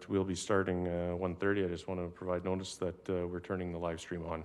We'll be starting 1:30. I just want to provide notice that we're turning the live stream on.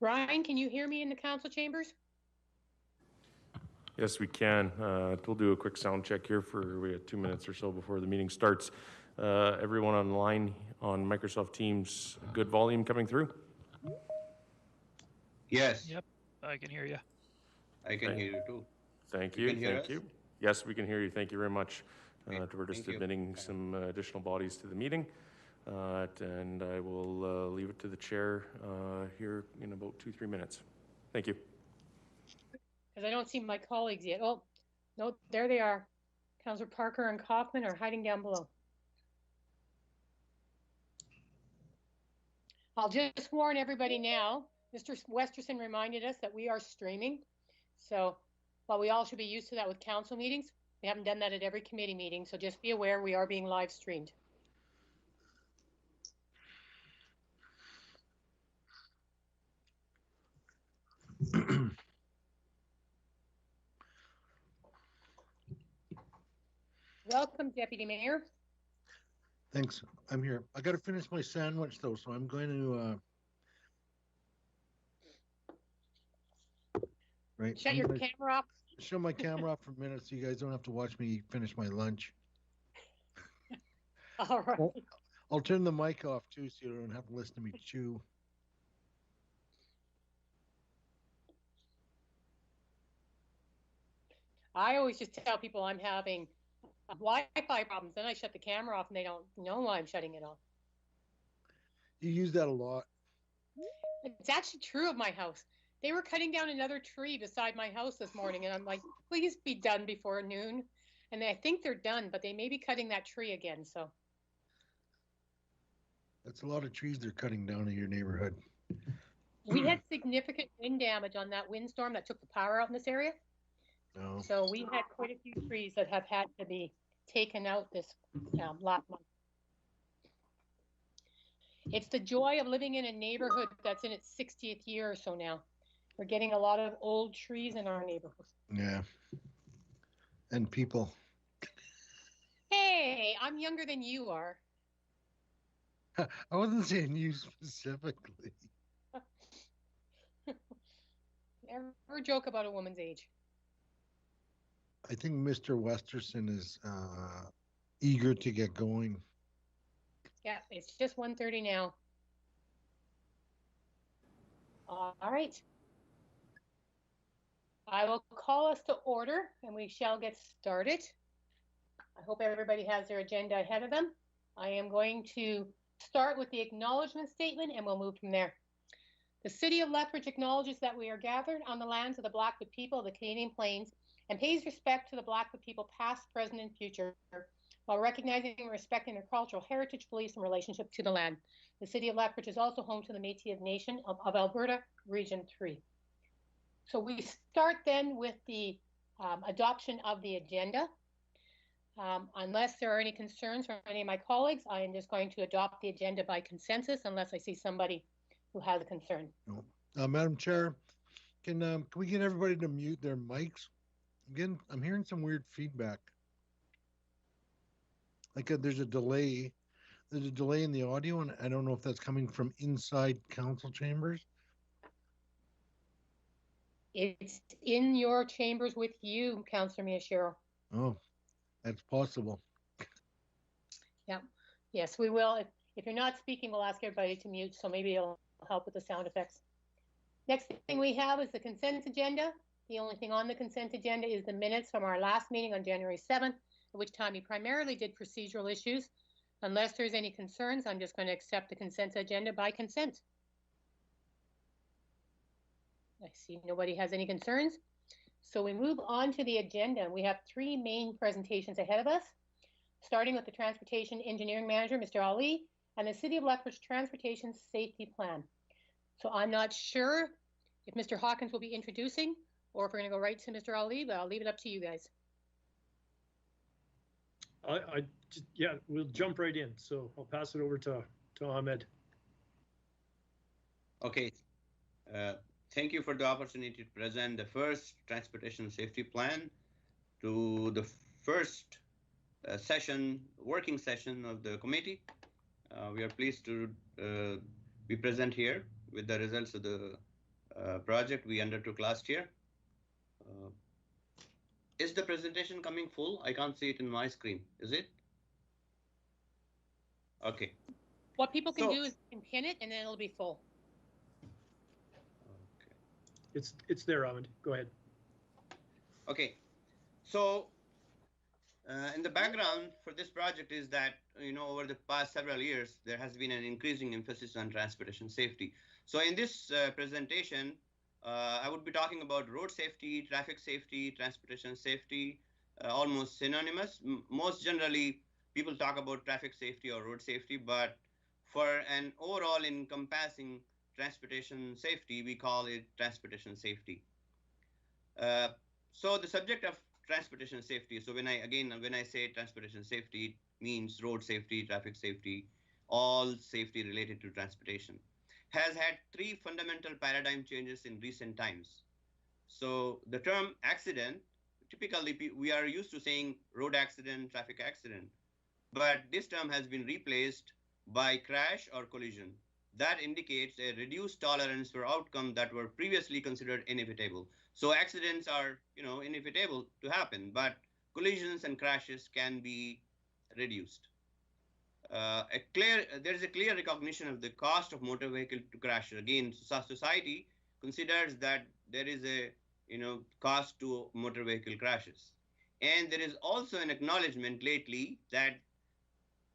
Ryan, can you hear me in the council chambers? Yes, we can. We'll do a quick sound check here we have 2 minutes or so before the meeting starts. Everyone online on Microsoft Teams, good volume coming through? Yes. Yep, I can hear you. I can hear you too. Thank you. Thank you. Yes, we can hear you. Thank you very much. We're just admitting some additional bodies to the meeting. And I will leave it to the chair here in about 2-3 minutes. Thank you. Because I don't see my colleagues yet. Oh, no, there they are. Councillor Parker and Kaufman are hiding down below. I'll just warn everybody now. Mr. Westerson reminded us that we are streaming. So while we all should be used to that with council meetings, we haven't done that at every committee meeting. So just be aware we are being live streamed. Welcome, Deputy Mayor. Thanks. I'm here. I got to finish my sandwich though, so I'm going to shut your camera off. shut my camera off for a minute so you guys don't have to watch me finish my lunch. All right. I'll turn the mic off too so you don't have to listen to me chew. I always just tell people I'm having Wi-Fi problems. Then I shut the camera off and they don't know why I'm shutting it off. You use that a lot. It's actually true of my house. They were cutting down another tree beside my house this morning, and I'm like, please be done before noon. And I think they're done, but they may be cutting that tree again. So That's a lot of trees they're cutting down in your neighborhood. we had significant wind damage on that windstorm that took the power out in this area. No. So we had quite a few trees that have had to be taken out this last month. It's the joy of living in a neighborhood that's in its 60th year or so now. We're getting a lot of old trees in our neighborhood. Yeah. And people. Hey, I'm younger than you are. I wasn't saying you specifically. Never joke about a woman's age. I think Mr. Westerson is eager to get going. Yeah, it's just 1:30 now. All right. I will call us to order and we shall get started. I hope everybody has their agenda ahead of them. I am going to start with the acknowledgement statement and we'll move from there. The City of Lethbridge acknowledges that we are gathered on the lands of the Blackfoot people of the Canadian Plains and pays respect to the Blackfoot people past, present, and future, while recognizing and respecting their cultural heritage, beliefs, and relationship to the land. The City of Lethbridge is also home to the Métis Nation of Alberta, Region 3. So we start then with the adoption of the agenda. Unless there are any concerns from any of my colleagues, I am just going to adopt the agenda by consensus unless I see somebody who has a concern. No. Madam Chair, can we get everybody to mute their mics? Again, I'm hearing some weird feedback. Like there's a delay. There's a delay in the audio, and I don't know if that's coming from inside council chambers. It's in your chambers with you, Councillor Miyashiro. Oh, that's possible. Yeah. Yes, we will. If you're not speaking, we'll ask everybody to mute, so maybe it'll help with the sound effects. Next thing we have is the consent agenda. The only thing on the consent agenda is the minutes from our last meeting on January 7th, at which time we primarily did procedural issues. Unless there's any concerns, I'm just going to accept the consent agenda by consent. I see nobody has any concerns. So we move on to the agenda. We have three main presentations ahead of us, starting with the Transportation Engineering Manager, Mr. Ali, and the City of Lethbridge Transportation Safety Plan. So I'm not sure if Mr. Hawkins will be introducing or if we're going to go right to Mr. Ali, but I'll leave it up to you guys. Yeah, we'll jump right in. So I'll pass it over to Ahmed. Okay. Thank you for the opportunity to present the first transportation safety plan to the first working session of the committee. We are pleased to be present here with the results of the project we undertook last year. Is the presentation coming full? I can't see it in my screen. Is it? Okay. What people can do is pin it and then it'll be full. It's there, Ahmed. Go ahead. Okay. So in the background for this project is that, over the past several years, there has been an increasing emphasis on transportation safety. So in this presentation, I would be talking about road safety, traffic safety, transportation safety, almost synonymous. Most generally, people talk about traffic safety or road safety, but for an overall encompassing transportation safety, we call it transportation safety. So the subject of transportation safety, so when I say transportation safety, it means road safety, traffic safety, all safety related to transportation, has had three fundamental paradigm changes in recent times. So the term accident, typically we are used to saying road accident, traffic accident, but this term has been replaced by crash or collision. That indicates a reduced tolerance for outcomes that were previously considered inevitable. So accidents are, inevitable to happen, but collisions and crashes can be reduced. There is a clear recognition of the cost of motor vehicle to crash. Again, society considers that there is a, cost to motor vehicle crashes. And there is also an acknowledgement lately that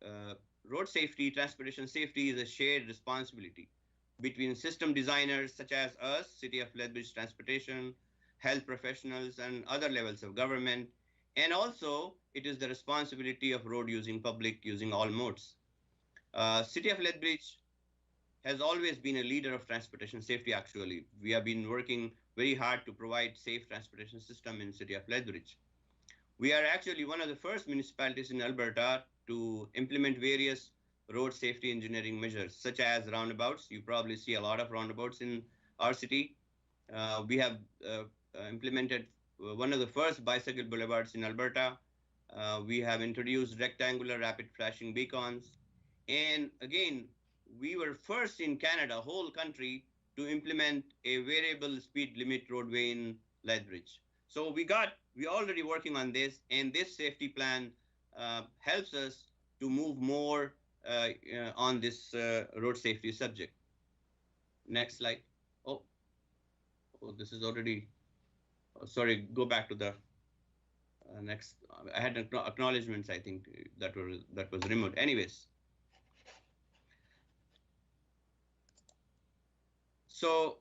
uh, road safety, transportation safety is a shared responsibility between system designers such as us, City of Lethbridge Transportation, health professionals, and other levels of government. And also, it is the responsibility of road using public using all modes. City of Lethbridge has always been a leader of transportation safety. Actually, we have been working very hard to provide safe transportation system in City of Lethbridge. We are actually one of the first municipalities in Alberta to implement various road safety engineering measures, such as roundabouts. You probably see a lot of roundabouts in our city. We have implemented one of the first bicycle boulevards in Alberta. We have introduced rectangular rapid flashing beacons. And again, we were first in Canada, whole country, to implement a variable speed limit roadway in Lethbridge. So we already working on this, and this safety plan helps us to move more on this road safety subject. Next slide. Oh, this is already. Sorry, go back to the next. I had acknowledgements. I think that was removed. Anyways. So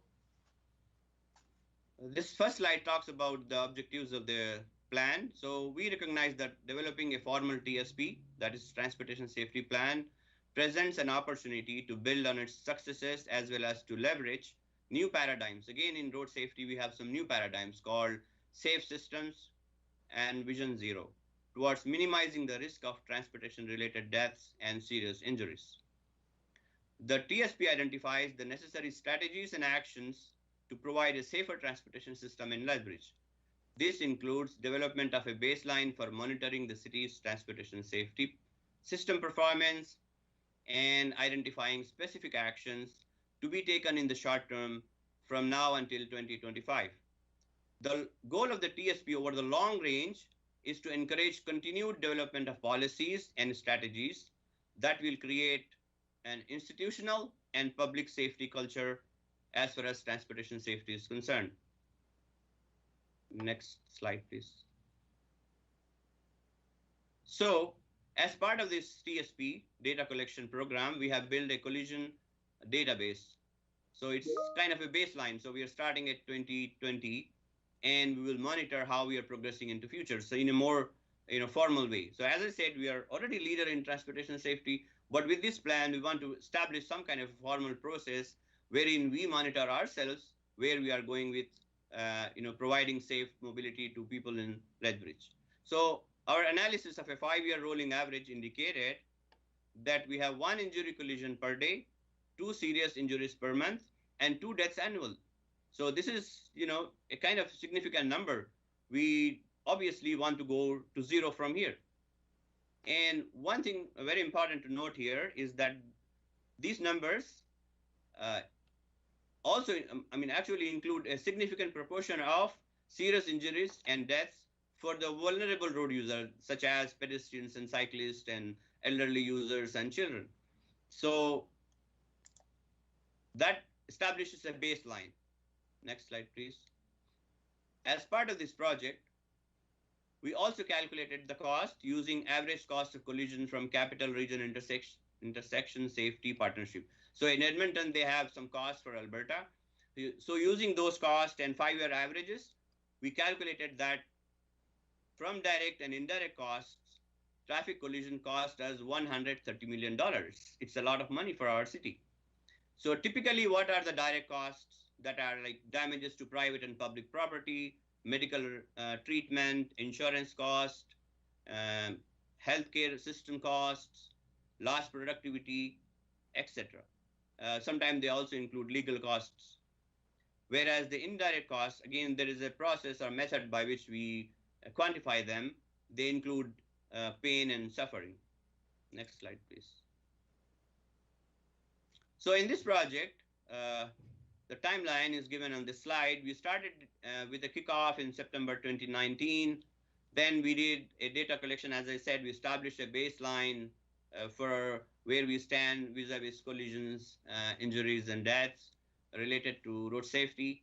this first slide talks about the objectives of the plan. So we recognize that developing a formal TSP, that is Transportation Safety Plan, presents an opportunity to build on its successes as well as to leverage new paradigms. Again, in road safety, we have some new paradigms called safe systems and Vision Zero towards minimizing the risk of transportation-related deaths and serious injuries. The TSP identifies the necessary strategies and actions to provide a safer transportation system in Lethbridge. This includes development of a baseline for monitoring the city's transportation safety system performance and identifying specific actions to be taken in the short term from now until 2025. The goal of the TSP over the long range is to encourage continued development of policies and strategies that will create an institutional and public safety culture as far as transportation safety is concerned. Next slide, please. So, as part of this TSP data collection program, we have built a collision database. So it's kind of a baseline. So we are starting at 2020, and we will monitor how we are progressing into future. So in a more formal way. So as I said, we are already leader in transportation safety, but with this plan, we want to establish some kind of formal process wherein we monitor ourselves where we are going with providing safe mobility to people in Lethbridge. So our analysis of a 5-year rolling average indicated that we have 1 injury collision per day, 2 serious injuries per month, and 2 deaths annual. So this is, a kind of significant number. We obviously want to go to 0 from here. And one thing very important to note here is that these numbers also, actually include a significant proportion of serious injuries and deaths for the vulnerable road users, such as pedestrians and cyclists and elderly users and children. So that establishes a baseline. Next slide, please. As part of this project, we also calculated the cost using average cost of collision from Capital Region Intersection Safety Partnership. So in Edmonton, they have some costs for Alberta. So using those costs and 5-year averages, we calculated that from direct and indirect costs, traffic collision cost us $130 million. It's a lot of money for our city. So typically, what are the direct costs that are like damages to private and public property, medical treatment, insurance cost, healthcare system costs, lost productivity, etc. Sometimes they also include legal costs. Whereas the indirect costs, again, there is a process or method by which we quantify them. They include pain and suffering. Next slide, please. So in this project, the timeline is given on this slide. We started with a kickoff in September 2019. Then we did a data collection. As I said, we established a baseline for where we stand vis-a-vis collisions, injuries, and deaths related to road safety.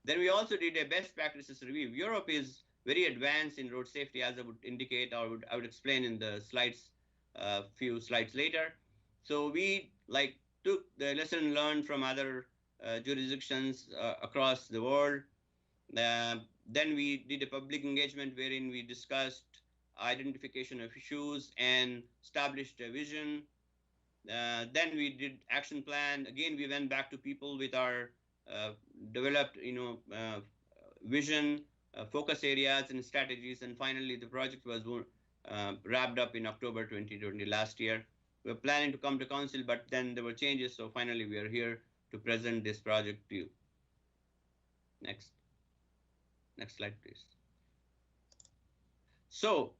Then we also did a best practices review. Europe is very advanced in road safety, as I would indicate, or I would explain in the slides, few slides later. So we took the lesson learned from other jurisdictions across the world. Then we did a public engagement wherein we discussed identification of issues and established a vision. Then we did action plan. Again, we went back to people with our developed, vision, focus areas and strategies. And finally, the project was wrapped up in October 2020 last year. We were planning to come to council, but then there were changes. So finally, we are here to present this project to you. Next slide, please. So,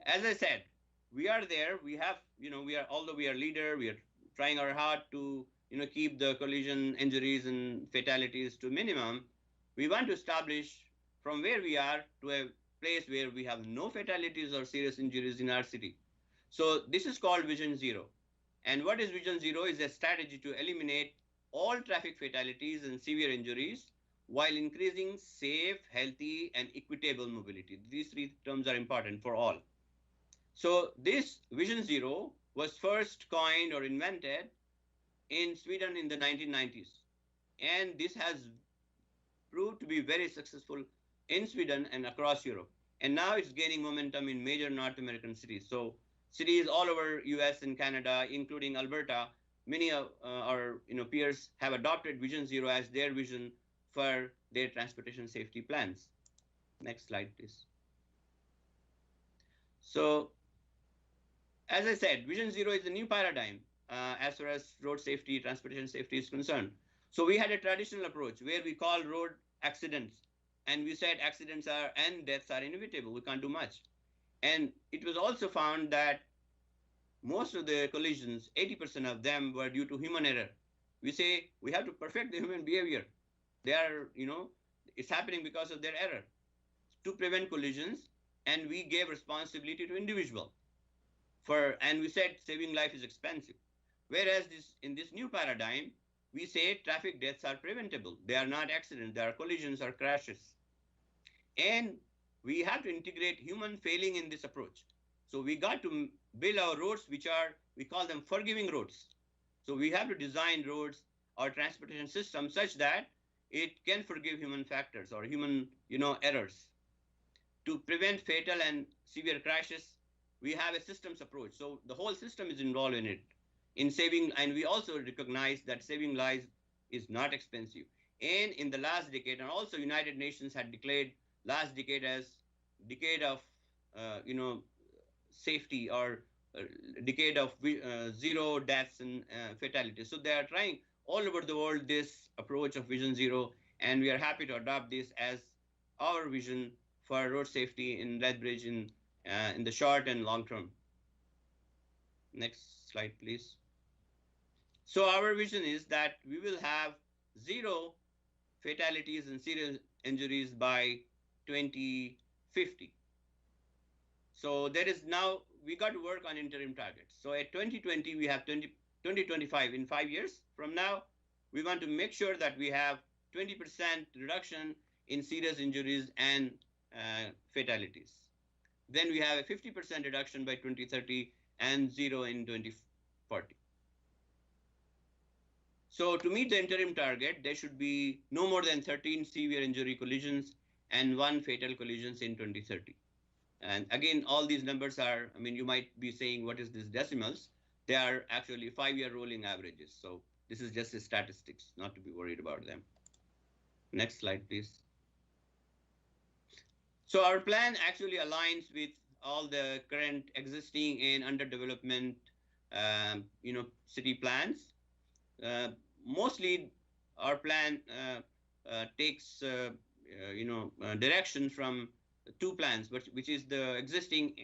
as I said, we are there. We have, although we are leader, we are trying our hard to, keep the collision injuries and fatalities to minimum. We want to establish from where we are to a place where we have no fatalities or serious injuries in our city. So this is called Vision Zero. And what is Vision Zero is a strategy to eliminate all traffic fatalities and severe injuries while increasing safe, healthy, and equitable mobility. These three terms are important for all. So this Vision Zero was first coined or invented in Sweden in the 1990s. And this has proved to be very successful in Sweden and across Europe. And now it's gaining momentum in major North American cities. So cities all over US and Canada, including Alberta, many of our peers have adopted Vision Zero as their vision for their transportation safety plans. Next slide, please. So, as I said, Vision Zero is a new paradigm as far as road safety, transportation safety is concerned. So we had a traditional approach where we call road accidents, and we said accidents and deaths are inevitable. We can't do much. And it was also found that most of the collisions, 80% of them were due to human error. We say we have to perfect the human behavior. They are, it's happening because of their error to prevent collisions, and we gave responsibility to individual and we said saving life is expensive. Whereas in this new paradigm, we say traffic deaths are preventable. They are not accidents, they are collisions or crashes. And we have to integrate human failing in this approach. So we got to build our roads, we call them forgiving roads. So we have to design roads or transportation systems such that it can forgive human factors or human, errors. To prevent fatal and severe crashes, we have a systems approach. So the whole system is involved in it, in saving, and we also recognize that saving lives is not expensive. And in the last decade, and also United Nations had declared last decade as decade of, safety or decade of zero deaths and fatalities. So they are trying all over the world this approach of Vision Zero, and we are happy to adopt this as our vision for road safety in Lethbridge in the short and long term. Next slide, please. So our vision is that we will have zero fatalities and serious injuries by 2050. So there is now, we got to work on interim targets. So at 2020, we have 2025. In 5 years from now, we want to make sure that we have 20% reduction in serious injuries and fatalities. Then we have a 50% reduction by 2030 and zero in 2040. So to meet the interim target, there should be no more than 13 severe injury collisions and 1 fatal collisions in 2030. And again, all these numbers are, you might be saying, what is this decimals? They are actually 5-year rolling averages. So this is just a statistics, not to be worried about them. Next slide, please. So our plan actually aligns with all the current existing and under development, city plans. Mostly our plan takes, direction from 2 plans, which is the existing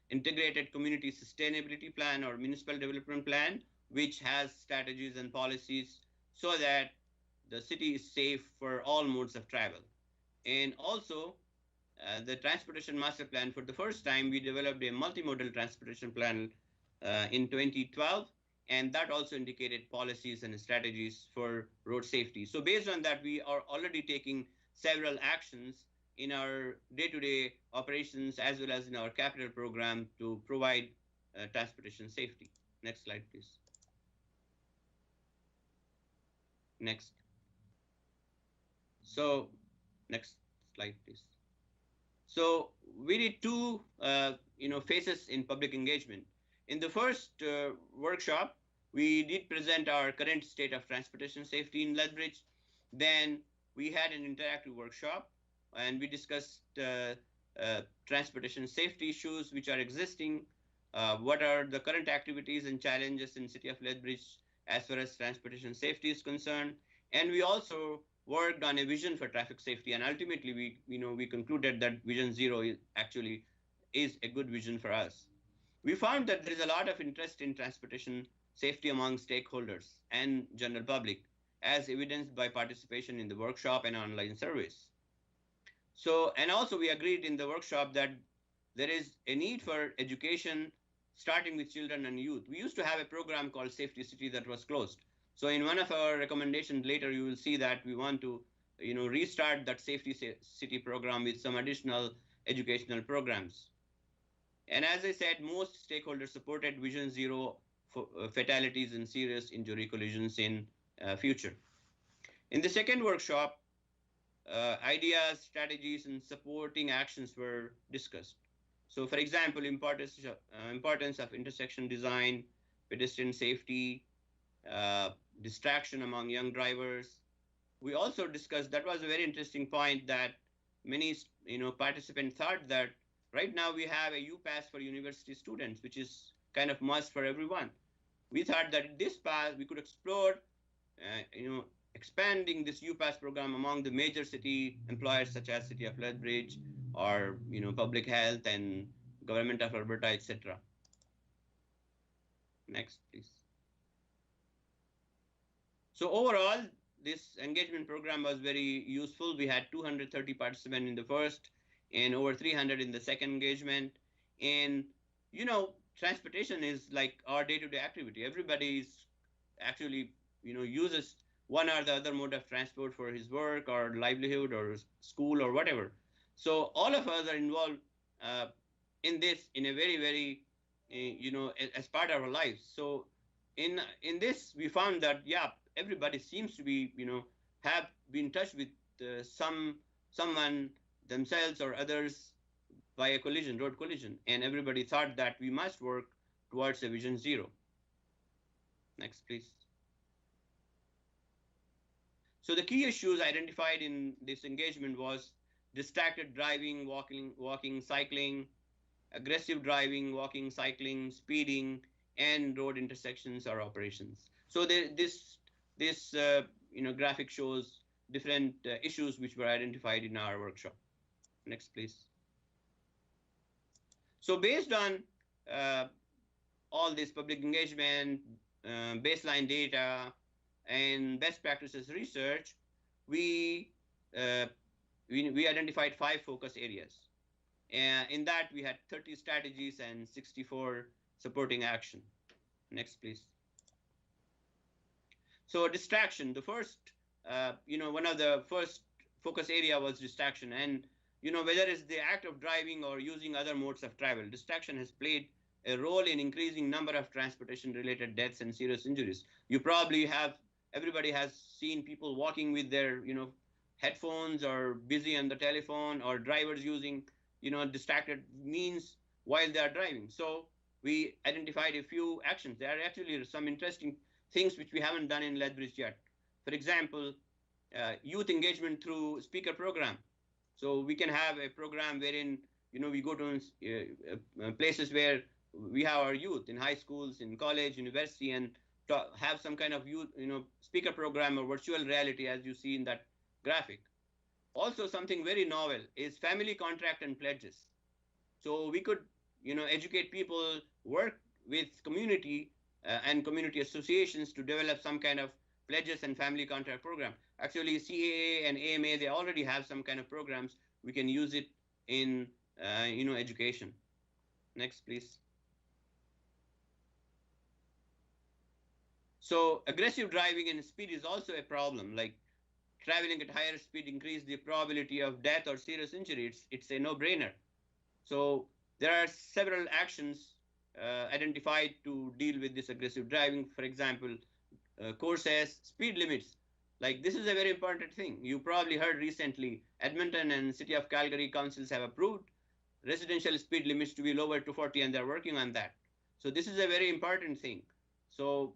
integrated community sustainability plan or municipal development plan, which has strategies and policies so that the city is safe for all modes of travel. And also, the Transportation Master Plan, for the first time, we developed a multimodal transportation plan in 2012, and that also indicated policies and strategies for road safety. So based on that, we are already taking several actions in our day-to-day operations as well as in our capital program to provide transportation safety. Next slide, please. Next. So next slide, please. So we did two, phases in public engagement. In the first workshop, we did present our current state of transportation safety in Lethbridge. Then we had an interactive workshop, and we discussed transportation safety issues which are existing, what are the current activities and challenges in city of Lethbridge as far as transportation safety is concerned. And we also worked on a vision for traffic safety, and ultimately we concluded that Vision Zero actually is a good vision for us. We found that there is a lot of interest in transportation safety among stakeholders and general public, as evidenced by participation in the workshop and online surveys. So, and also we agreed in the workshop that there is a need for education starting with children and youth. We used to have a program called Safety City that was closed. So in one of our recommendations later, you will see that we want to, restart that Safety City program with some additional educational programs. And as I said, most stakeholders supported Vision Zero for fatalities and serious injury collisions in future. In the second workshop, ideas, strategies, and supporting actions were discussed. So for example, importance of intersection design, pedestrian safety, distraction among young drivers. We also discussed, that was a very interesting point, that many participants thought that right now we have a U-Pass for university students, which is kind of must for everyone. We thought that this pass we could explore, expanding this U-Pass program among the major city employers such as City of Lethbridge or Public Health and Government of Alberta, etc. Next, please. So overall, this engagement program was very useful. We had 230 participants in the first and over 300 in the second engagement. And, transportation is like our day-to-day activity. Everybody is actually, uses one or the other mode of transport for his work or livelihood or school or whatever. So all of us are involved in this in a very, very, as part of our lives. So in this, we found that, everybody seems to be, have been in touch with someone themselves or others by a road collision. And everybody thought that we must work towards a Vision Zero. Next, please. So the key issues identified in this engagement was distracted driving, walking, cycling, aggressive driving, walking, cycling, speeding, and road intersections or operations. So this graphic shows different issues which were identified in our workshop. Next, please. So based on all this public engagement, baseline data, and best practices research, we identified 5 focus areas. In that, we had 30 strategies and 64 supporting action. Next, please. So distraction, the first, one of the first focus area was distraction. And, whether it's the act of driving or using other modes of travel, distraction has played a role in increasing number of transportation-related deaths and serious injuries. You probably everybody has seen people walking with their, headphones or busy on the telephone, or drivers using, distracted means while they are driving. So we identified a few actions. There are actually some interesting things which we haven't done in Lethbridge yet. For example, youth engagement through speaker program. So we can have a program wherein, we go to places where we have our youth in high schools, in college, university, and have some kind of youth, speaker program or virtual reality, as you see in that graphic. Also, something very novel is family contract and pledges. So we could, educate people, work with community and community associations to develop some kind of pledges and family contract program. Actually, CAA and AMA, they already have some kind of programs. We can use it in, education. Next, please. So aggressive driving and speed is also a problem. Like traveling at higher speed increase the probability of death or serious injury. It's a no-brainer. So there are several actions identified to deal with this aggressive driving. For example, courses, speed limits. Like this is a very important thing. You probably heard recently, Edmonton and City of Calgary councils have approved residential speed limits to be lowered to 40, and they're working on that. So this is a very important thing. So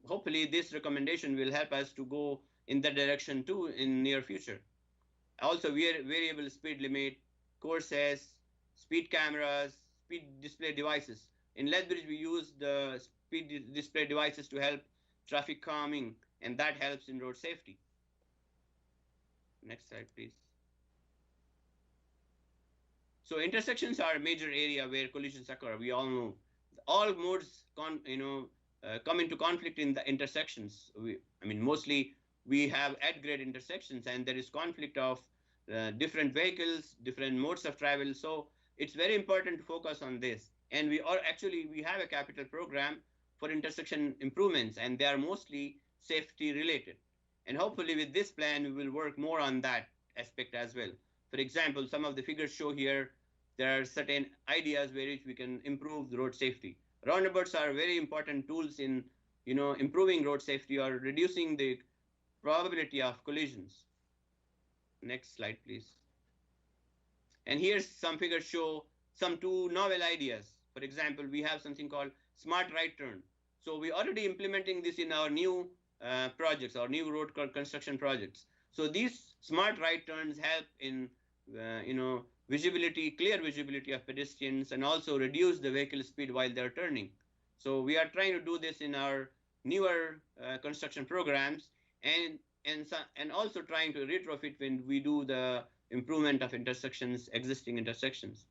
hopefully this recommendation will help us to go in that direction too in near future. Also, variable speed limit, courses, speed cameras, speed display devices. In Lethbridge, we use the speed display devices to help traffic calming, and that helps in road safety. Next slide, please. So intersections are a major area where collisions occur. We all know all modes come into conflict in the intersections. Mostly we have at-grade intersections, and there is conflict of different vehicles, different modes of travel. So it's very important to focus on this. And we have a capital program for intersection improvements, and they are mostly safety related. And hopefully with this plan, we will work more on that aspect as well. For example, some of the figures show here, there are certain ideas where we can improve the road safety. Roundabouts are very important tools in, improving road safety or reducing the probability of collisions. Next slide, please. And here's some figures show some two novel ideas. For example, we have something called smart right turn. So we're already implementing this in our new projects, our new road construction projects. So these smart right turns help in, clear visibility of pedestrians, and also reduce the vehicle speed while they're turning. So we are trying to do this in our newer construction programs, and also trying to retrofit when we do the improvement of existing intersections.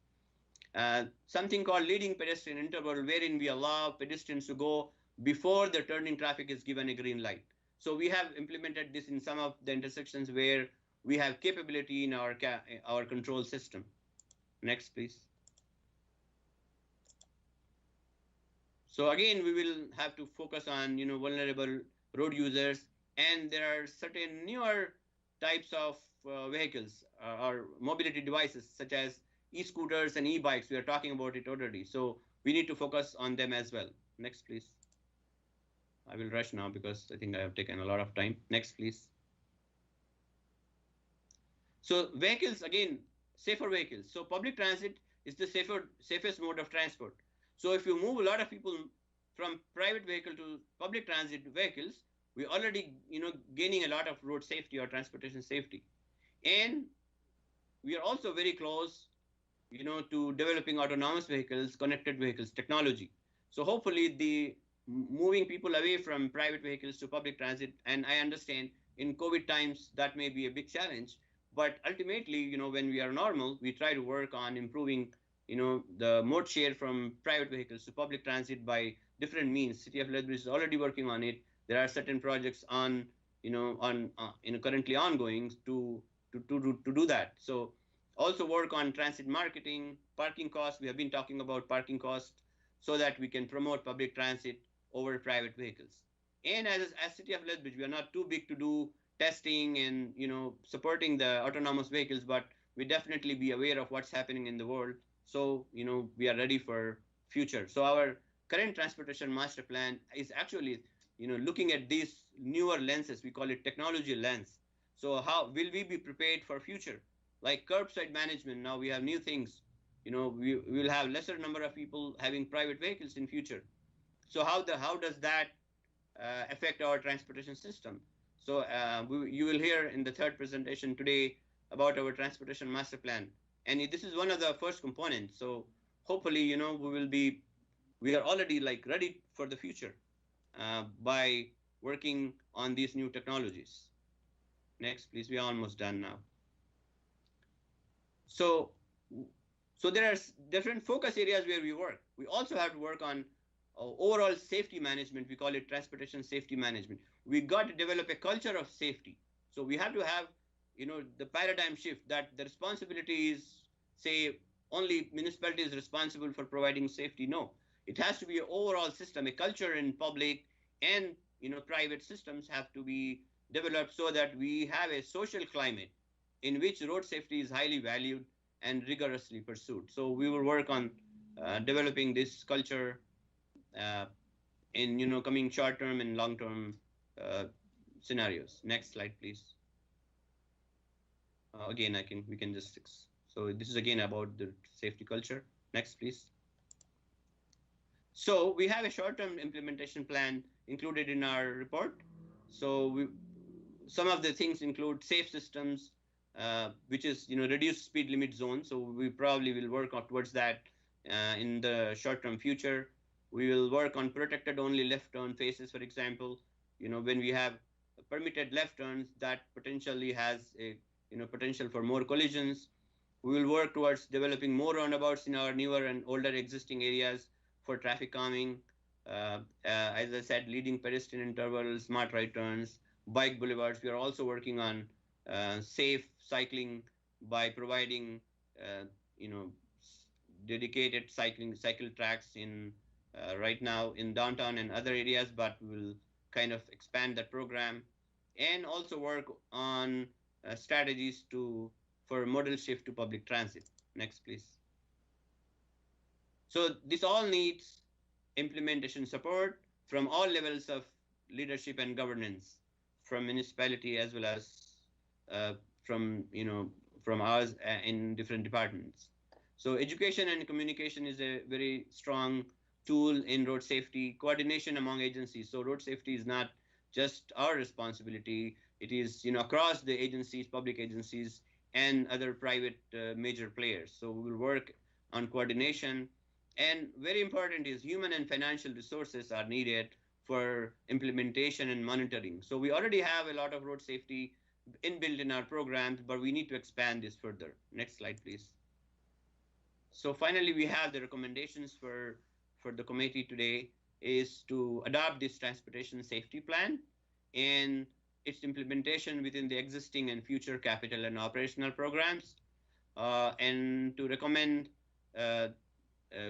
Something called leading pedestrian interval, wherein we allow pedestrians to go before the turning traffic is given a green light. So we have implemented this in some of the intersections where we have capability in our control system. Next, please. So again, we will have to focus on vulnerable road users, and there are certain newer types of vehicles or mobility devices such as e-scooters and e-bikes. We are talking about it already. So we need to focus on them as well. Next, please. I will rush now because I think I have taken a lot of time. Next, please. So vehicles, again, safer vehicles. So public transit is the safest mode of transport. So if you move a lot of people from private vehicle to public transit vehicles, we're already gaining a lot of road safety or transportation safety. And we are also very close to developing autonomous vehicles, connected vehicles technology. So hopefully the moving people away from private vehicles to public transit, and I understand in COVID times that may be a big challenge, but ultimately, when we are normal, we try to work on improving, the mode share from private vehicles to public transit by different means. City of Lethbridge is already working on it. There are certain projects currently ongoing to do that. So also work on transit marketing, parking costs. We have been talking about parking costs so that we can promote public transit over private vehicles. And as City of Lethbridge, we are not too big to do testing and supporting the autonomous vehicles, but we definitely be aware of what's happening in the world. So we are ready for future. So our current transportation master plan is actually looking at these newer lenses. We call it technology lens. So how will we be prepared for future? Like curbside management, now we have new things. We will have lesser number of people having private vehicles in future. So how does that affect our transportation system? So you will hear in the third presentation today about our transportation master plan. And this is one of the first components. So hopefully, we are already ready for the future by working on these new technologies. Next, please. We are almost done now. So there are different focus areas where we work. We also have to work on overall safety management. We call it transportation safety management. We got to develop a culture of safety. So we have to have, the paradigm shift that the responsibility is, say, only municipality is responsible for providing safety. No, it has to be an overall system. A culture in public and private systems have to be developed so that we have a social climate in which road safety is highly valued and rigorously pursued. So we will work on developing this culture in coming short-term and long-term scenarios. Next slide, please. Again, we can just fix. So this is again about the safety culture. Next, please. So we have a short-term implementation plan included in our report. So some of the things include safe systems, which is reduced speed limit zone. So we probably will work towards that in the short-term future. We will work on protected only left turn faces, for example. When we have permitted left turns, that potentially has a potential for more collisions. We will work towards developing more roundabouts in our newer and older existing areas for traffic calming. As I said, leading pedestrian intervals, smart right turns, bike boulevards. We are also working on safe cycling by providing, dedicated cycle tracks in right now in downtown and other areas, but we'll kind of expand that program, and also work on strategies for modal shift to public transit. Next, please. So this all needs implementation support from all levels of leadership and governance, from municipality as well as from us in different departments. So education and communication is a very strong tool in road safety. Coordination among agencies. So road safety is not just our responsibility. It is across the agencies, public agencies, and other private major players. So we will work on coordination. And very important is human and financial resources are needed for implementation and monitoring. So we already have a lot of road safety inbuilt in our programs, but we need to expand this further. Next slide, please. So finally, we have the recommendations for the committee today is to adopt this transportation safety plan and its implementation within the existing and future capital and operational programs, and to recommend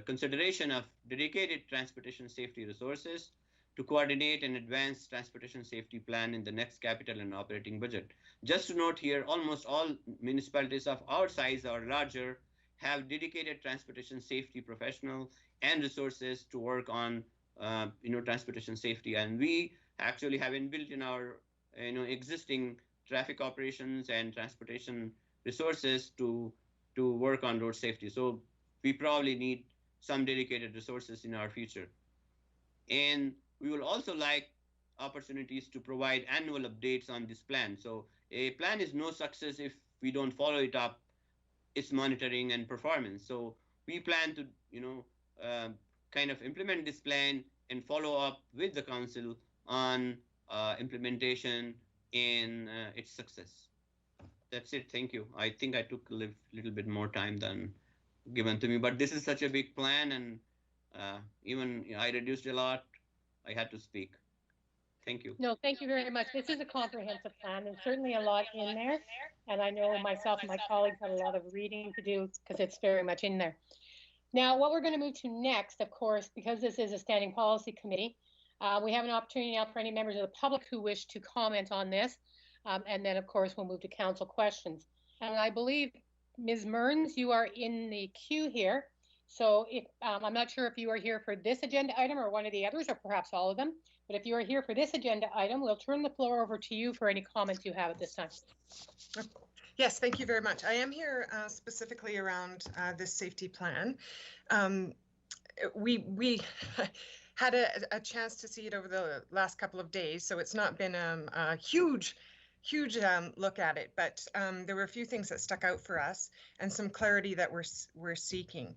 consideration of dedicated transportation safety resources to coordinate and advance transportation safety plan in the next capital and operating budget. Just to note here, almost all municipalities of our size or larger have dedicated transportation safety professional and resources to work on transportation safety, and we actually have inbuilt in our existing traffic operations and transportation resources to work on road safety. So we probably need some dedicated resources in our future. And we will also like opportunities to provide annual updates on this plan. So a plan is no success if we don't follow it up, its monitoring and performance. So we plan to kind of implement this plan and follow up with the council on implementation and its success. That's it. Thank you. I think I took a little bit more time than given to me, but this is such a big plan, and even I reduced a lot. I had to speak. Thank you. No, thank you very much. This is a comprehensive plan. There's certainly a lot in there. And I know myself and my colleagues have a lot of reading to do because it's very much in there. Now, what we're going to move to next, of course, because this is a standing policy committee, we have an opportunity now for any members of the public who wish to comment on this. And then, of course, we'll move to council questions. And I believe, Ms. Mearns, you are in the queue here. So if I'm not sure if you are here for this agenda item or one of the others, or perhaps all of them. But if you are here for this agenda item, we'll turn the floor over to you for any comments you have at this time. Yes, thank you very much. I am here specifically around this safety plan. We had a chance to see it over the last couple of days, so it's not been a huge look at it, but there were a few things that stuck out for us and some clarity that we're seeking.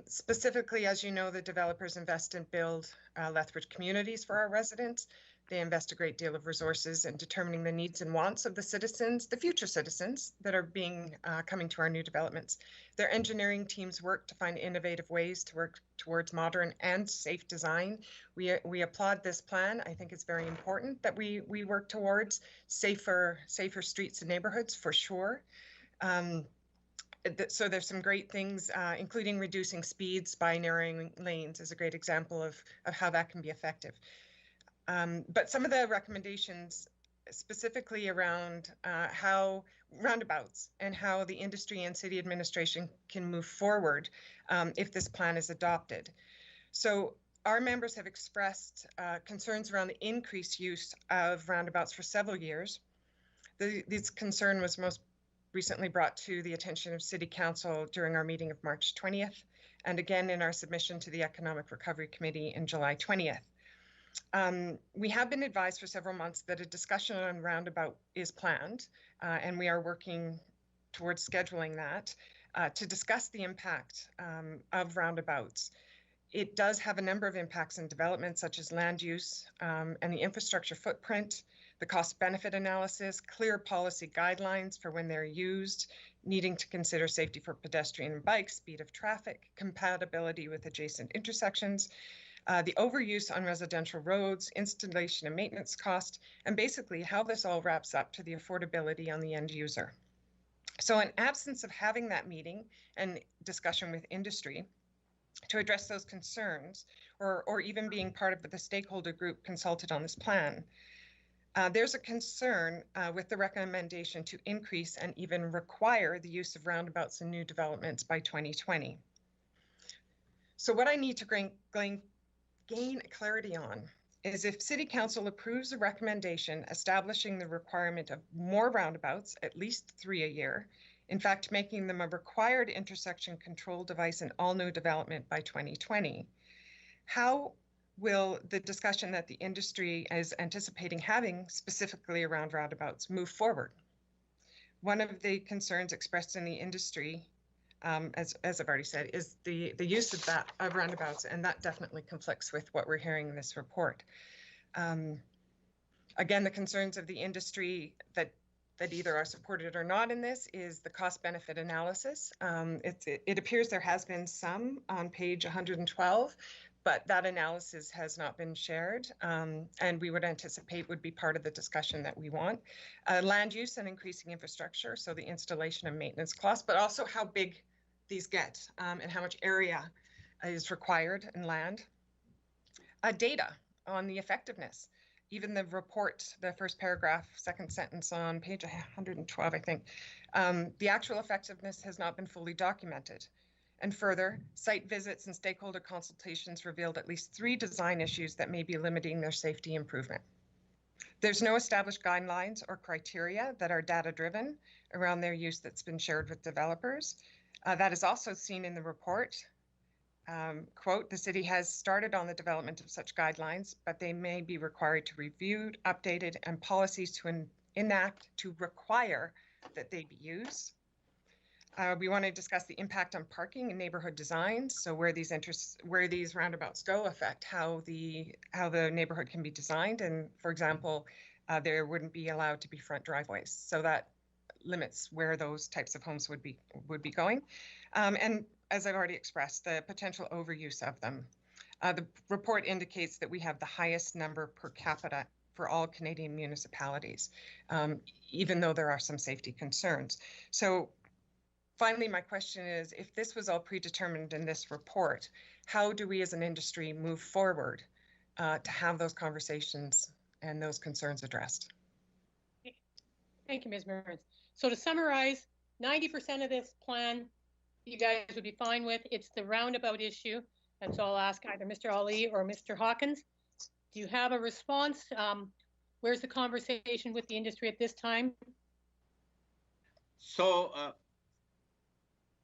Specifically, as you know, the developers invest and build Lethbridge communities for our residents. They invest a great deal of resources in determining the needs and wants of the citizens, the future citizens that are coming to our new developments. Their engineering teams work to find innovative ways to work towards modern and safe design. We applaud this plan. I think it's very important that we work towards safer streets and neighborhoods for sure. So there's some great things, including reducing speeds by narrowing lanes is a great example of how that can be effective. But some of the recommendations specifically around how roundabouts and how the industry and city administration can move forward if this plan is adopted. So our members have expressed concerns around the increased use of roundabouts for several years. This concern was most recently brought to the attention of City Council during our meeting of March 20th, and again in our submission to the Economic Recovery Committee in July 20th. We have been advised for several months that a discussion on roundabout is planned, and we are working towards scheduling that to discuss the impact of roundabouts. It does have a number of impacts in development, such as land use and the infrastructure footprint, the cost-benefit analysis, clear policy guidelines for when they're used, needing to consider safety for pedestrian and bikes, speed of traffic, compatibility with adjacent intersections, the overuse on residential roads, installation and maintenance cost, and basically how this all wraps up to the affordability on the end user. So in absence of having that meeting and discussion with industry to address those concerns, or even being part of the stakeholder group consulted on this plan, there's a concern with the recommendation to increase and even require the use of roundabouts in new developments by 2020. So what I need to gain clarity on is if City Council approves a recommendation establishing the requirement of more roundabouts, at least 3 a year, in fact, making them a required intersection control device in all new development by 2020, how will the discussion that the industry is anticipating having specifically around roundabouts move forward? One of the concerns expressed in the industry, as I've already said, is the use of roundabouts, and that definitely conflicts with what we're hearing in this report. Again, the concerns of the industry that either are supported or not in this is the cost-benefit analysis. It appears there has been some on page 112, but that analysis has not been shared, and we would anticipate would be part of the discussion that we want. Land use and increasing infrastructure, so the installation and maintenance costs, but also how big these get and how much area is required in land. Data on the effectiveness. Even the report, the first paragraph, second sentence on page 112, I think, the actual effectiveness has not been fully documented. And further, site visits and stakeholder consultations revealed at least 3 design issues that may be limiting their safety improvement. There's no established guidelines or criteria that are data-driven around their use that's been shared with developers. That is also seen in the report. Quote, the city has started on the development of such guidelines, but they may be required to review, updated, and policies to enact to require that they be used. We want to discuss the impact on parking and neighborhood design. So where these roundabouts go affect how the neighborhood can be designed. And for example, there wouldn't be allowed to be front driveways. So that limits where those types of homes would be going. And as I've already expressed, the potential overuse of them. The report indicates that we have the highest number per capita for all Canadian municipalities, even though there are some safety concerns. So finally, my question is, if this was all predetermined in this report, how do we as an industry move forward to have those conversations and those concerns addressed? Thank you, Ms. Mearns. So to summarize, 90% of this plan you guys would be fine with. It's the roundabout issue. And so I'll ask either Mr. Ali or Mr. Hawkins. Do you have a response? Where's the conversation with the industry at this time? So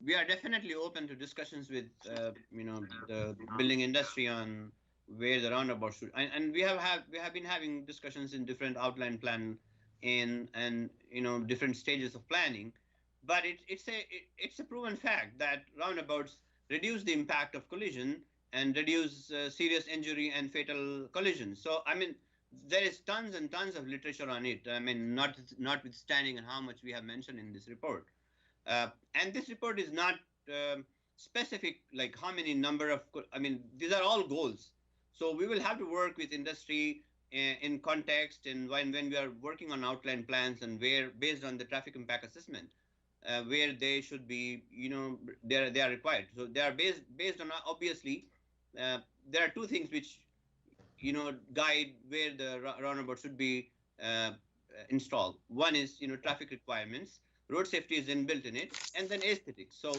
we are definitely open to discussions with the building industry on where the roundabout should, and we have been having discussions in different outline plan and different stages of planning. But it's a proven fact that roundabouts reduce the impact of collision and reduce serious injury and fatal collisions. So I mean, there is tons and tons of literature on it. I mean, notwithstanding how much we have mentioned in this report. And this report is not specific, like how many number of, I mean, these are all goals. So we will have to work with industry in context and when we are working on outline plans and where, based on the traffic impact assessment, where they should be, they are required. So they are based on, obviously, there are two things which, guide where the roundabout should be installed. One is, traffic requirements, road safety is inbuilt in it, and then aesthetics. So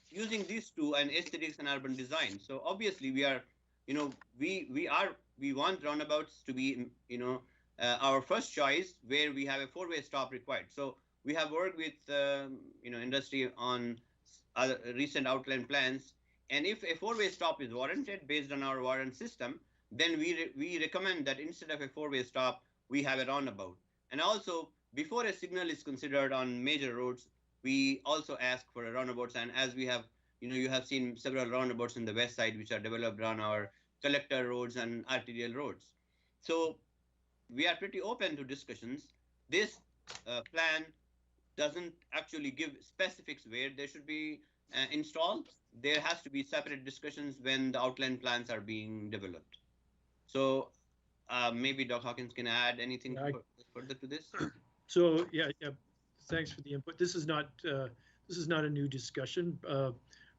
using these two and aesthetics and urban design. So obviously we are, we want roundabouts to be, our first choice where we have a four-way stop required. So we have worked with, industry on other recent outline plans. And if a four-way stop is warranted based on our warrant system, then we recommend that instead of a four-way stop, we have a roundabout. And also, before a signal is considered on major roads, we also ask for a roundabouts. And as we have, you have seen several roundabouts in the west side, which are developed on our collector roads and arterial roads. So we are pretty open to discussions. This plan doesn't actually give specifics where they should be installed. There has to be separate discussions when the outline plans are being developed. So maybe Doc Hawkins can add anything further to this. So yeah, thanks for the input. This is not a new discussion.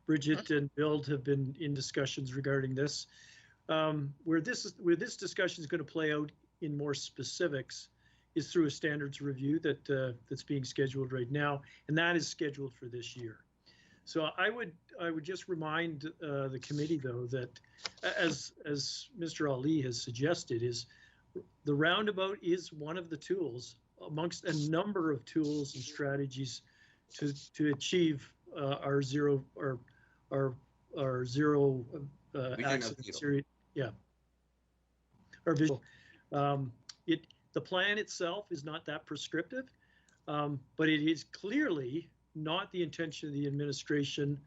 Bridget and Bill have been in discussions regarding this. Where this discussion is going to play out in more specifics is through a standards review that's being scheduled right now, and that is scheduled for this year. So I would just remind the committee, though, that as Mr. Ali has suggested, is the roundabout is one of the tools amongst a number of tools and strategies to achieve our zero accident. Yeah, our visual. The plan itself is not that prescriptive, but it is clearly not the intention of the administration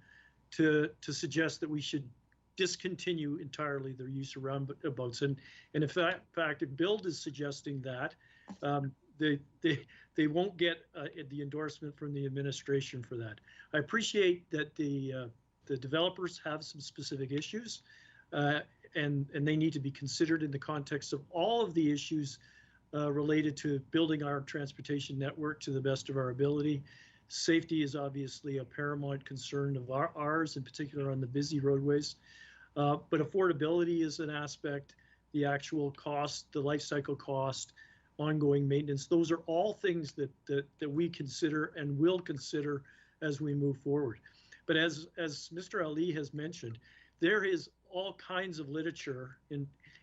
to suggest that we should discontinue entirely the use of roundabouts. And in fact, if Bill is suggesting that, they won't get the endorsement from the administration for that. I appreciate that the developers have some specific issues, and they need to be considered in the context of all of the issues related to building our transportation network to the best of our ability. Safety is obviously a paramount concern of ours, in particular on the busy roadways. But affordability is an aspect, the actual cost, the life cycle cost, ongoing maintenance. Those are all things that we consider and will consider as we move forward. But as Mr. Ali has mentioned, there is all kinds of literature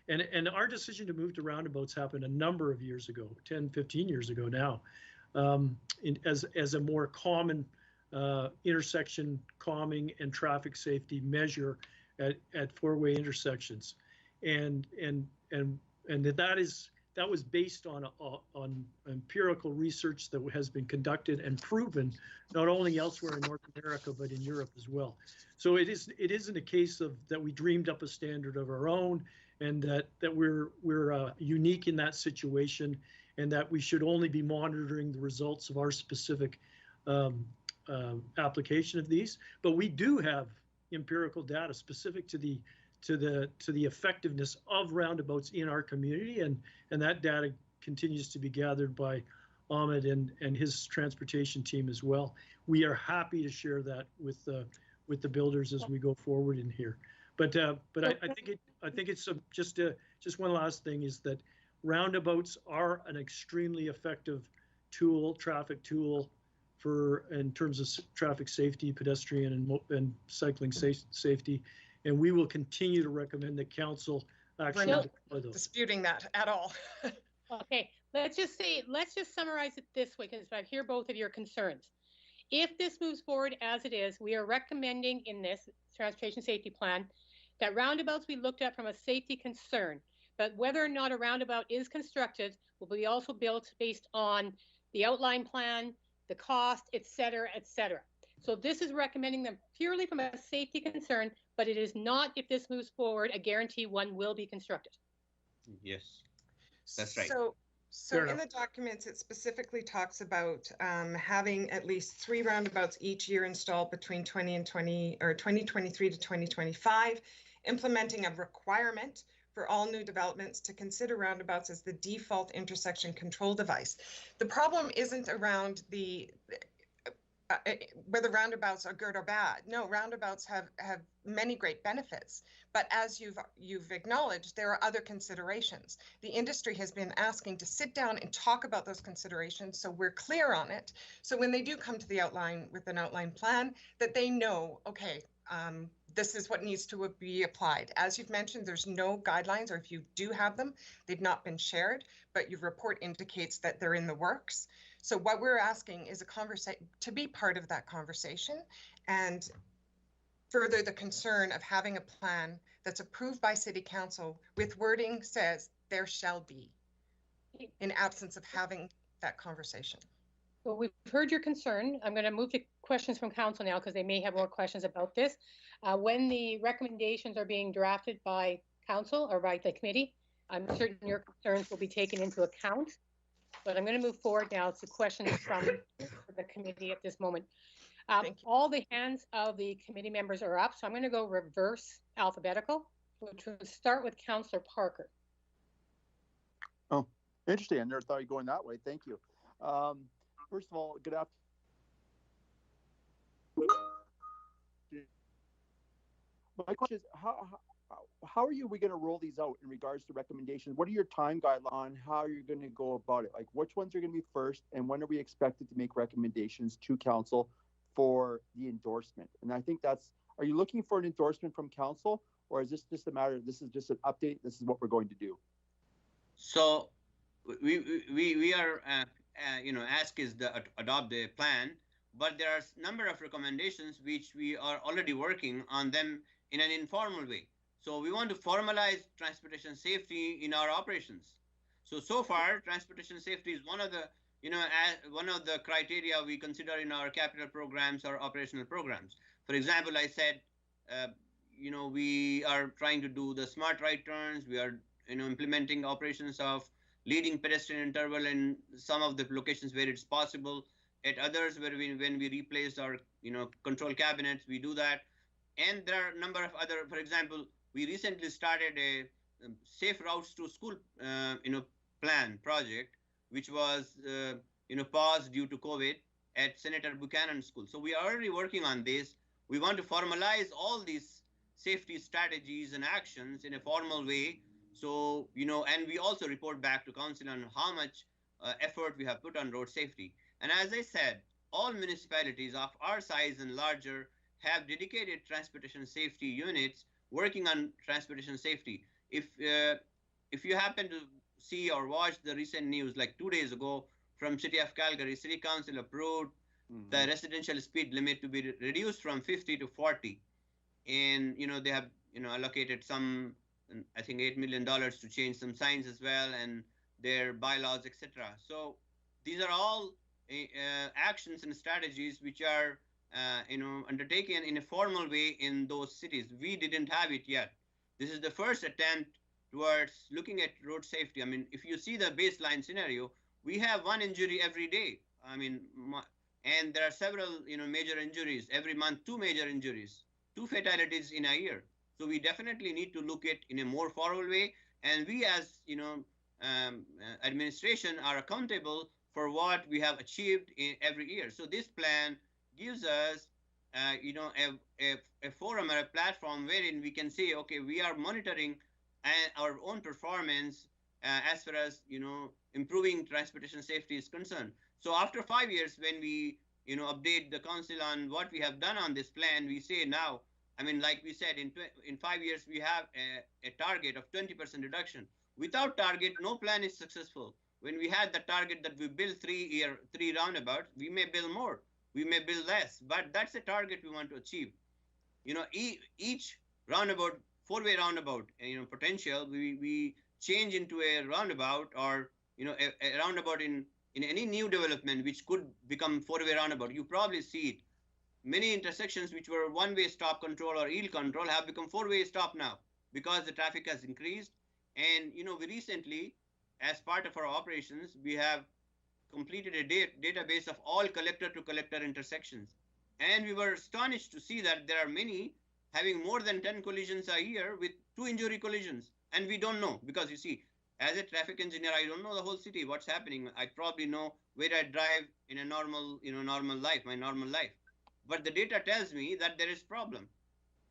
and our decision to move to roundabouts happened a number of years ago, 10, 15 years ago now, as a more common intersection calming and traffic safety measure at four-way intersections, and that was based on empirical research that has been conducted and proven not only elsewhere in North America but in Europe as well. So it isn't a case of that we dreamed up a standard of our own and that we're unique in that situation, and that we should only be monitoring the results of our specific application of these. But we do have empirical data specific to the effectiveness of roundabouts in our community, and that data continues to be gathered by Ahmed and his transportation team as well. We are happy to share that with the builders as we go forward in here. But I think it's just one last thing is that roundabouts are an extremely effective tool, traffic tool in terms of traffic safety, pedestrian and cycling safety. And we will continue to recommend that council actually deploy those. Disputing that at all. Okay, let's just summarize it this way, because I hear both of your concerns. If this moves forward as it is, we are recommending in this transportation safety plan that roundabouts be looked at from a safety concern, but whether or not a roundabout is constructed will be also built based on the outline plan, the cost, et cetera, et cetera. So this is recommending them purely from a safety concern, but it is not, if this moves forward, a guarantee one will be constructed. Yes. That's right. So Fair in enough. the documents, it specifically talks about having at least 3 roundabouts each year installed between 2023 to 2025, implementing a requirement for all new developments to consider roundabouts as the default intersection control device. The problem isn't around whether roundabouts are good or bad. No, roundabouts have many great benefits, but as you've acknowledged, there are other considerations. The industry has been asking to sit down and talk about those considerations, so we're clear on it. So when they do come to the outline with an outline plan, that they know, okay, this is what needs to be applied. As you've mentioned, there's no guidelines, or if you do have them, they've not been shared, but your report indicates that they're in the works. So what we're asking is to be part of that conversation and further the concern of having a plan that's approved by City Council with wording says there shall be, in absence of having that conversation. Well, we've heard your concern. I'm going to move to questions from council now because they may have more questions about this. When the recommendations are being drafted by council or by the committee, I'm certain your concerns will be taken into account. But I'm going to move forward now to questions from the committee at this moment. All the hands of the committee members are up, so I'm going to go reverse alphabetical, which will start with Councillor Parker. Oh, interesting. I never thought you'd go in that way. Thank you. First of all, good afternoon. My question is, how are we going to roll these out in regards to recommendations? What are your time guidelines on how you're going to go about it? Like, which ones are going to be first, and when are we expected to make recommendations to council for the endorsement? And I think are you looking for an endorsement from council, or is this just a matter of, this is just an update, this is what we're going to do? So we are, ask is to adopt the plan, but there are a number of recommendations which we are already working on them in an informal way. So we want to formalize transportation safety in our operations. So far, transportation safety is one of the criteria we consider in our capital programs or operational programs. For example, I said, we are trying to do the smart right turns. We are, implementing operations of leading pedestrian interval in some of the locations where it's possible. At others, when we replaced our, control cabinets, we do that. And there are a number of other, for example, we recently started a safe routes to school, plan project, which was, paused due to COVID at Senator Buchanan School. So we are already working on this. We want to formalize all these safety strategies and actions in a formal way. So, and we also report back to council on how much effort we have put on road safety. And as I said, all municipalities of our size and larger have dedicated transportation safety units working on transportation safety. If you happen to see or watch the recent news, like 2 days ago from City of Calgary, City Council approved the residential speed limit to be reduced from 50 to 40. And, they have, allocated some, I think $8 million to change some signs as well, and their bylaws, etc. So these are all actions and strategies which are, undertaken in a formal way in those cities. We didn't have it yet. This is the first attempt towards looking at road safety. I mean, if you see the baseline scenario, we have 1 injury every day. I mean, and there are several, major injuries every month, 2 major injuries, 2 fatalities in a year. So we definitely need to look at in a more formal way. And we as, administration are accountable for what we have achieved in every year. So this plan gives us, a forum or a platform wherein we can say, okay, we are monitoring our own performance as far as, improving transportation safety is concerned. So after 5 years, when we, update the council on what we have done on this plan, we say now, I mean, like we said, in 5 years, we have a target of 20% reduction. Without target, no plan is successful. When we had the target that we build 3 roundabouts, we may build more, we may build less, but that's the target we want to achieve. Each roundabout, 4-way roundabout, potential, we change into a roundabout or, a roundabout in any new development, which could become 4-way roundabout. You probably see it. Many intersections which were 1-way stop control or yield control have become 4-way stop now because the traffic has increased. And, we recently, as part of our operations, we have completed a database of all collector-to-collector intersections. And we were astonished to see that there are many having more than 10 collisions a year with 2 injury collisions. And we don't know, because you see, as a traffic engineer, I don't know the whole city, what's happening. I probably know where I drive in a normal, normal life, my normal life. But the data tells me that there is problem.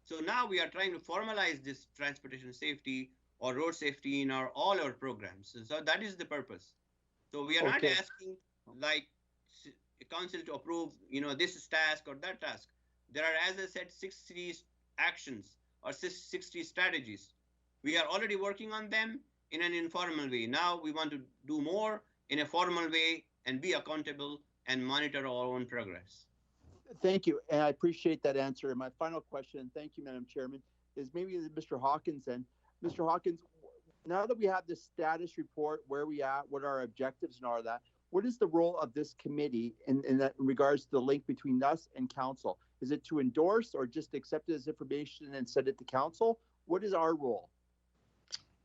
So now we are trying to formalize this transportation safety or road safety in all our programs. So that is the purpose. So we are not asking like a council to approve, this task or that task. There are, as I said, 60 actions or 60 strategies. We are already working on them in an informal way. Now we want to do more in a formal way and be accountable and monitor our own progress. Thank you, and I appreciate that answer. And my final question, and thank you, Madam Chairman, is maybe Mr. Hawkins. And Mr. Hawkins, now that we have this status report, where we at, what our objectives and all that, what is the role of this committee in regards to the link between us and council? Is it to endorse or just accept it as information and send it to council? What is our role?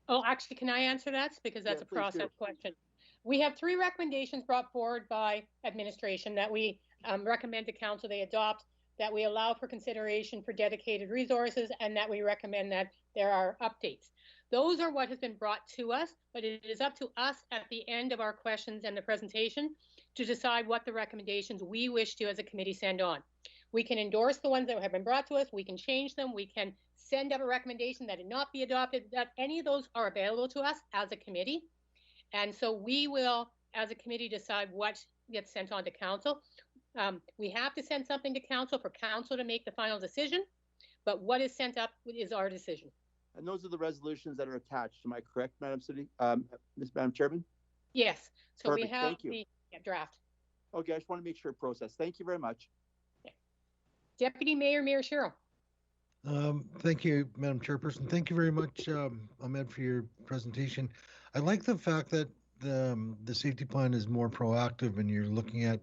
Oh, actually, can I answer that? Because that's a process question. We have 3 recommendations brought forward by administration that we recommend to council they adopt, that we allow for consideration for dedicated resources, and that we recommend that there are updates. Those are what has been brought to us, but it is up to us at the end of our questions and the presentation to decide what the recommendations we wish to as a committee send on. We can endorse the ones that have been brought to us, we can change them, we can send up a recommendation that it not be adopted, that any of those are available to us as a committee. And so we will, as a committee, decide what gets sent on to council. We have to send something to council for council to make the final decision, but what is sent up is our decision. And those are the resolutions that are attached. Am I correct, Madam Madam Chairman? Yes. So Perfect. We have the draft. Okay, I just want to make sure process. Thank you very much. Okay. Deputy Mayor Sherrill. Thank you, Madam Chairperson. Thank you very much, Ahmed, for your presentation. I like the fact that the safety plan is more proactive, and you're looking at,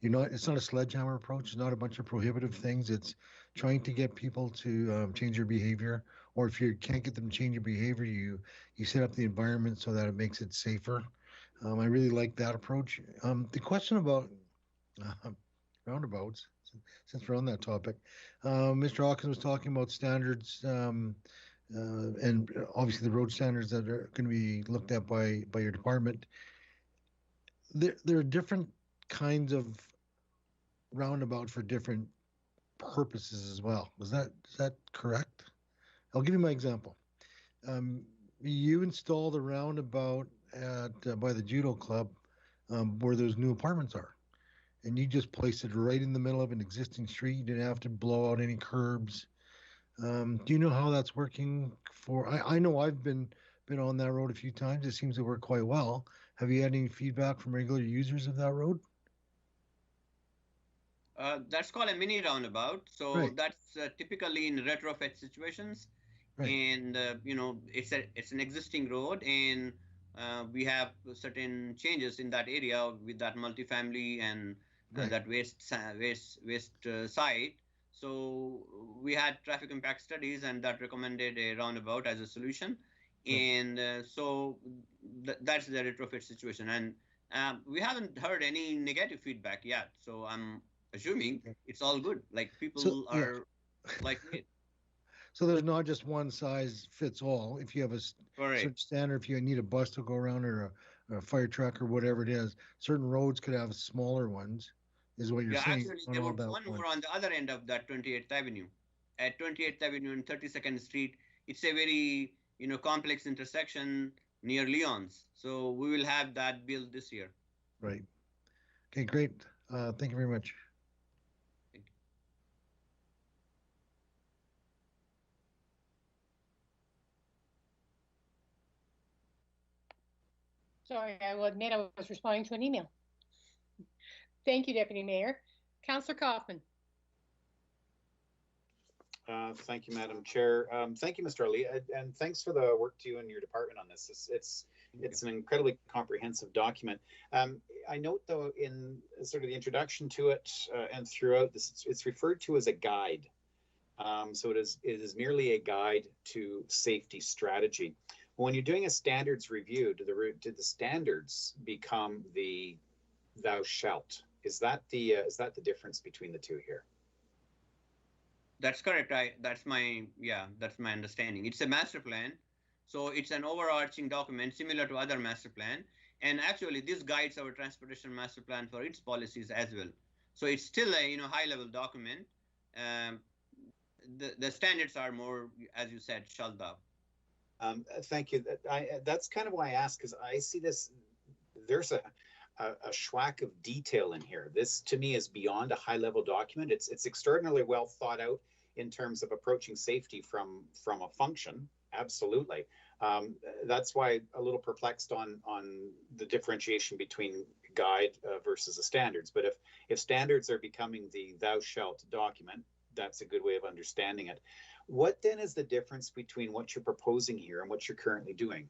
it's not a sledgehammer approach. It's not a bunch of prohibitive things. It's trying to get people to change their behavior, or if you can't get them to change your behavior, you set up the environment so that it makes it safer. I really like that approach. The question about roundabouts, since we're on that topic, Mr. Hawkins was talking about standards, and obviously the road standards that are going to be looked at by your department. There are different kinds of roundabout for different purposes as well. Is that correct? I'll give you my example. You installed a roundabout by the judo club where those new apartments are, and you just placed it right in the middle of an existing street. You didn't have to blow out any curbs. Do you know how that's working for? I know I've been on that road a few times. It seems to work quite well. Have you had any feedback from regular users of that road? That's called a mini roundabout. So right. That's typically in retrofit situations. Right. And, it's an existing road, and we have certain changes in that area with that multifamily and right. That waste site. So we had traffic impact studies, and that recommended a roundabout as a solution. Right. And so that's the retrofit situation. And we haven't heard any negative feedback yet. So I'm assuming it's all good. Like people are like it. So there's not just one size fits all. If you have a certain standard, if you need a bus to go around or a fire truck or whatever it is, certain roads could have smaller ones, is what you're saying. Actually, there was one more on the other end of that 28th Avenue. At 28th Avenue and 32nd Street, it's a very, complex intersection near Leon's. So we will have that built this year. Right. Okay, great. Thank you very much. Sorry, I will admit I was responding to an email. Thank you, Deputy Mayor. Councillor Kaufman. Thank you, Madam Chair. Thank you, Mr. Ali, and thanks for the work to you and your department on this. It's an incredibly comprehensive document. I note, though, in sort of the introduction to it and throughout this, it's referred to as a guide. So it is merely a guide to safety strategy. When you're doing a standards review, did the standards become the thou shalt? Is that the difference between the two here? That's correct. That's my understanding. It's a master plan, so it's an overarching document similar to other master plan, and actually this guides our transportation master plan for its policies as well. So it's still a high level document. The standards are more, as you said, shall thou. Thank you. That's kind of why I asked, because I see this. There's a schwack of detail in here. This to me is beyond a high level document. It's extraordinarily well thought out in terms of approaching safety from a function. Absolutely. That's why a little perplexed on the differentiation between guide versus the standards. But if standards are becoming the thou shalt document, that's a good way of understanding it. What then is the difference between what you're proposing here and what you're currently doing?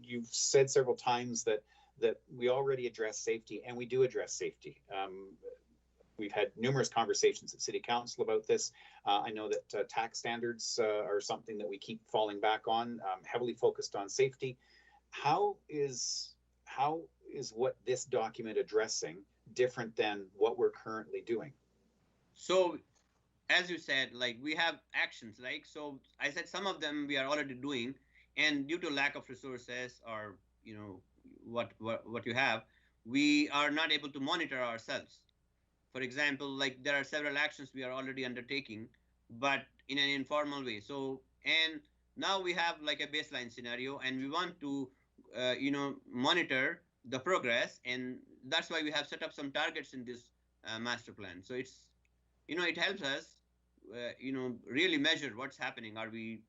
You've said several times that we already address safety, and we do address safety. We've had numerous conversations at City Council about this. I know that tax standards are something that we keep falling back on, heavily focused on safety. How is what this document addressing different than what we're currently doing? So, as you said, like we have actions, like, so I said some of them we are already doing, and due to lack of resources or what you have, we are not able to monitor ourselves. For example, like there are several actions we are already undertaking, but in an informal way. So, and now we have like a baseline scenario, and we want to monitor the progress, and that's why we have set up some targets in this master plan. So it's it helps us really measure what's happening. Are we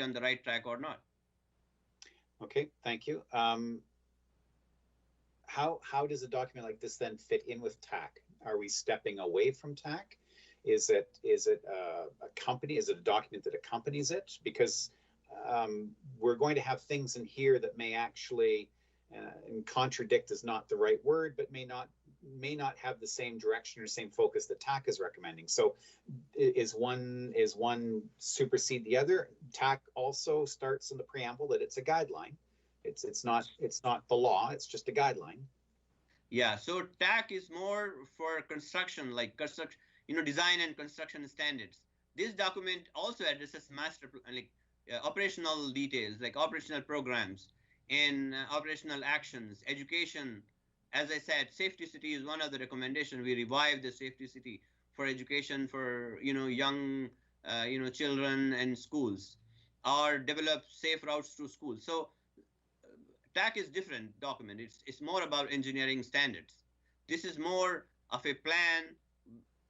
on the right track or not? Okay, thank you. How does a document like this then fit in with TAC? Are we stepping away from TAC? Is it a company? Is it a document that accompanies it? Because we're going to have things in here that may actually, and contradict is not the right word, but may not have the same direction or same focus that TAC is recommending. So is one supersede the other? TAC also starts in the preamble that it's a guideline. It's not the law, it's just a guideline. Yeah, so TAC is more for construction, like design and construction standards. This document also addresses operational details, like operational programs and operational actions, education. As I said, Safety City is one of the recommendations. We revive the Safety City for education for young children and schools, or develop safe routes to school. So TAC is different document. It's more about engineering standards. This is more of a plan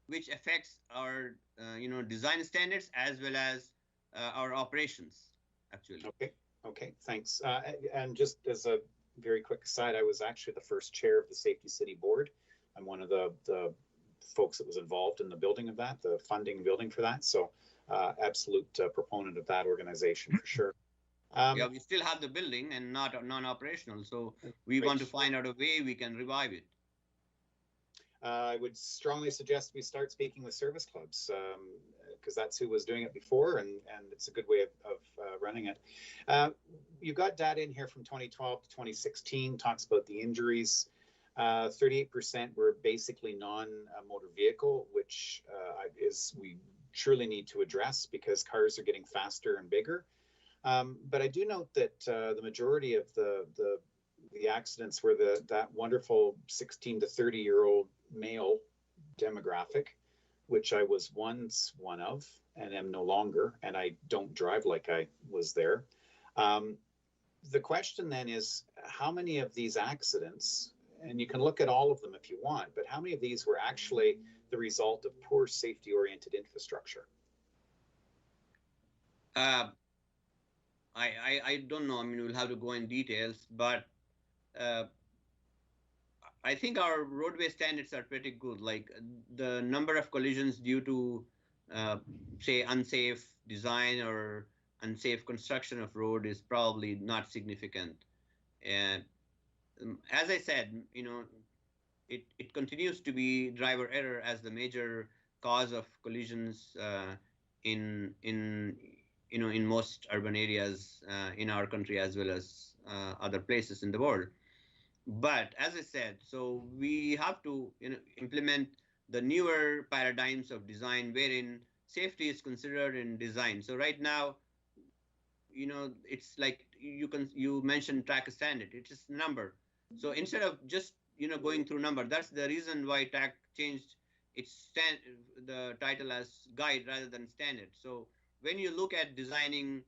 which affects our design standards as well as our operations, actually. Okay, thanks. And just as a very quick aside, I was actually the first chair of the Safety City Board. I'm one of the folks that was involved in the building of that, the funding and building for that. So absolute proponent of that organization for sure. Yeah, we still have the building and not non-operational, so we want to find out a way we can revive it. I would strongly suggest we start speaking with service clubs, because that's who was doing it before, and it's a good way of running it. You've got data in here from 2012 to 2016, talks about the injuries. 38% were basically non-motor vehicle, which we surely need to address because cars are getting faster and bigger. But I do note that the majority of the accidents were that wonderful 16 to 30-year-old male demographic, which I was once one of and am no longer, and I don't drive like I was there. The question then is, how many of these accidents, and you can look at all of them if you want, but how many of these were actually the result of poor safety-oriented infrastructure? I don't know. I mean, we'll have to go in details, but I think our roadway standards are pretty good. Like the number of collisions due to, say, unsafe design or unsafe construction of road is probably not significant. And as I said, it continues to be driver error as the major cause of collisions in in most urban areas in our country as well as other places in the world. But as I said, so we have to implement the newer paradigms of design wherein safety is considered in design. So right now, it's like you mentioned track standard. It's just number. So instead of just going through number, that's the reason why track changed the title as guide rather than standard. So when you look at designing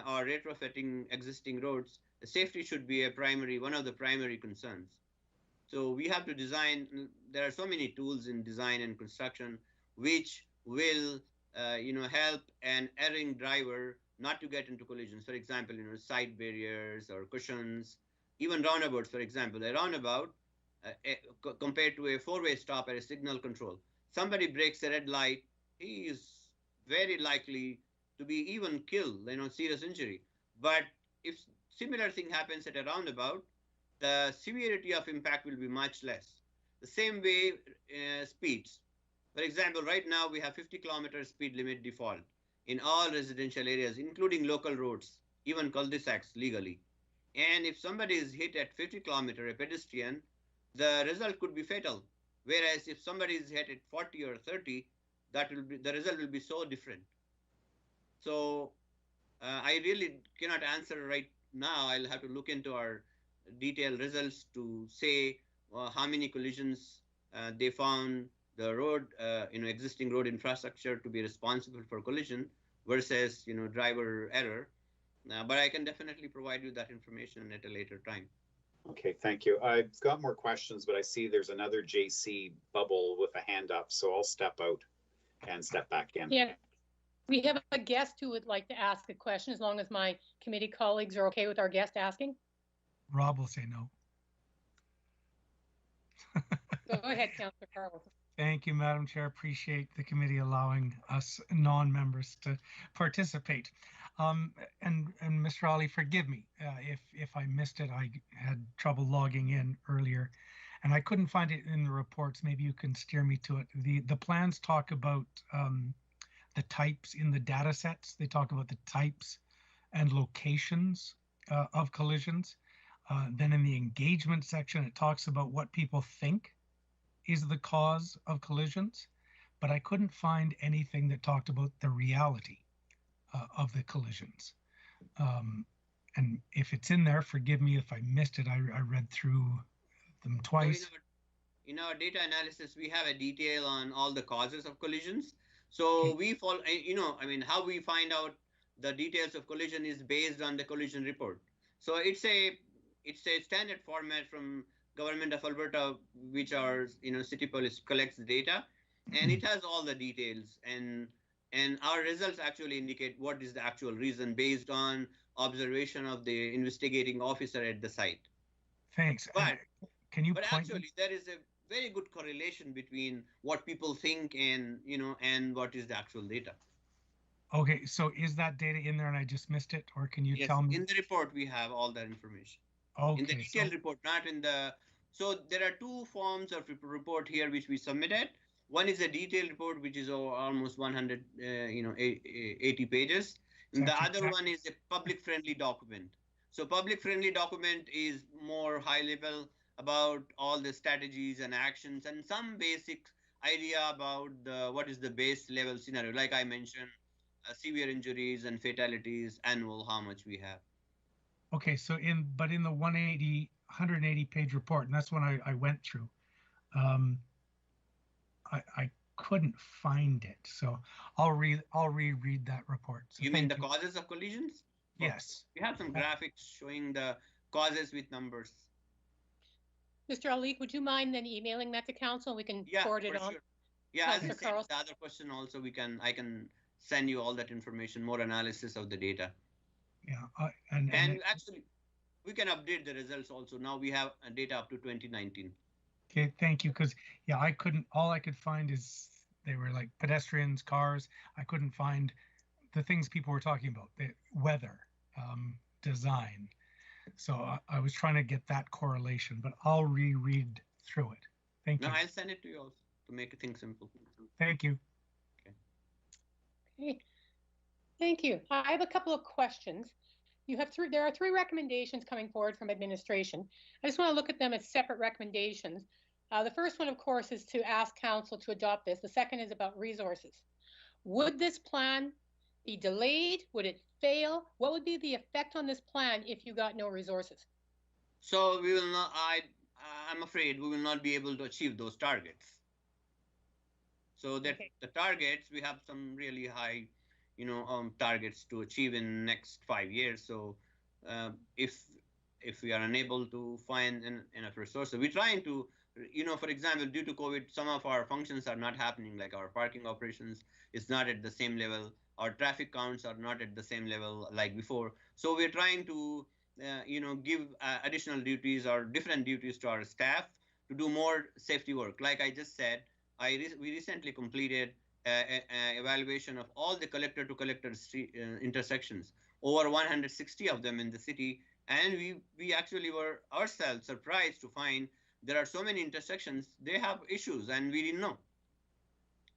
or retrofitting existing roads, the safety should be one of the primary concerns. So we have to design. There are so many tools in design and construction which will help an erring driver not to get into collisions. For example, side barriers or cushions, even roundabouts. For example, a roundabout compared to a four-way stop at a signal control. Somebody breaks a red light, he is very likely to be even killed, serious injury. But if similar thing happens at a roundabout, the severity of impact will be much less. The same way, speeds. For example, right now we have 50-kilometer speed limit default in all residential areas, including local roads, even cul-de-sacs legally. And if somebody is hit at 50-kilometer, a pedestrian, the result could be fatal. Whereas if somebody is hit at 40 or 30, the result will be so different. So I really cannot answer right now. I'll have to look into our detailed results to say how many collisions they found the road, existing road infrastructure to be responsible for collision versus, driver error. But I can definitely provide you that information at a later time. Okay, thank you. I've got more questions, but I see there's another JC bubble with a hand up, so I'll step out and step back in. Yeah, we have a guest who would like to ask a question, as long as my committee colleagues are okay with our guest asking. Rob will say no. Go ahead, Councillor Carlson. Thank you, Madam Chair. Appreciate the committee allowing us non-members to participate. And Mr. Ali, forgive me if I missed it. I had trouble logging in earlier, and I couldn't find it in the reports. Maybe you can steer me to it. The plans talk about the types in the data sets. They talk about the types and locations of collisions. Then in the engagement section, it talks about what people think is the cause of collisions, but I couldn't find anything that talked about the reality of the collisions. And if it's in there, forgive me if I missed it. I read through them twice. So in our data analysis, we have a detail on all the causes of collisions. So Okay. we follow, how we find out the details of collision is based on the collision report. So it's a standard format from Government of Alberta, which our city police collects the data, and it has all the details, and our results actually indicate what is the actual reason based on observation of the investigating officer at the site. Thanks. But can you but point actually there is a very good correlation between what people think and and what is the actual data. Okay, so is that data in there and I just missed it, or can you Yes, tell me? in the report we have all that information. Okay, In the detailed report, not in the. So there are two forms of report here which we submitted. One is a detailed report, which is almost 180 pages. And the other one is a public-friendly document. So public-friendly document is more high level about all the strategies and actions and some basic idea about what is the base level scenario. Like I mentioned, severe injuries and fatalities, annual, how much we have. Okay, so in the 180 page report, and that's when I went through, I couldn't find it. So I'll reread that report. So You mean the causes of collisions? Yes. We have some graphics showing the causes with numbers. Mr. Ali, would you mind then emailing that to council? We can forward it on. Sure. Yeah, as I Councillor said, Carlson. the other question also, I can send you all that information, more analysis of the data. Yeah, and actually, we can update the results also. Now we have data up to 2019. Okay, thank you. Because yeah, all I could find is they were like pedestrians, cars. I couldn't find the things people were talking about, the weather, design. So I was trying to get that correlation, but I'll reread through it. Thank you. No, I'll send it to you also to make things simple. Thank you. Okay. Thank you. I have a couple of questions. There are three recommendations coming forward from administration. I just want to look at them as separate recommendations. The first one, of course, is to ask council to adopt this. The second is about resources. Would this plan be delayed? Would it fail? What would be the effect on this plan if you got no resources? So we will not, I'm afraid we will not be able to achieve those targets. So that Okay. the targets, we have some really high, targets to achieve in next 5 years. So if we are unable to find enough resources, we're trying to, for example, due to COVID, some of our functions are not happening, like our parking operations is not at the same level. Our traffic counts are not at the same level like before. So we're trying to, give additional duties or different duties to our staff to do more safety work. Like I just said, we recently completed an evaluation of all the collector-to-collector intersections, over 160 of them in the city, and we actually were ourselves surprised to find there are so many intersections, they have issues, and we didn't know.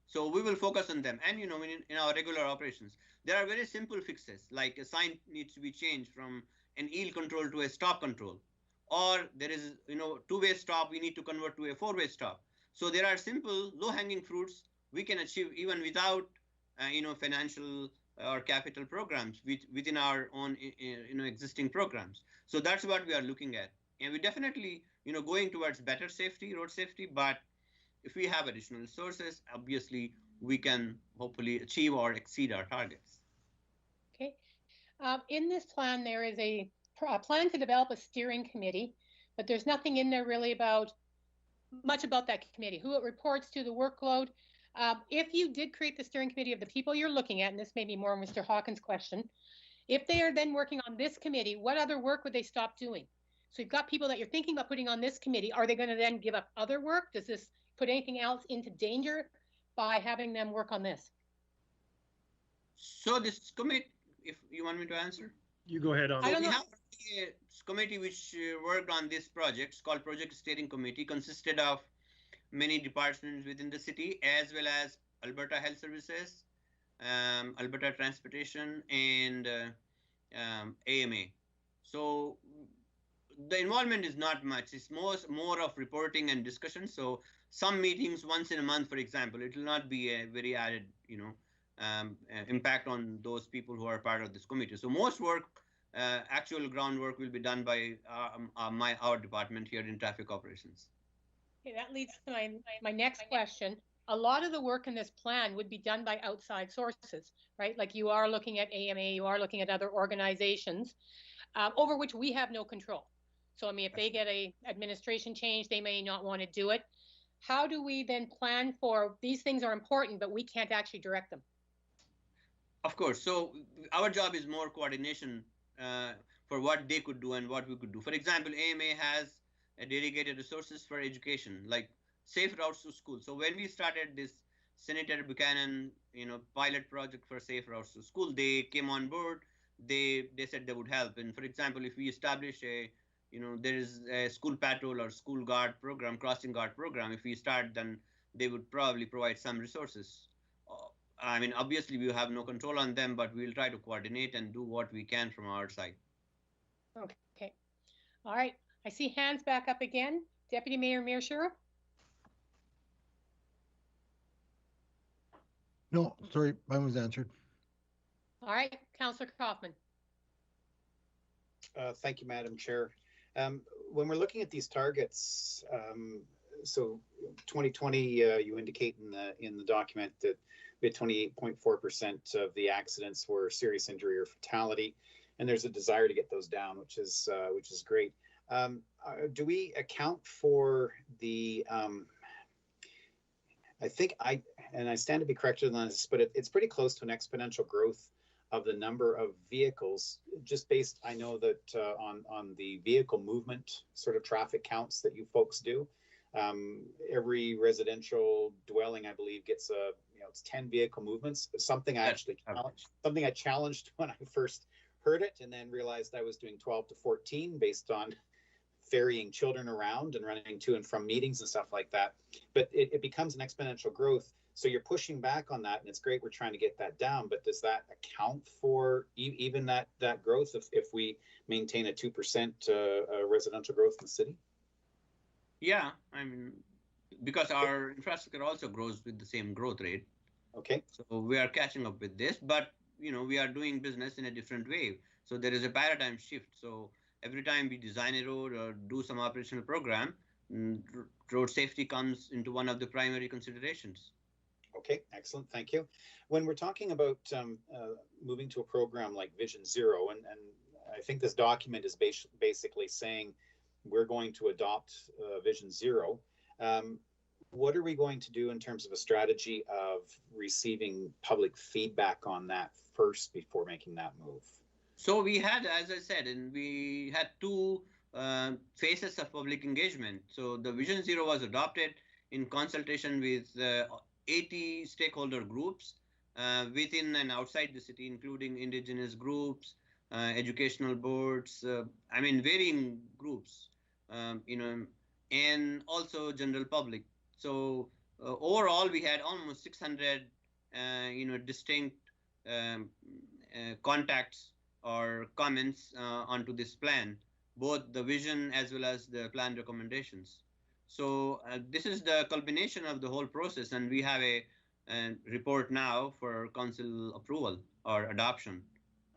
So we will focus on them. And, in our regular operations, there are very simple fixes, like a sign needs to be changed from an yield control to a stop control. Or there is, two-way stop, we need to convert to a four-way stop. So there are simple, low-hanging fruits we can achieve even without, financial or capital programs within our own, existing programs. So that's what we are looking at. And we definitely, going towards better safety, road safety, but if we have additional resources, obviously we can hopefully achieve or exceed our targets. Okay. In this plan, there is a plan to develop a steering committee, but there's nothing in there really much about that committee, who it reports to, the workload. If you did create the steering committee of the people you're looking at, and this may be more Mr. Hawkins' question, if they are then working on this committee, what other work would they stop doing? So you've got people that you're thinking about putting on this committee. Are they going to then give up other work? Does this put anything else into danger by having them work on this? So this committee, if you want me to answer? You go ahead on. I don't We know. have a committee which worked on this project. It's called Project Steering Committee, consisted of many departments within the city, as well as Alberta Health Services, Alberta Transportation, and AMA. So the involvement is not much. It's more of reporting and discussion. So some meetings once in a month, for example, it will not be a very added, impact on those people who are part of this committee. So most work, actual groundwork, will be done by our department here in traffic operations. Okay, that leads to my next question. A lot of the work in this plan would be done by outside sources, right? Like you are looking at AMA, you are looking at other organizations over which we have no control. So, I mean, if they get a administration change, they may not want to do it. How do we then plan for these things are important, but we can't actually direct them? Of course. So our job is more coordination for what they could do and what we could do. For example, AMA has dedicated resources for education, like safe routes to school. So when we started this Senator Buchanan, pilot project for safe routes to school, they came on board. They said they would help. And for example, if we establish there is a school patrol or school guard program, crossing guard program, if we start, then they would probably provide some resources. I mean, obviously we have no control on them, but we'll try to coordinate and do what we can from our side. Okay. All right. I see hands back up again. Deputy Mayor Mearshura? No, sorry, mine was answered. All right. Councillor Kaufman. Thank you, Madam Chair. When we're looking at these targets, so 2020, you indicate in the document that we had 28.4% of the accidents were serious injury or fatality, and there's a desire to get those down, which is great. Do we account for the? I think I stand to be corrected on this, but it's pretty close to an exponential growth of the number of vehicles, just based, I know that on the vehicle movement sort of traffic counts that you folks do. Every residential dwelling, I believe, gets it's 10 vehicle movements. Something I challenged when I first heard it, and then realized I was doing 12 to 14 based on ferrying children around and running to and from meetings and stuff like that. But it becomes an exponential growth. So you're pushing back on that, and it's great. We're trying to get that down, but does that account for even that growth if we maintain a 2% residential growth in the city? Yeah, I mean, because our infrastructure also grows with the same growth rate. Okay. So we are catching up with this, but we are doing business in a different way. So there is a paradigm shift. So every time we design a road or do some operational program, road safety comes into one of the primary considerations. Okay, excellent. Thank you. When we're talking about moving to a program like Vision Zero, and I think this document is basically saying we're going to adopt Vision Zero. What are we going to do in terms of a strategy of receiving public feedback on that first before making that move? So we had, as I said, and we had two phases of public engagement. So the Vision Zero was adopted in consultation with 80 stakeholder groups within and outside the city, including indigenous groups, educational boards, varying groups, and also general public. So overall, we had almost 600, distinct contacts or comments onto this plan, both the vision as well as the plan recommendations. So this is the culmination of the whole process, and we have a report now for council approval or adoption.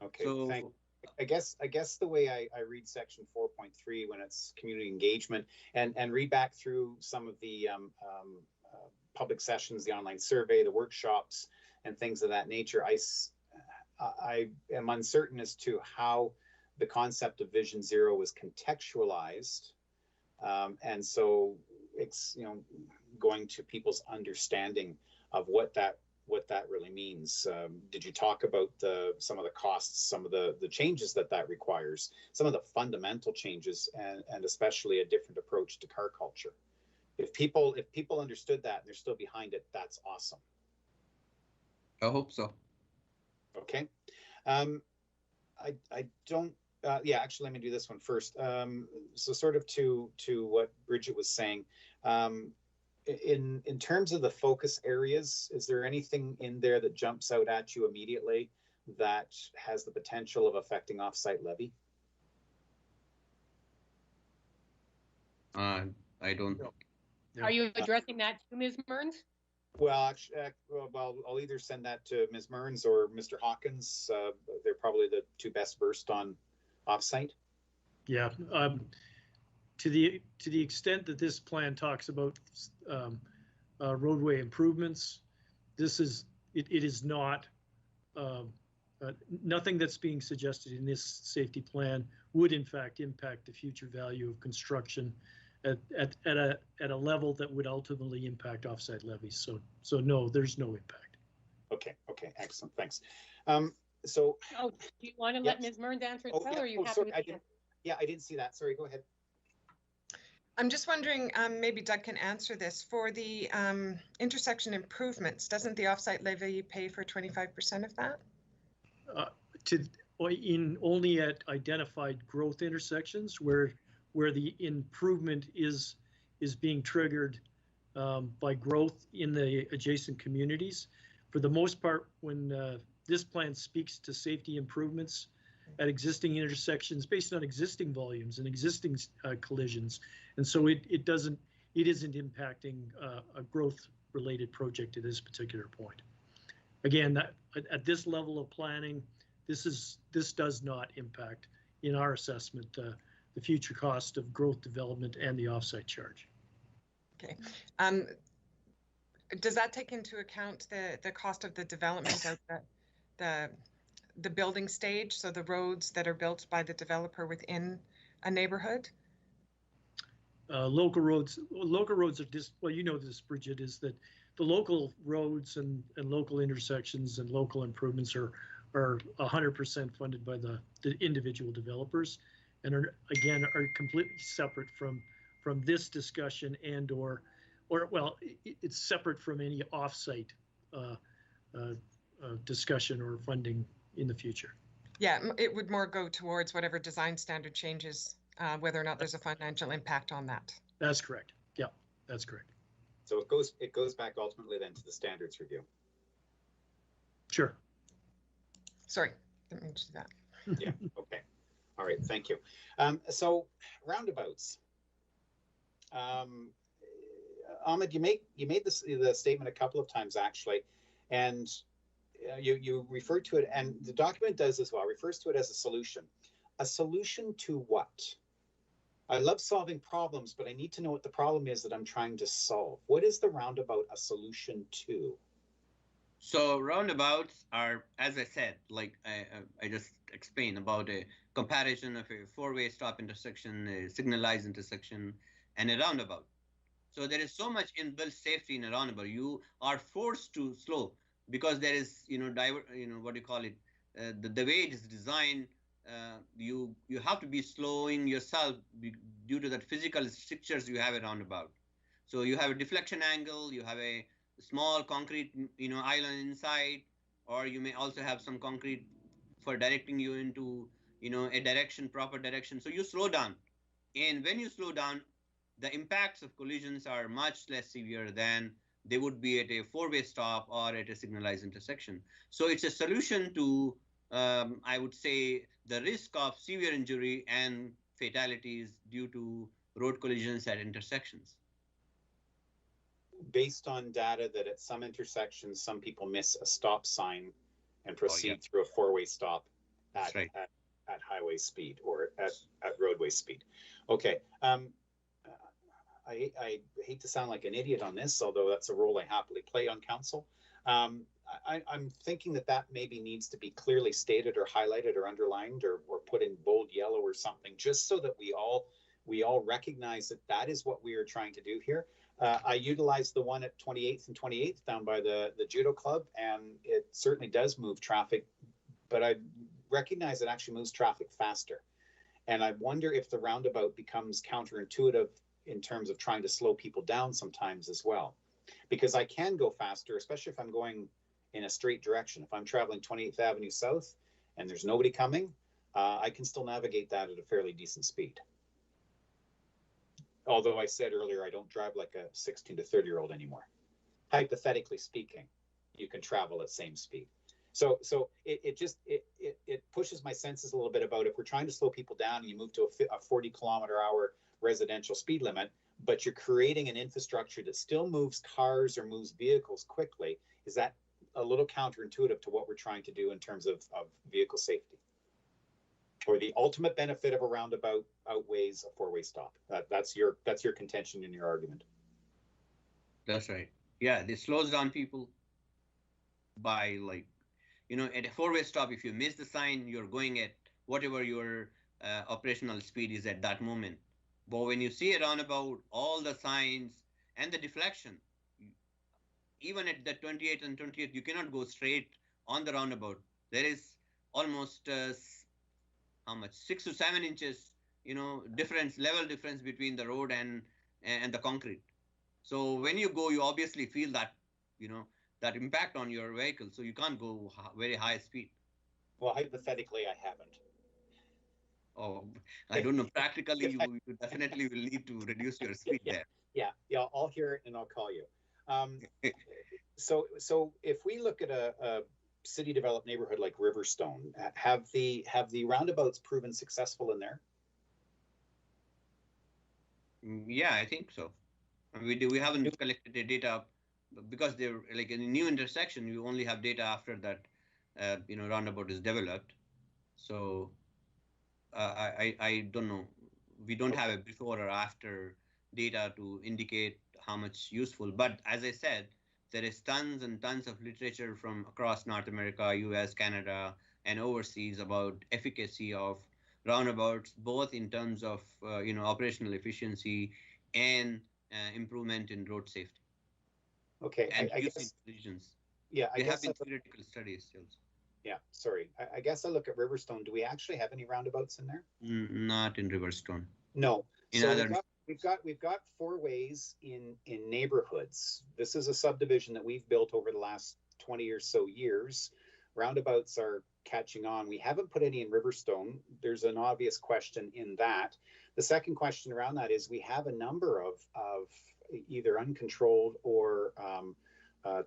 Okay, so I guess the way I read section 4.3 when it's community engagement and read back through some of the public sessions, the online survey, the workshops, and things of that nature, I am uncertain as to how the concept of Vision Zero was contextualized. And so it's going to people's understanding of what that really means. Did you talk about some of the costs, some of the changes that requires, some of the fundamental changes, and especially a different approach to car culture? If people understood that and they're still behind it, that's awesome. I hope so. Okay. I don't. Yeah, actually, let me do this one first. So sort of to what Bridget was saying, in terms of the focus areas, is there anything in there that jumps out at you immediately that has the potential of affecting offsite levy? I don't. No. Are you addressing that to Ms. Mearns? Well, actually, I'll either send that to Ms. Mearns or Mr. Hawkins. They're probably the two best versed on offsite. Yeah, to the extent that this plan talks about roadway improvements, it is not nothing that's being suggested in this safety plan would in fact impact the future value of construction at a level that would ultimately impact offsite levies. So no, there's no impact. Okay, excellent, thanks. So. Oh, do you want to let Ms. Mearns answer as well, or are you happy? Sorry, I didn't see that. Sorry, go ahead. I'm just wondering, maybe Doug can answer this. For the intersection improvements, doesn't the offsite levy pay for 25% of that? Only at identified growth intersections where the improvement is being triggered by growth in the adjacent communities. For the most part, when this plan speaks to safety improvements at existing intersections based on existing volumes and existing collisions, and so it isn't impacting a growth-related project at this particular point. Again, at this level of planning, this does not impact, in our assessment, the future cost of growth development and the offsite charge. Okay. Does that take into account the cost of the development of the building stage, so the roads that are built by the developer within a neighborhood? Local roads are just, well, you know this, Bridget, is that the local roads and local intersections and local improvements are 100% funded by the individual developers, and are completely separate from this discussion or it's separate from any offsite discussion or funding in the future. Yeah, it would more go towards whatever design standard changes, whether or not there's a financial impact on that. That's correct. Yeah, that's correct. So it goes back ultimately then to the standards review. Sure. Sorry, didn't mean to do that. Yeah. Okay. All right. Thank you. So roundabouts. Ahmed, you made the statement a couple of times actually, and you referred to it, and the document does as well. Refers to it as a solution. A solution to what? I love solving problems, but I need to know what the problem is that I'm trying to solve. What is the roundabout a solution to? So roundabouts are, as I said, like I just explained about a comparison of a four-way stop intersection, a signalized intersection, and a roundabout. So there is so much inbuilt safety in a roundabout. You are forced to slow because there is, what do you call it? The way it is designed, you have to be slowing yourself due to that physical strictures you have a roundabout. So you have a deflection angle, you have a small concrete, island inside, or you may also have some concrete for directing you into, a direction, proper direction. So you slow down. And when you slow down, the impacts of collisions are much less severe than they would be at a four-way stop or at a signalized intersection. So it's a solution to, I would say, the risk of severe injury and fatalities due to road collisions at intersections. Based on data that at some intersections, some people miss a stop sign and proceed through a four-way stop at highway speed or at roadway speed. Okay. I hate to sound like an idiot on this, although that's a role I happily play on council. I'm thinking that maybe needs to be clearly stated or highlighted or underlined or put in bold yellow or something, just so that we all recognize that is what we are trying to do here. I utilized the one at 28th and 28th down by the judo club, and it certainly does move traffic, but I recognize it actually moves traffic faster. And I wonder if the roundabout becomes counterintuitive in terms of trying to slow people down sometimes as well. Because I can go faster, especially if I'm going in a straight direction. If I'm traveling 28th Avenue South and there's nobody coming, I can still navigate that at a fairly decent speed. Although I said earlier, I don't drive like a 16 to 30-year-old anymore. Hypothetically speaking, you can travel at same speed. So it pushes my senses a little bit about if we're trying to slow people down and you move to a 40-kilometer-hour residential speed limit, but you're creating an infrastructure that still moves cars or moves vehicles quickly, is that a little counterintuitive to what we're trying to do in terms of vehicle safety? Or the ultimate benefit of a roundabout outweighs a four-way stop? That's your contention in your argument. That's right. Yeah, this slows down people by, like, at a four-way stop, if you miss the sign, you're going at whatever your operational speed is at that moment. But when you see a roundabout, all the signs and the deflection, even at the 28th and 20th, you cannot go straight on the roundabout. There is almost 6 to 7 inches, level difference between the road and the concrete. So when you go, you obviously feel that, that impact on your vehicle. So you can't go very high speed. Well, hypothetically, I haven't. Oh, I don't know. Practically, you definitely will need to reduce your speed there. Yeah, I'll hear it and I'll call you. So if we look at a city developed neighborhood like Riverstone, have the roundabouts proven successful in there? Yeah, I think so. We haven't collected the data because they're like in a new intersection. You only have data after that, roundabout is developed. So I don't know. We don't have a before or after data to indicate how much useful. But as I said, there is tons and tons of literature from across North America, US, Canada, and overseas about efficacy of roundabouts, both in terms of operational efficiency and improvement in road safety. Okay, and I guess regions. Yeah, They have been theoretical studies still. Yeah, sorry. I guess I look at Riverstone. Do we actually have any roundabouts in there? Not in Riverstone. No. In So other we've got four ways in neighborhoods. This is a subdivision that we've built over the last 20 or so years. Roundabouts are catching on. We haven't put any in Riverstone. There's an obvious question in that. The second question around that is we have a number of either uncontrolled or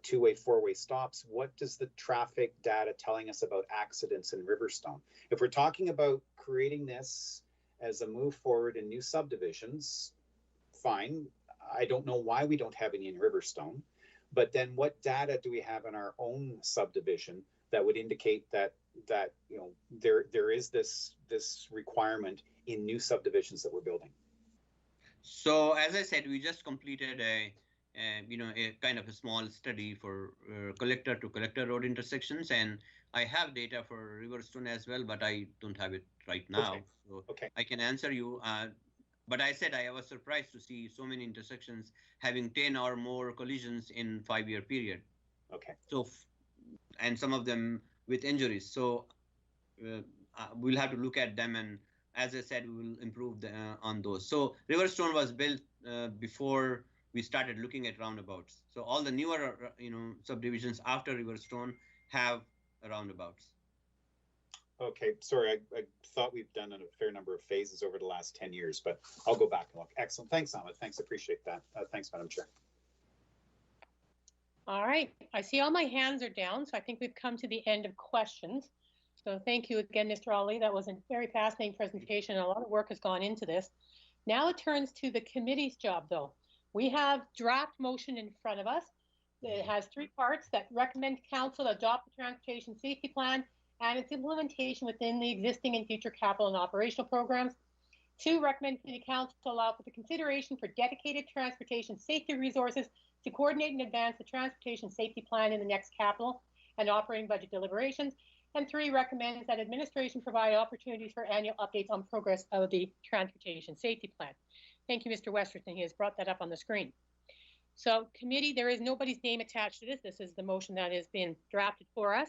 two-way, four-way stops, what does the traffic data telling us about accidents in Riverstone? If we're talking about creating this as a move forward in new subdivisions, fine. I don't know why we don't have any in Riverstone, but then what data do we have in our own subdivision that would indicate that you know there is this requirement in new subdivisions that we're building? So as I said, we just completed a kind of a small study for collector to collector road intersections, and I have data for Riverstone as well, but I don't have it right now. Okay. So Okay. I can answer you. But I said I was surprised to see so many intersections having 10 or more collisions in 5-year period. Okay. So, and some of them with injuries. So we'll have to look at them, and as I said, we will improve on those. So Riverstone was built before we started looking at roundabouts. So all the newer subdivisions after Riverstone have roundabouts. Okay, sorry, I thought we've done a fair number of phases over the last 10 years, but I'll go back and look. Excellent. Thanks, Ahmed. Thanks, appreciate that. Thanks, Madam Chair. All right, I see all my hands are down, so I think we've come to the end of questions. So thank you again, Mr. Ali. That was a very fascinating presentation. A lot of work has gone into this. Now it turns to the committee's job, though. We have draft motion in front of us. It has 3 parts: that recommend council adopt the transportation safety plan and its implementation within the existing and future capital and operational programs. 2, recommend to the council to allow for the consideration for dedicated transportation safety resources to coordinate and advance the transportation safety plan in the next capital and operating budget deliberations. And 3, recommends that administration provide opportunities for annual updates on progress of the transportation safety plan. Thank you, Mr. Westerson. He has brought that up on the screen. So committee, there is nobody's name attached to this. This is the motion that has been drafted for us.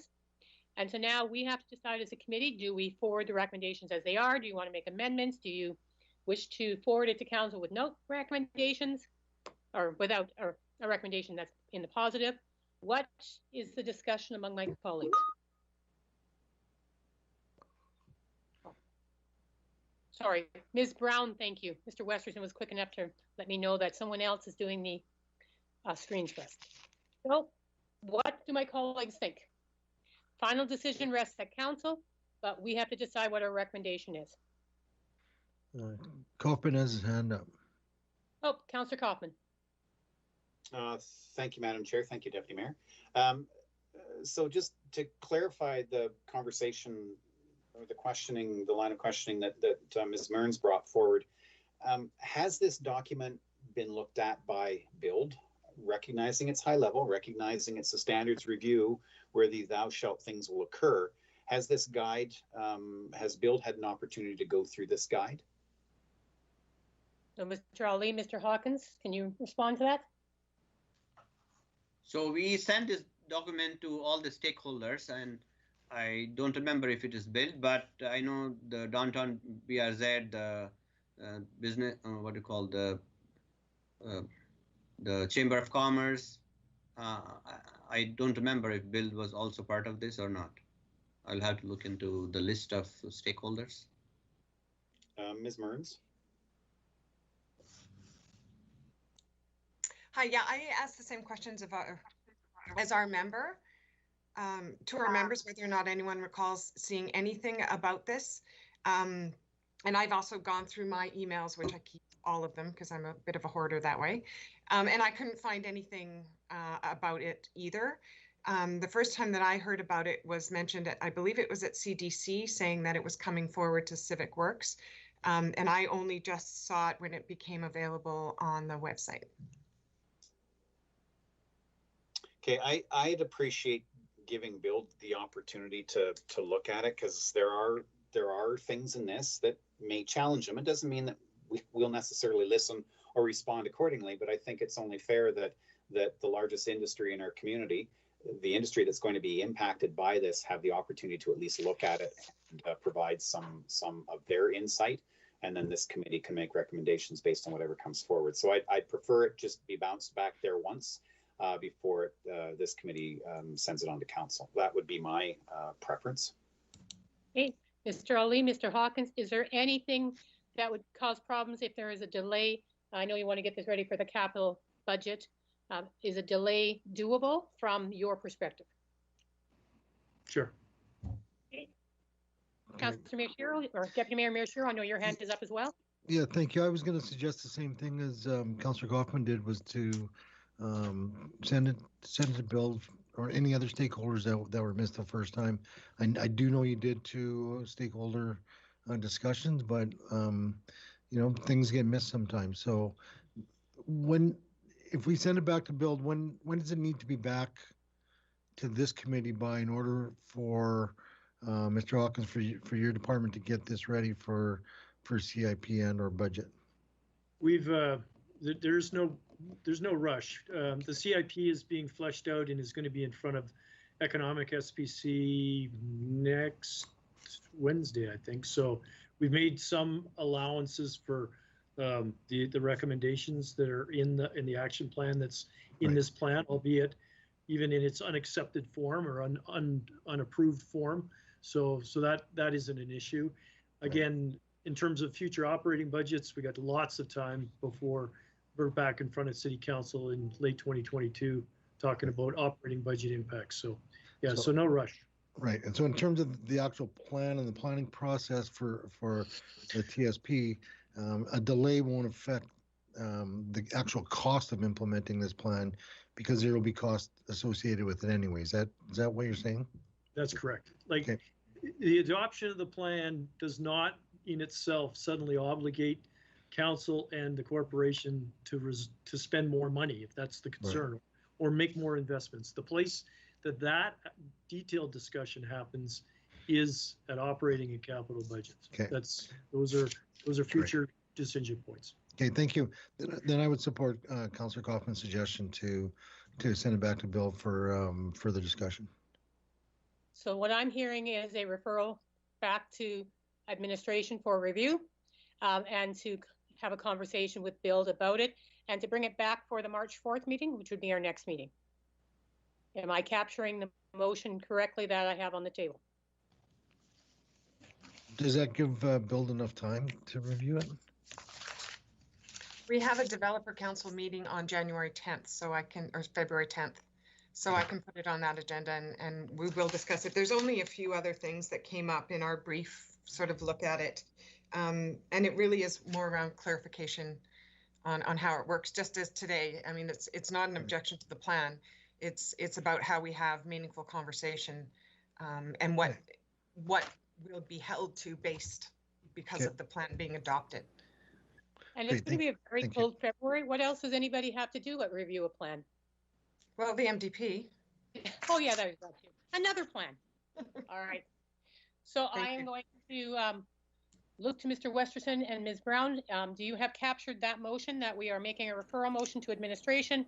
And so now we have to decide as a committee, do we forward the recommendations as they are? Do you want to make amendments? Do you wish to forward it to council with no recommendations or without or a recommendation that's in the positive? What is the discussion among my colleagues? Sorry, Ms. Brown, thank you. Mr. Westerson was quick enough to let me know that someone else is doing the screens for us. So what do my colleagues think? Final decision rests at council, but we have to decide what our recommendation is. Kaufman has his hand up. Oh, Councillor Kaufman. Thank you, Madam Chair. Thank you, Deputy Mayor. So just to clarify the conversation or the questioning, the line of questioning that Ms. Mearns brought forward, has this document been looked at by BUILD, recognizing its high level, recognizing it's a standards review where the thou shalt things will occur? Has this guide, has BUILD had an opportunity to go through this guide? So Mr. Ali, Mr. Hawkins, can you respond to that? So we sent this document to all the stakeholders, and I don't remember if it is built, but I know the downtown BRZ, the business, what do you call the Chamber of Commerce. I don't remember if BUILD was also part of this or not. I'll have to look into the list of stakeholders. Ms. Mearns? Hi, yeah, I asked the same questions about as our member to our members, whether or not anyone recalls seeing anything about this. And I've also gone through my emails, which I keep all of them because I'm a bit of a hoarder that way. And I couldn't find anything about it either. The first time that I heard about it was mentioned at, I believe it was at CDC, saying that it was coming forward to Civic Works. And I only just saw it when it became available on the website. Okay, I'd appreciate giving BUILD the opportunity to look at it, because there are things in this that may challenge them. It doesn't mean that we'll necessarily listen or respond accordingly, but I think it's only fair that the largest industry in our community, the industry that's going to be impacted by this, have the opportunity to at least look at it and provide some of their insight, and then this committee can make recommendations based on whatever comes forward. So I'd prefer it just be bounced back there once before this committee sends it on to council. That would be my preference. Okay, Mr. Ali, Mr. Hawkins, is there anything that would cause problems if there is a delay? I know you want to get this ready for the capital budget. Is a delay doable from your perspective? Sure. Councillor Mayor Sherrill, or Deputy Mayor Sherrill, I know your hand is up as well. Yeah, thank you. I was going to suggest the same thing as Councillor Kaufman did, was to send it to Bill or any other stakeholders that were missed the first time. I do know you did two stakeholder discussions, but you know, things get missed sometimes. So if we send it back to Bill, when does it need to be back to this committee by in order for Mr. Hawkins, for your department to get this ready for CIP and or budget? We've there's no rush. The CIP is being fleshed out and is going to be in front of Economic SPC next Wednesday, I think. So we've made some allowances for the recommendations that are in the action plan that's in this plan, albeit even in its unaccepted form or unapproved form. So that isn't an issue. Again, in terms of future operating budgets, we got lots of time before we're back in front of City Council in late 2022 talking about operating budget impacts. So yeah, so no rush. Right. And so in terms of the actual plan and the planning process for the TSP, a delay won't affect the actual cost of implementing this plan because there will be cost associated with it anyway. Is that what you're saying? That's correct. Like the adoption of the plan does not in itself suddenly obligate council and the corporation to spend more money, if that's the concern, right, or make more investments. The place that detailed discussion happens is at operating and capital budgets. Okay. Those are future decision points. Okay, thank you. Then I would support Councillor Kaufman's suggestion to send it back to Bill for further discussion. So what I'm hearing is a referral back to administration for review, and to have a conversation with Bill about it, and to bring it back for the March 4th meeting, which would be our next meeting. Am I capturing the motion correctly that I have on the table? Does that give Bill enough time to review it? We have a developer council meeting on January 10th, so I can, or February 10th. So I can put it on that agenda and we will discuss it. There's only a few other things that came up in our brief sort of look at it. And it really is more around clarification on how it works, just as today. I mean, it's not an objection to the plan. It's about how we have meaningful conversation, and what will be held to based because of the plan being adopted. And it's going to be a very cold February. What else does anybody have to do but review a plan? Well, the MDP. Oh yeah, that was that too. Another plan. All right. So I am going to look to Mr. Westerson and Ms. Brown. Do you have captured that motion that we are making a referral motion to administration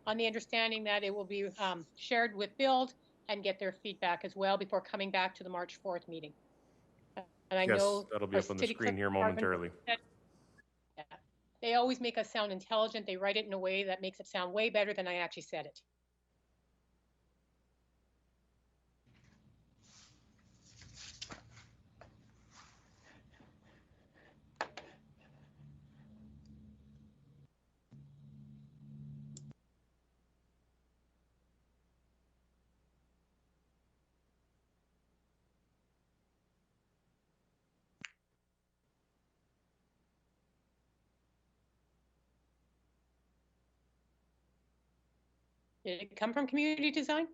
on the understanding that it will be shared with Build and get their feedback as well before coming back to the March 4th meeting? And I know that'll be up on the screen here momentarily. They always make us sound intelligent. They write it in a way that makes it sound way better than I actually said it. Did it come from community design?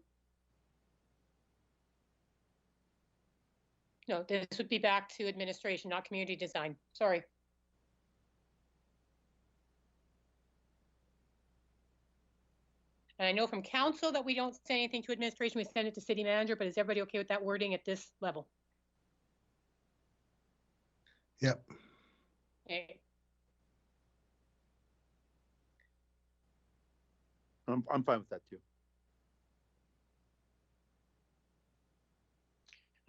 No, this would be back to administration, not community design. Sorry. And I know from council that we don't send anything to administration, we send it to city manager, but is everybody okay with that wording at this level? Yep. Okay. I'm fine with that too.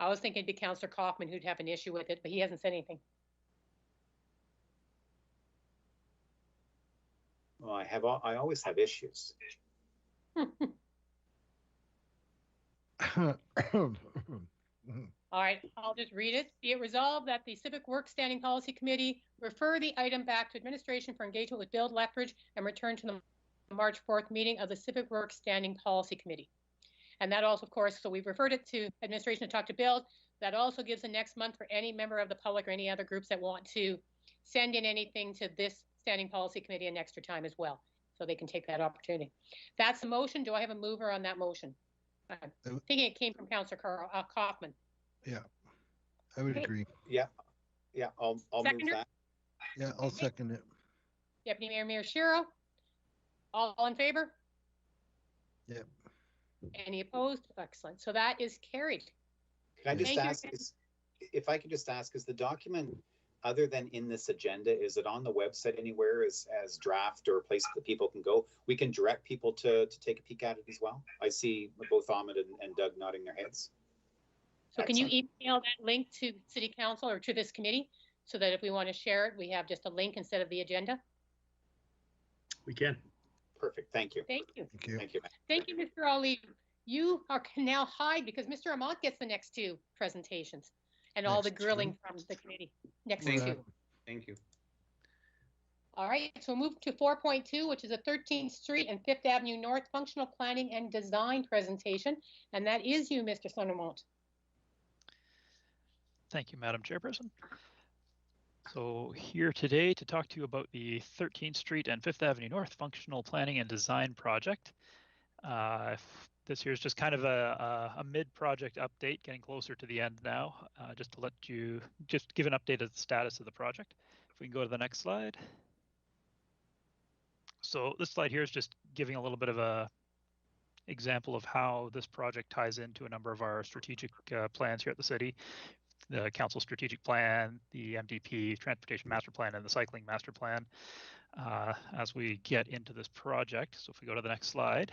I was thinking it'd be Councillor Kaufman who'd have an issue with it, but he hasn't said anything. Well, I always have issues. All right, I'll just read it. Be it resolved that the Civic Work Standing Policy Committee refer the item back to administration for engagement with Build Lethbridge and return to the March 4th meeting of the Civic Works Standing Policy Committee. And that also, of course, so we've referred it to administration to talk to Bill. That also gives the next month for any member of the public or any other groups that want to send in anything to this Standing Policy Committee an extra time as well. So they can take that opportunity. That's the motion. Do I have a mover on that motion? I'm thinking it came from Councillor Kaufman. Yeah, I would agree. Yeah, I'll move that. Yeah, I'll second it. Deputy Mayor Miyashiro, all in favor? Yep. Any opposed? Excellent. So that is carried. Can I just ask, if I could just ask, is the document, other than in this agenda, is it on the website anywhere as draft or a place that people can go? We can direct people to take a peek at it as well. I see both Ahmed and Doug nodding their heads. So can you email that link to City Council or to this committee so that if we want to share it, we have just a link instead of the agenda? We can. Perfect. Thank you. Thank you. Thank you. Thank you. Thank you, Mr. Ali. You can now hide because Mr. Ahmad gets the next two presentations and all the grilling from the committee. Next two. Thank you. All right, so we'll move to 4.2, which is a 13th Street and 5th Avenue North functional planning and design presentation. And that is you, Mr. Sondermont. Thank you, Madam Chairperson. So here today to talk to you about the 13th Street and 5th Avenue North functional planning and design project. This here is just kind of a mid-project update, getting closer to the end now, just to let you just give an update of the status of the project. If we can go to the next slide. So this slide here is just giving a little bit of a example of how this project ties into a number of our strategic plans here at the city. The council strategic plan, the MDP, transportation master plan, and the cycling master plan as we get into this project. So if we go to the next slide.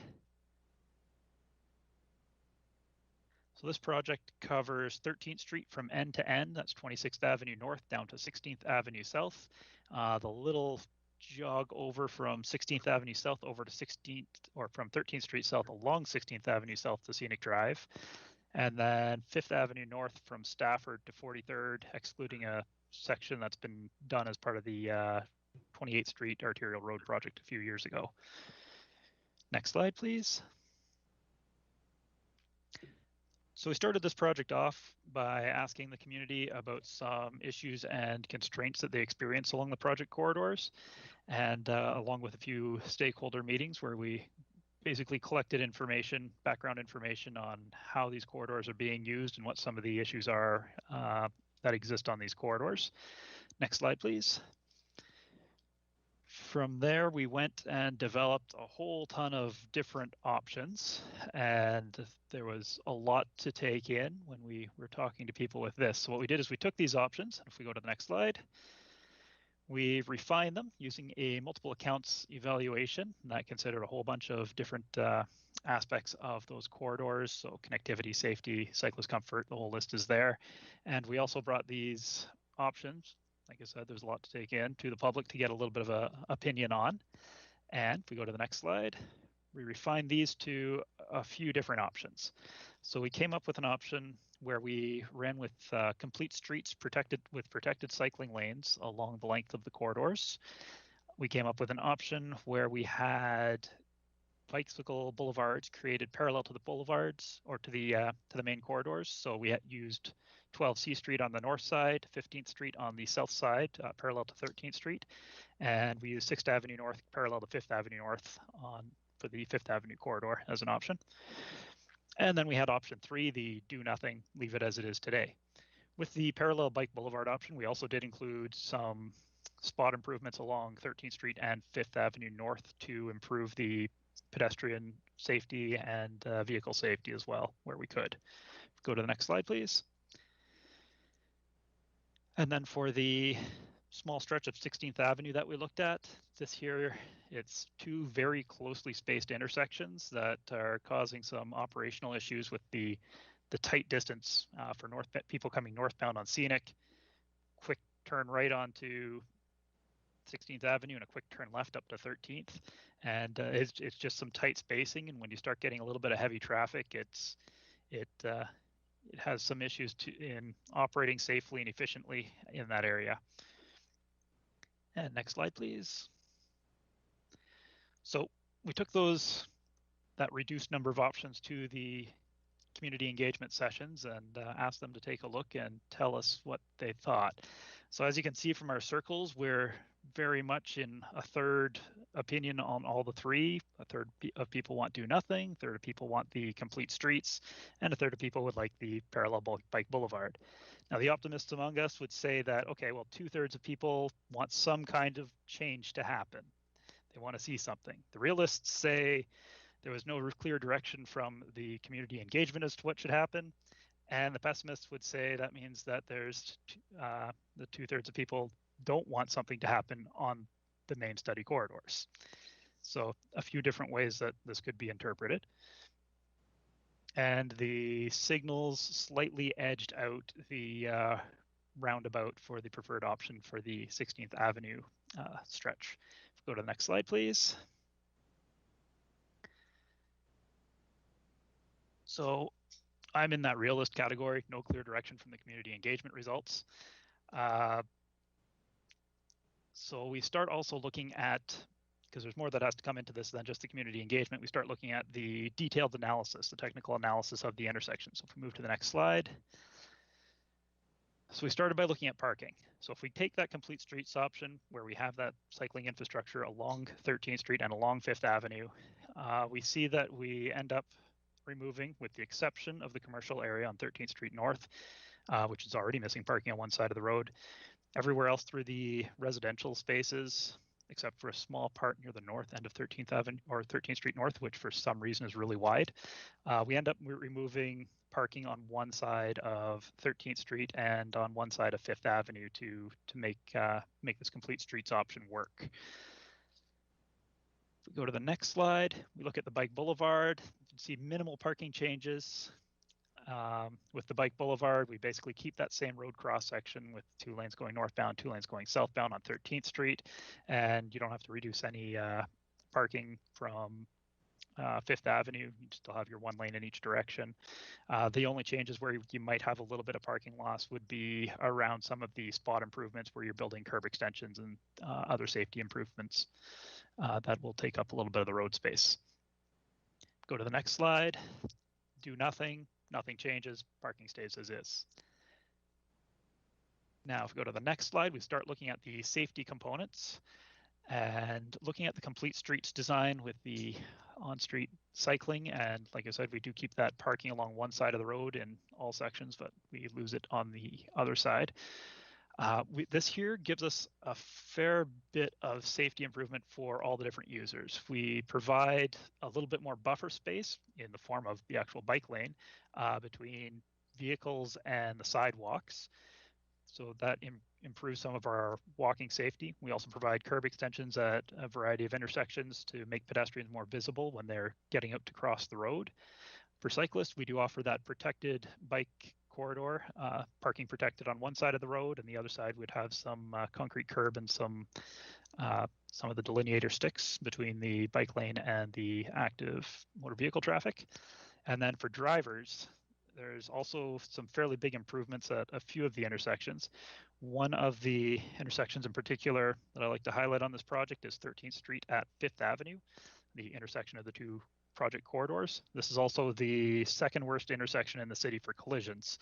So this project covers 13th Street from end to end. That's 26th Avenue North down to 16th Avenue South. The little jog over from 16th Avenue South over to 16th, or from 13th Street South along 16th Avenue South to Scenic Drive. And then 5th Avenue North from Stafford to 43rd, excluding a section that's been done as part of the 28th Street Arterial Road project a few years ago. Next slide, please. So we started this project off by asking the community about some issues and constraints that they experience along the project corridors, and along with a few stakeholder meetings where we basically collected information, background information on how these corridors are being used and what some of the issues are that exist on these corridors. Next slide, please. From there, we went and developed a whole ton of different options, and there was a lot to take in when we were talking to people with this. So what we did is we took these options, and if we go to the next slide, we refined them using a multiple accounts evaluation, and that considered a whole bunch of different aspects of those corridors. So connectivity, safety, cyclist comfort, the whole list is there. And we also brought these options, like I said, there's a lot to take in, to the public to get a little bit of an opinion on. And if we go to the next slide, we refined these to a few different options. So we came up with an option where we ran with complete streets protected with protected cycling lanes along the length of the corridors. We came up with an option where we had bicycle boulevards created parallel to the boulevards or to the main corridors. So we had used 12 C Street on the north side, 15th Street on the south side, parallel to 13th Street, and we used 6th Avenue North parallel to 5th Avenue North for the 5th Avenue corridor as an option. And then we had option 3, the do nothing, leave it as it is today. With the parallel bike boulevard option, we also did include some spot improvements along 13th Street and 5th Avenue North to improve the pedestrian safety and vehicle safety as well, where we could. Go to the next slide, please. And then for the small stretch of 16th Avenue that we looked at, this here, it's 2 very closely spaced intersections that are causing some operational issues with the tight distance for people coming northbound on Scenic, quick turn right onto 16th Avenue and a quick turn left up to 13th. And it's just some tight spacing. And when you start getting a little bit of heavy traffic, it has some issues in operating safely and efficiently in that area. And next slide, please. So we took that reduced number of options to the community engagement sessions and asked them to take a look and tell us what they thought. So as you can see from our circles, we're very much in a third opinion on all the three. A third of people want do nothing, a third of people want the complete streets, and a third of people would like the parallel bike boulevard. Now the optimists among us would say that, okay, well, 2/3 of people want some kind of change to happen. They want to see something. The realists say there was no clear direction from the community engagement as to what should happen. And the pessimists would say that means that there's the 2/3 of people don't want something to happen on the main study corridors. So a few different ways that this could be interpreted. And the signals slightly edged out the roundabout for the preferred option for the 16th Avenue stretch. Go to the next slide, please. So I'm in that realist category, no clear direction from the community engagement results. So we start also looking at, because there's more that has to come into this than just the community engagement, we start looking at the detailed analysis, the technical analysis of the intersection. So if we move to the next slide. So we started by looking at parking. So if we take that complete streets option where we have that cycling infrastructure along 13th Street and along 5th Avenue, we see that we end up removing, with the exception of the commercial area on 13th Street North, which is already missing parking on one side of the road. Everywhere else through the residential spaces, except for a small part near the north end of 13th Avenue or 13th Street North, which for some reason is really wide. We end up removing parking on one side of 13th Street and on one side of 5th Avenue to make this complete streets option work. If we go to the next slide, we look at the bike boulevard. You can see minimal parking changes. With the bike boulevard, we basically keep that same road cross section with 2 lanes going northbound, 2 lanes going southbound on 13th Street, and you don't have to reduce any parking from 5th Avenue. You still have your 1 lane in each direction. The only changes where you might have a little bit of parking loss would be around some of the spot improvements where you're building curb extensions and other safety improvements that will take up a little bit of the road space. Go to the next slide. Do nothing. Nothing changes, parking stays as is. Now, if we go to the next slide, we start looking at the safety components and looking at the complete streets design with the on-street cycling. And like I said, we do keep that parking along one side of the road in all sections, but we lose it on the other side. This here gives us a fair bit of safety improvement for all the different users. We provide a little bit more buffer space in the form of the actual bike lane between vehicles and the sidewalks. So that improves some of our walking safety. We also provide curb extensions at a variety of intersections to make pedestrians more visible when they're getting out to cross the road. For cyclists, we do offer that protected bike corridor, parking protected on one side of the road, and the other side would have some concrete curb and some of the delineator sticks between the bike lane and the active motor vehicle traffic. And then for drivers, there's also some fairly big improvements at a few of the intersections. One of the intersections in particular that I like to highlight on this project is 13th Street at 5th Avenue, the intersection of the two project corridors. This is also the second worst intersection in the city for collisions.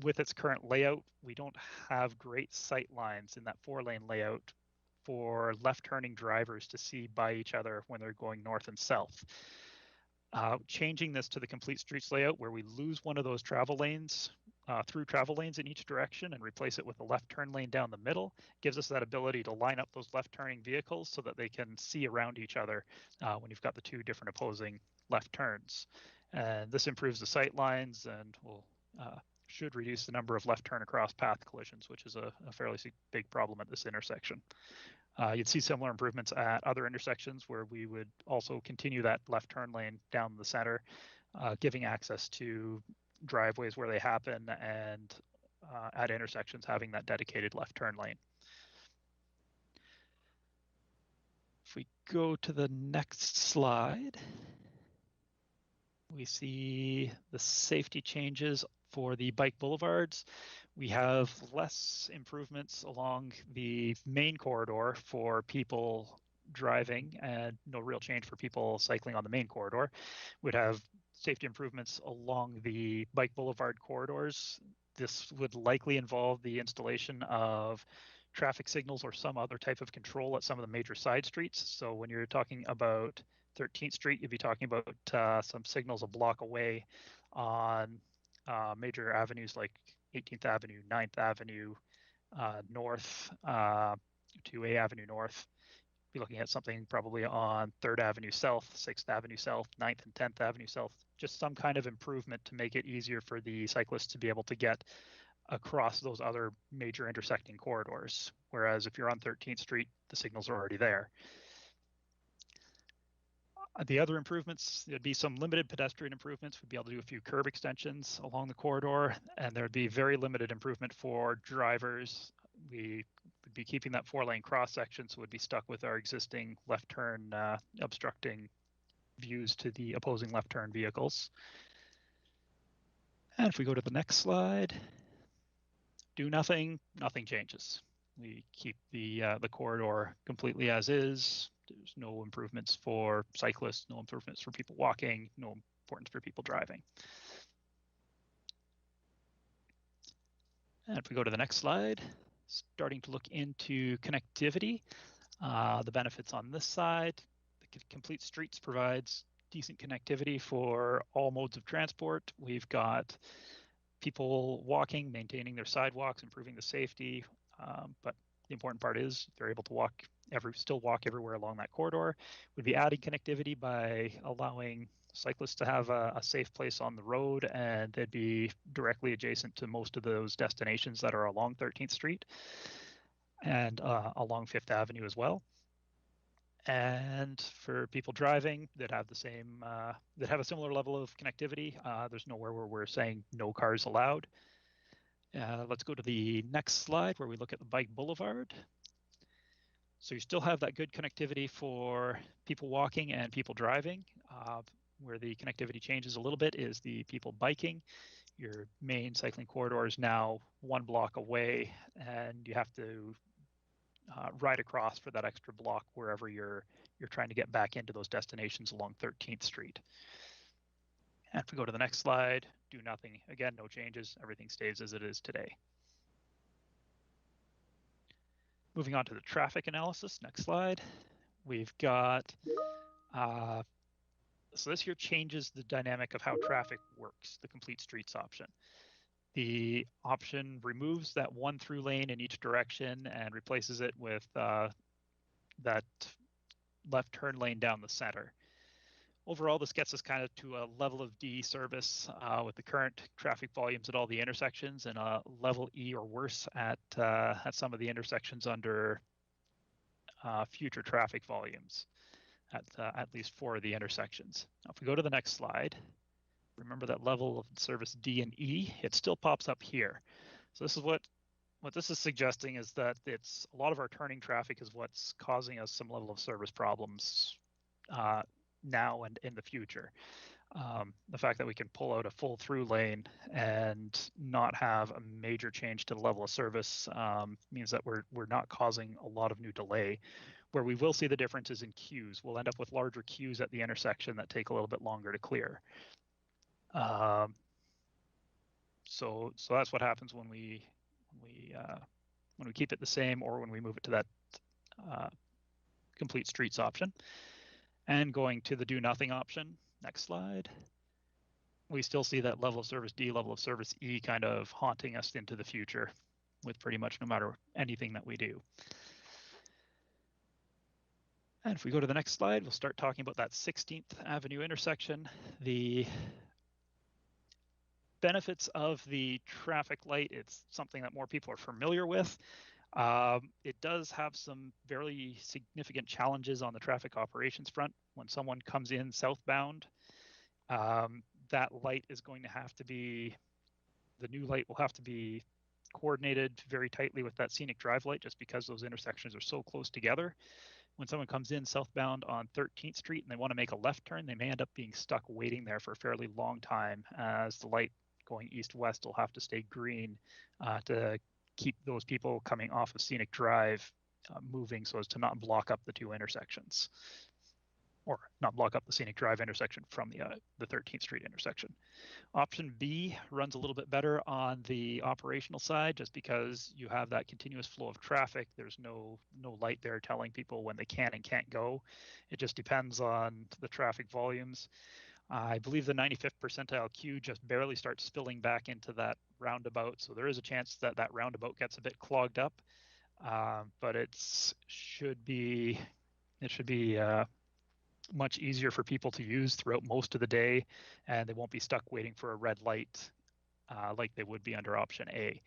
With its current layout, we don't have great sight lines in that 4-lane layout for left-turning drivers to see by each other when they're going north and south. Changing this to the complete streets layout where we lose one of those travel lanes through travel lanes in each direction and replace it with a left turn lane down the middle gives us that ability to line up those left turning vehicles so that they can see around each other when you've got the two different opposing left turns. And this improves the sight lines and will should reduce the number of left turn across path collisions, which is a fairly big problem at this intersection. You'd see similar improvements at other intersections where we would also continue that left turn lane down the center, giving access to driveways where they happen and at intersections having that dedicated left turn lane. If we go to the next slide, we see the safety changes for the bike boulevards. We have less improvements along the main corridor for people driving and no real change for people cycling on the main corridor. We'd have safety improvements along the bike boulevard corridors. This would likely involve the installation of traffic signals or some other type of control at some of the major side streets. So when you're talking about 13th Street, you'd be talking about some signals a block away on major avenues like 18th Avenue, 9th Avenue North, 2A Avenue North. Be looking at something probably on 3rd Avenue South, 6th Avenue South, 9th and 10th Avenue South, just some kind of improvement to make it easier for the cyclists to be able to get across those other major intersecting corridors. Whereas if you're on 13th Street, the signals are already there. The other improvements, there'd be some limited pedestrian improvements. We'd be able to do a few curb extensions along the corridor, and there'd be very limited improvement for drivers. We would be keeping that 4-lane cross section, so we'd be stuck with our existing left turn obstructing views to the opposing left turn vehicles. And if we go to the next slide, do nothing, nothing changes. We keep the corridor completely as is. There's no improvements for cyclists, no improvements for people walking, no importance for people driving. And if we go to the next slide, starting to look into connectivity, the benefits on this side, the Complete Streets provides decent connectivity for all modes of transport. We've got people walking, maintaining their sidewalks, improving the safety, but the important part is they're able to still walk everywhere along that corridor. We'd be adding connectivity by allowing cyclists to have a safe place on the road, and they'd be directly adjacent to most of those destinations that are along 13th Street and along 5th Avenue as well. And for people driving, they'd have the same, they'd have a similar level of connectivity. There's nowhere where we're saying no cars allowed. Let's go to the next slide where we look at the bike boulevard. So you still have that good connectivity for people walking and people driving. Where the connectivity changes a little bit is the people biking. Your main cycling corridor is now 1 block away, and you have to ride across for that extra block wherever you're trying to get back into those destinations along 13th Street. And if we go to the next slide, do nothing. Again, no changes. Everything stays as it is today. Moving on to the traffic analysis. Next slide. We've got, so this here changes the dynamic of how traffic works, the Complete Streets option. The option removes that 1 through lane in each direction and replaces it with that left turn lane down the center. Overall, this gets us kind of to a level of D service with the current traffic volumes at all the intersections, and a level E or worse at some of the intersections under future traffic volumes at least 4 of the intersections. Now, if we go to the next slide, remember that level of service D and E, it still pops up here. So this is what this is suggesting is that it's a lot of our turning traffic is what's causing us some level of service problems now and in the future. The fact that we can pull out a full through lane and not have a major change to the level of service means that we're not causing a lot of new delay. Where we will see the differences in queues. We'll end up with larger queues at the intersection that take a little bit longer to clear. So that's what happens when we keep it the same or when we move it to that Complete Streets option. And going to the do nothing option, next slide, we still see that level of service D, level of service E kind of haunting us into the future with pretty much no matter anything that we do. And if we go to the next slide, we'll start talking about that 16th Avenue intersection. The benefits of the traffic light, it's something that more people are familiar with. It does have some very significant challenges on the traffic operations front. When someone comes in southbound, that light is going to have to be, the new light will have to be coordinated very tightly with that scenic drive light just because those intersections are so close together. When someone comes in southbound on 13th Street and they want to make a left turn, they may end up being stuck waiting there for a fairly long time, as the light going east-west will have to stay green to keep those people coming off of Scenic Drive moving so as to not block up the two intersections, or not block up the Scenic Drive intersection from the 13th Street intersection. Option B runs a little bit better on the operational side, just because you have that continuous flow of traffic. There's no light there telling people when they can and can't go. It just depends on the traffic volumes. I believe the 95th percentile queue just barely starts spilling back into that roundabout, so there is a chance that that roundabout gets a bit clogged up, but it should be much easier for people to use throughout most of the day, and they won't be stuck waiting for a red light like they would be under option A.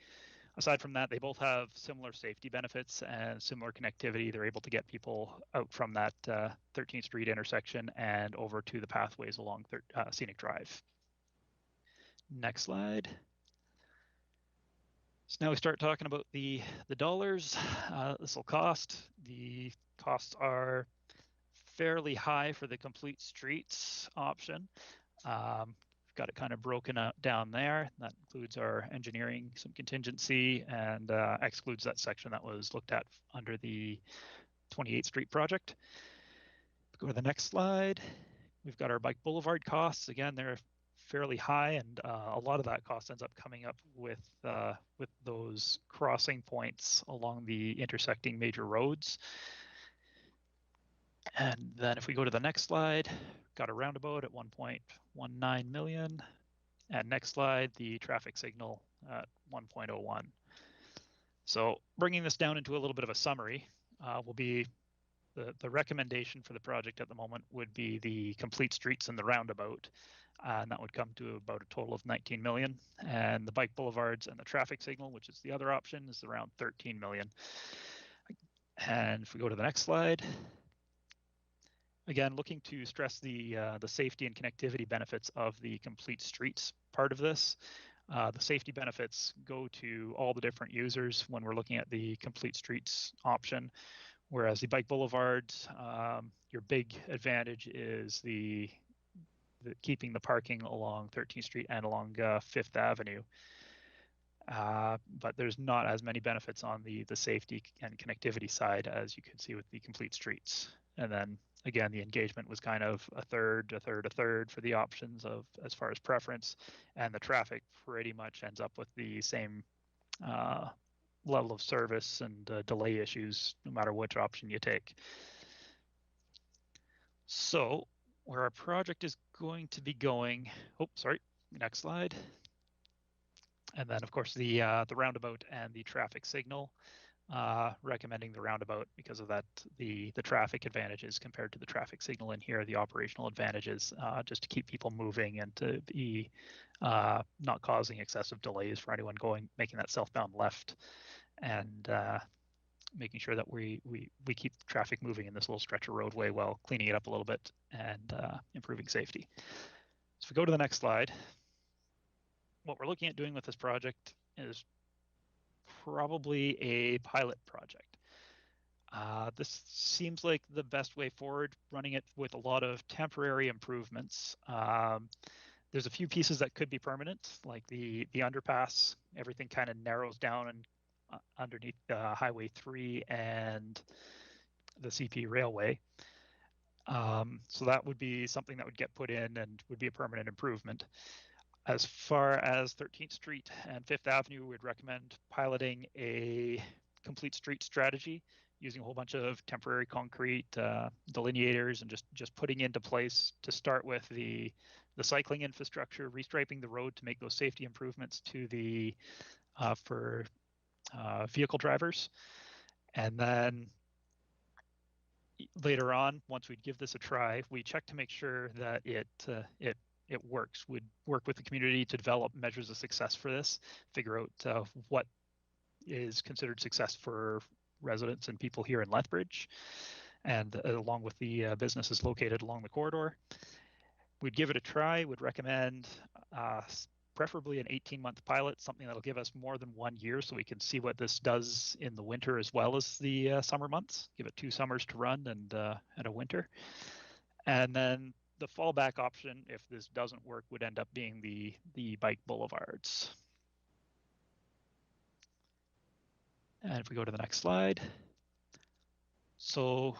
Aside from that, they both have similar safety benefits and similar connectivity. They're able to get people out from that 13th Street intersection and over to the pathways along Scenic Drive. Next slide. So now we start talking about the dollars this will cost. The costs are fairly high for the complete streets option. We've got it kind of broken out down there. That includes our engineering, some contingency, and excludes that section that was looked at under the 28th Street project. Go to the next slide. We've got our bike boulevard costs. Again, they're fairly high, and a lot of that cost ends up coming up with those crossing points along the intersecting major roads. And then if we go to the next slide, got a roundabout at 1.19 million. And next slide, the traffic signal at 1.01. So bringing this down into a little bit of a summary will be the recommendation for the project at the moment would be the complete streets and the roundabout. And that would come to about a total of 19 million. And the bike boulevards and the traffic signal, which is the other option, is around 13 million. And if we go to the next slide, again, looking to stress the safety and connectivity benefits of the complete streets part of this. The safety benefits go to all the different users when we're looking at the complete streets option, whereas the bike boulevards, your big advantage is the keeping the parking along 13th Street and along 5th Avenue. But there's not as many benefits on the safety and connectivity side as you can see with the complete streets. And then again, the engagement was kind of a third for the options of as far as preference, and the traffic pretty much ends up with the same level of service and delay issues no matter which option you take. So where our project is going to be going, next slide. And then of course the roundabout and the traffic signal. Recommending the roundabout because of that, the traffic advantages compared to the traffic signal in here, the operational advantages, just to keep people moving and to be not causing excessive delays for anyone making that southbound left, and making sure that we keep traffic moving in this little stretch of roadway while cleaning it up a little bit and improving safety. So if we go to the next slide, what we're looking at doing with this project is probably a pilot project. This seems like the best way forward, running it with a lot of temporary improvements. There's a few pieces that could be permanent, like the underpass. Everything kind of narrows down and underneath Highway 3 and the CP Railway. So that would be something that would get put in and would be a permanent improvement. As far as 13th Street and 5th Avenue, we'd recommend piloting a complete street strategy using a whole bunch of temporary concrete delineators and just putting into place to start with the cycling infrastructure, restriping the road to make those safety improvements to the for vehicle drivers. And then later on, once we'd give this a try, we check to make sure that it works. We'd work with the community to develop measures of success for this, figure out what is considered success for residents and people here in Lethbridge, and along with the businesses located along the corridor. We'd give it a try. Would recommend preferably an 18-month pilot, something that'll give us more than 1 year so we can see what this does in the winter as well as the summer months. Give it 2 summers to run and a winter. And then the fallback option, if this doesn't work, would end up being the bike boulevards. And if we go to the next slide, So,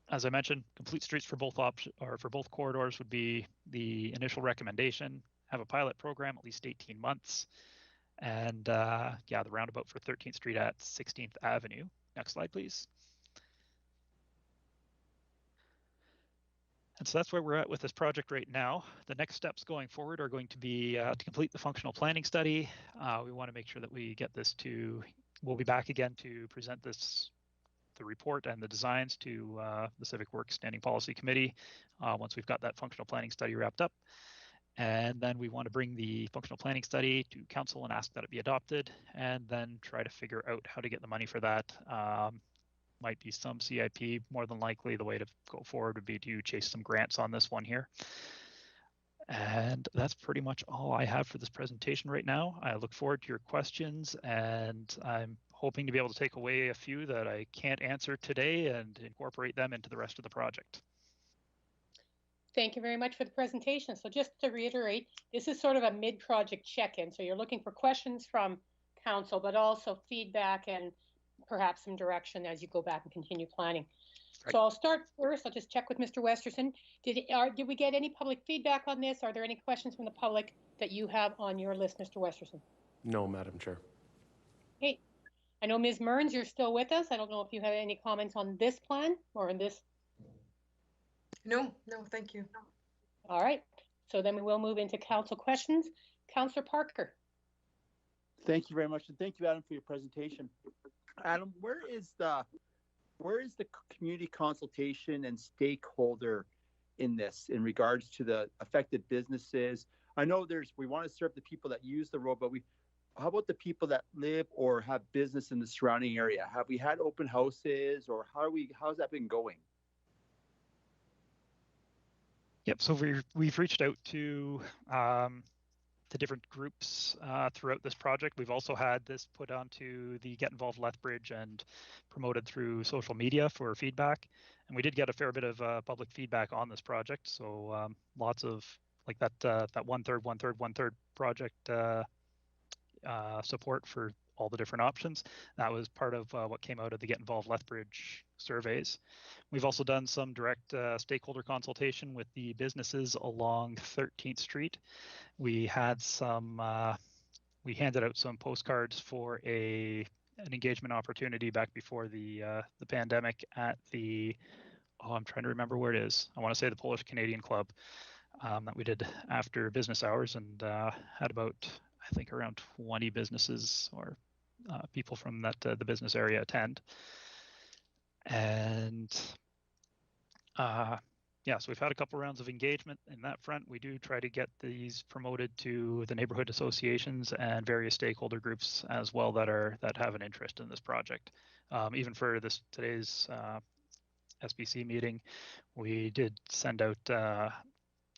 as I mentioned, complete streets for both for both corridors would be the initial recommendation. Have a pilot program at least 18 months, and yeah, the roundabout for 13th Street at 16th Avenue. Next slide, please. And so that's where we're at with this project right now. The next steps going forward are going to be to complete the functional planning study. We want to make sure that we get this to, we'll be back again to present this, the report and the designs to the Civic Works Standing Policy Committee once we've got that functional planning study wrapped up. And then we want to bring the functional planning study to council and ask that it be adopted, and then try to figure out how to get the money for that. Might be some CIP. More than likely, the way to go forward would be to chase some grants on this one here. And that's pretty much all I have for this presentation right now. I look forward to your questions, and I'm hoping to be able to take away a few that I can't answer today and incorporate them into the rest of the project. Thank you very much for the presentation. So just to reiterate, this is sort of a mid-project check-in. So you're looking for questions from council, but also feedback and perhaps some direction as you go back and continue planning. Right. So I'll start first. I'll just check with Mr. Westerson. Did we get any public feedback on this? Are there any questions from the public that you have on your list, Mr. Westerson? No, Madam Chair. Okay. I know Ms. Mearns, you're still with us. I don't know if you have any comments on this plan or in this. No, thank you. All right. So then we will move into council questions. Councillor Parker. Thank you very much, and thank you, Adam, for your presentation. Adam, where is the community consultation and stakeholder in this in regards to the affected businesses? I know we want to serve the people that use the road, but how about the people that live or have business in the surrounding area? Have we had open houses, or how's that been going? Yep. So we've reached out to different groups throughout this project. We've also had this put onto the Get Involved Lethbridge and promoted through social media for feedback. And we did get a fair bit of public feedback on this project. So lots of like that one third project support for all the different options. That was part of what came out of the Get Involved Lethbridge surveys. We've also done some direct stakeholder consultation with the businesses along 13th Street. We had we handed out some postcards for an engagement opportunity back before the pandemic at I'm trying to remember where it is. I want to say the Polish Canadian Club that we did after business hours, and had about, I think, around 20 businesses or people from the business area attend. And yeah, so we've had a couple rounds of engagement in that front. We do try to get these promoted to the neighborhood associations and various stakeholder groups as well that have an interest in this project. Even for today's SBC meeting, we did send out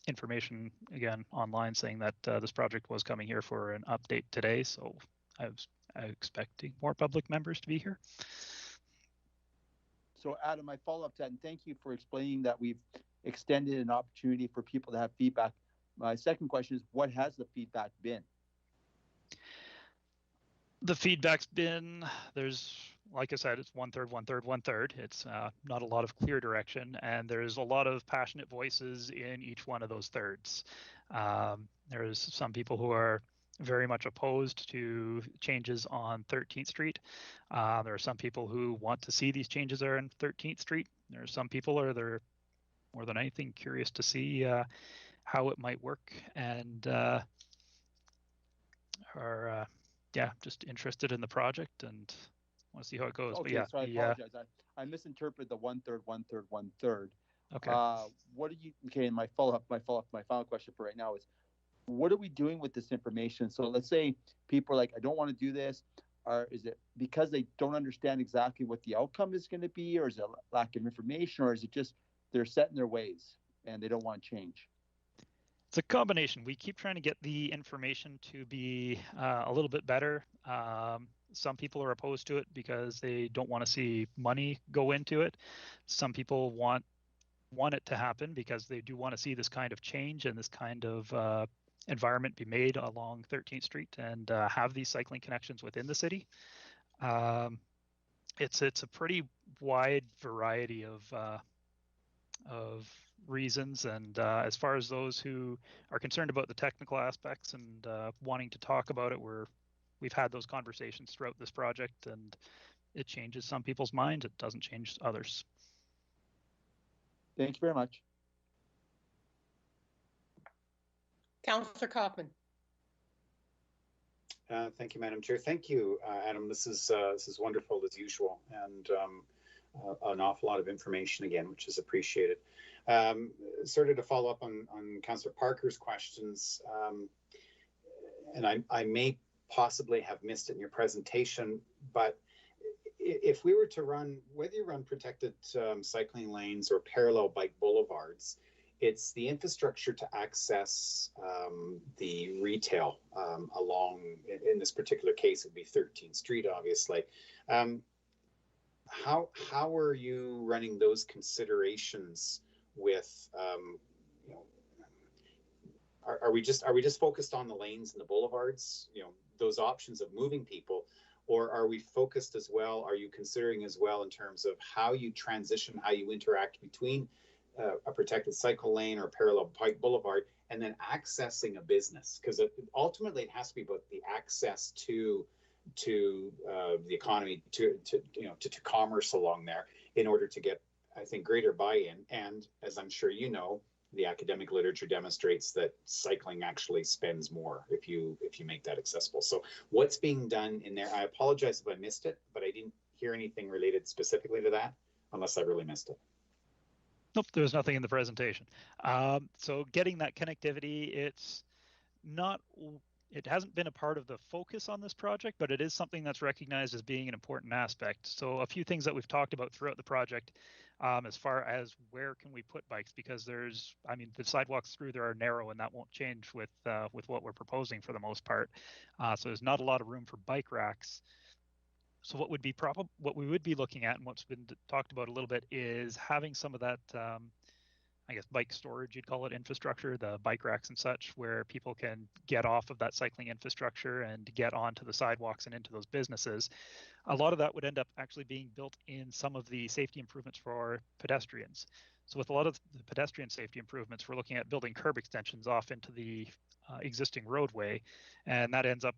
information again online saying that this project was coming here for an update today. So I was expecting more public members to be here. So Adam, I follow up to that, and thank you for explaining that we've extended an opportunity for people to have feedback. My second question is, what has the feedback been? The feedback's been, like I said, it's one third. It's not a lot of clear direction, and there's a lot of passionate voices in each one of those thirds. There's some people who are very much opposed to changes on 13th Street. There are some people who want to see these changes are on 13th Street. There are some people they're more than anything curious to see how it might work, and are just interested in the project and want to see how it goes. Okay, but yeah, so I apologize. I misinterpreted the one third. Okay. What do you? Okay, and my final question for right now is, what are we doing with this information? So let's say people are like, I don't want to do this. Or is it because they don't understand exactly what the outcome is going to be, or is it lack of information, or is it just they're set in their ways and they don't want to change? It's a combination. We keep trying to get the information to be a little bit better. Some people are opposed to it because they don't want to see money go into it. Some people want it to happen because they do want to see this kind of change and this kind of environment be made along 13th Street and have these cycling connections within the city. It's a pretty wide variety of reasons. And as far as those who are concerned about the technical aspects and wanting to talk about it, we've had those conversations throughout this project, and it changes some people's minds. It doesn't change others. Thank you very much. Councillor Kaufman. Thank you, Madam Chair. Thank you, Adam. This is wonderful as usual, and an awful lot of information again, which is appreciated. Sort of to follow up on Councillor Parker's questions, and I may possibly have missed it in your presentation, but if we were to run, whether you run protected cycling lanes or parallel bike boulevards, it's the infrastructure to access the retail along, in this particular case, it would be 13th Street, obviously. How are you running those considerations with, you know, are we just focused on the lanes and the boulevards, you know, those options of moving people, or are we focused as well? Are you considering as well in terms of how you transition, how you interact between a protected cycle lane or parallel bike boulevard, and then accessing a business? Because ultimately it has to be about the access to the economy, to commerce along there, in order to get, I think, greater buy-in. And as I'm sure you know, the academic literature demonstrates that cycling actually spends more if you make that accessible. So what's being done in there? I apologize if I missed it, but I didn't hear anything related specifically to that, unless I really missed it. Nope, there was nothing in the presentation. So getting that connectivity, it hasn't been a part of the focus on this project, but it is something that's recognized as being an important aspect. So a few things that we've talked about throughout the project, as far as where can we put bikes, because the sidewalks through there are narrow, and that won't change with what we're proposing for the most part. So there's not a lot of room for bike racks. So what we would be looking at, and what's been talked about a little bit, is having some of that, I guess, bike storage, you'd call it, infrastructure, the bike racks and such, where people can get off of that cycling infrastructure and get onto the sidewalks and into those businesses. A lot of that would end up actually being built in some of the safety improvements for pedestrians. So with a lot of the pedestrian safety improvements, we're looking at building curb extensions off into the existing roadway, and that ends up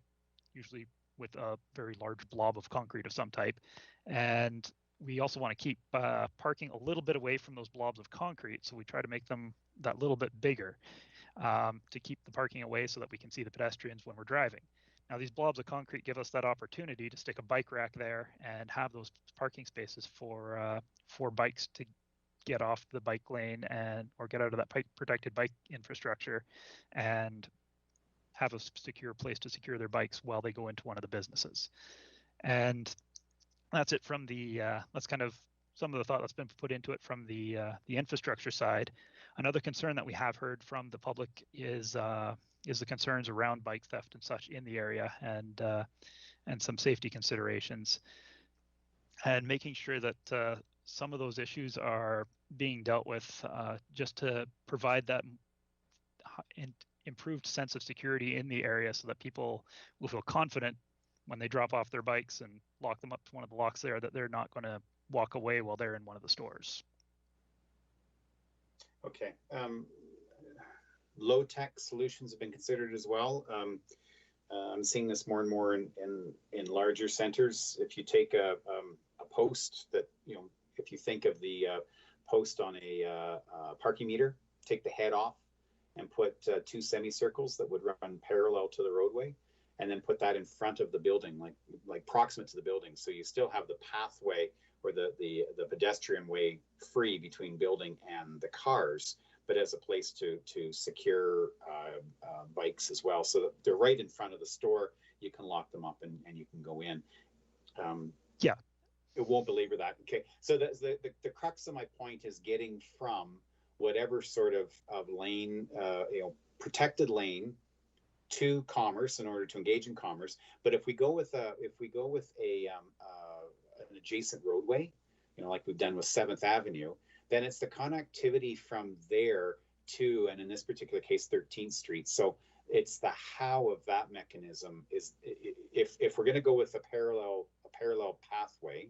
usually with a very large blob of concrete of some type. And we also want to keep parking a little bit away from those blobs of concrete, so we try to make them that little bit bigger to keep the parking away so that we can see the pedestrians when we're driving. Now, these blobs of concrete give us that opportunity to stick a bike rack there and have those parking spaces for bikes to get off the bike lane or get out of that protected bike infrastructure and have a secure place to secure their bikes while they go into one of the businesses. And that's it from that's kind of some of the thought that's been put into it from the infrastructure side. Another concern that we have heard from the public is the concerns around bike theft and such in the area, and some safety considerations, and making sure that some of those issues are being dealt with, just to provide that improved sense of security in the area, so that people will feel confident when they drop off their bikes and lock them up to one of the locks there, that they're not going to walk away while they're in one of the stores. Okay. Low-tech solutions have been considered as well. I'm seeing this more and more in larger centers. If you take a post that, if you think of the post on a parking meter, take the head off and put two semicircles that would run parallel to the roadway, and then put that in front of the building, like proximate to the building. So you still have the pathway or the pedestrian way free between building and the cars, but as a place to secure bikes as well. So that they're right in front of the store. You can lock them up and you can go in. Yeah. It won't belabor that. Okay. So the crux of my point is getting from whatever sort of lane, protected lane, to commerce in order to engage in commerce. But if we go with an adjacent roadway, like we've done with 7th Avenue, then it's the connectivity from there to, and in this particular case, 13th Street. So it's the how of that mechanism is, if we're going to go with a parallel pathway,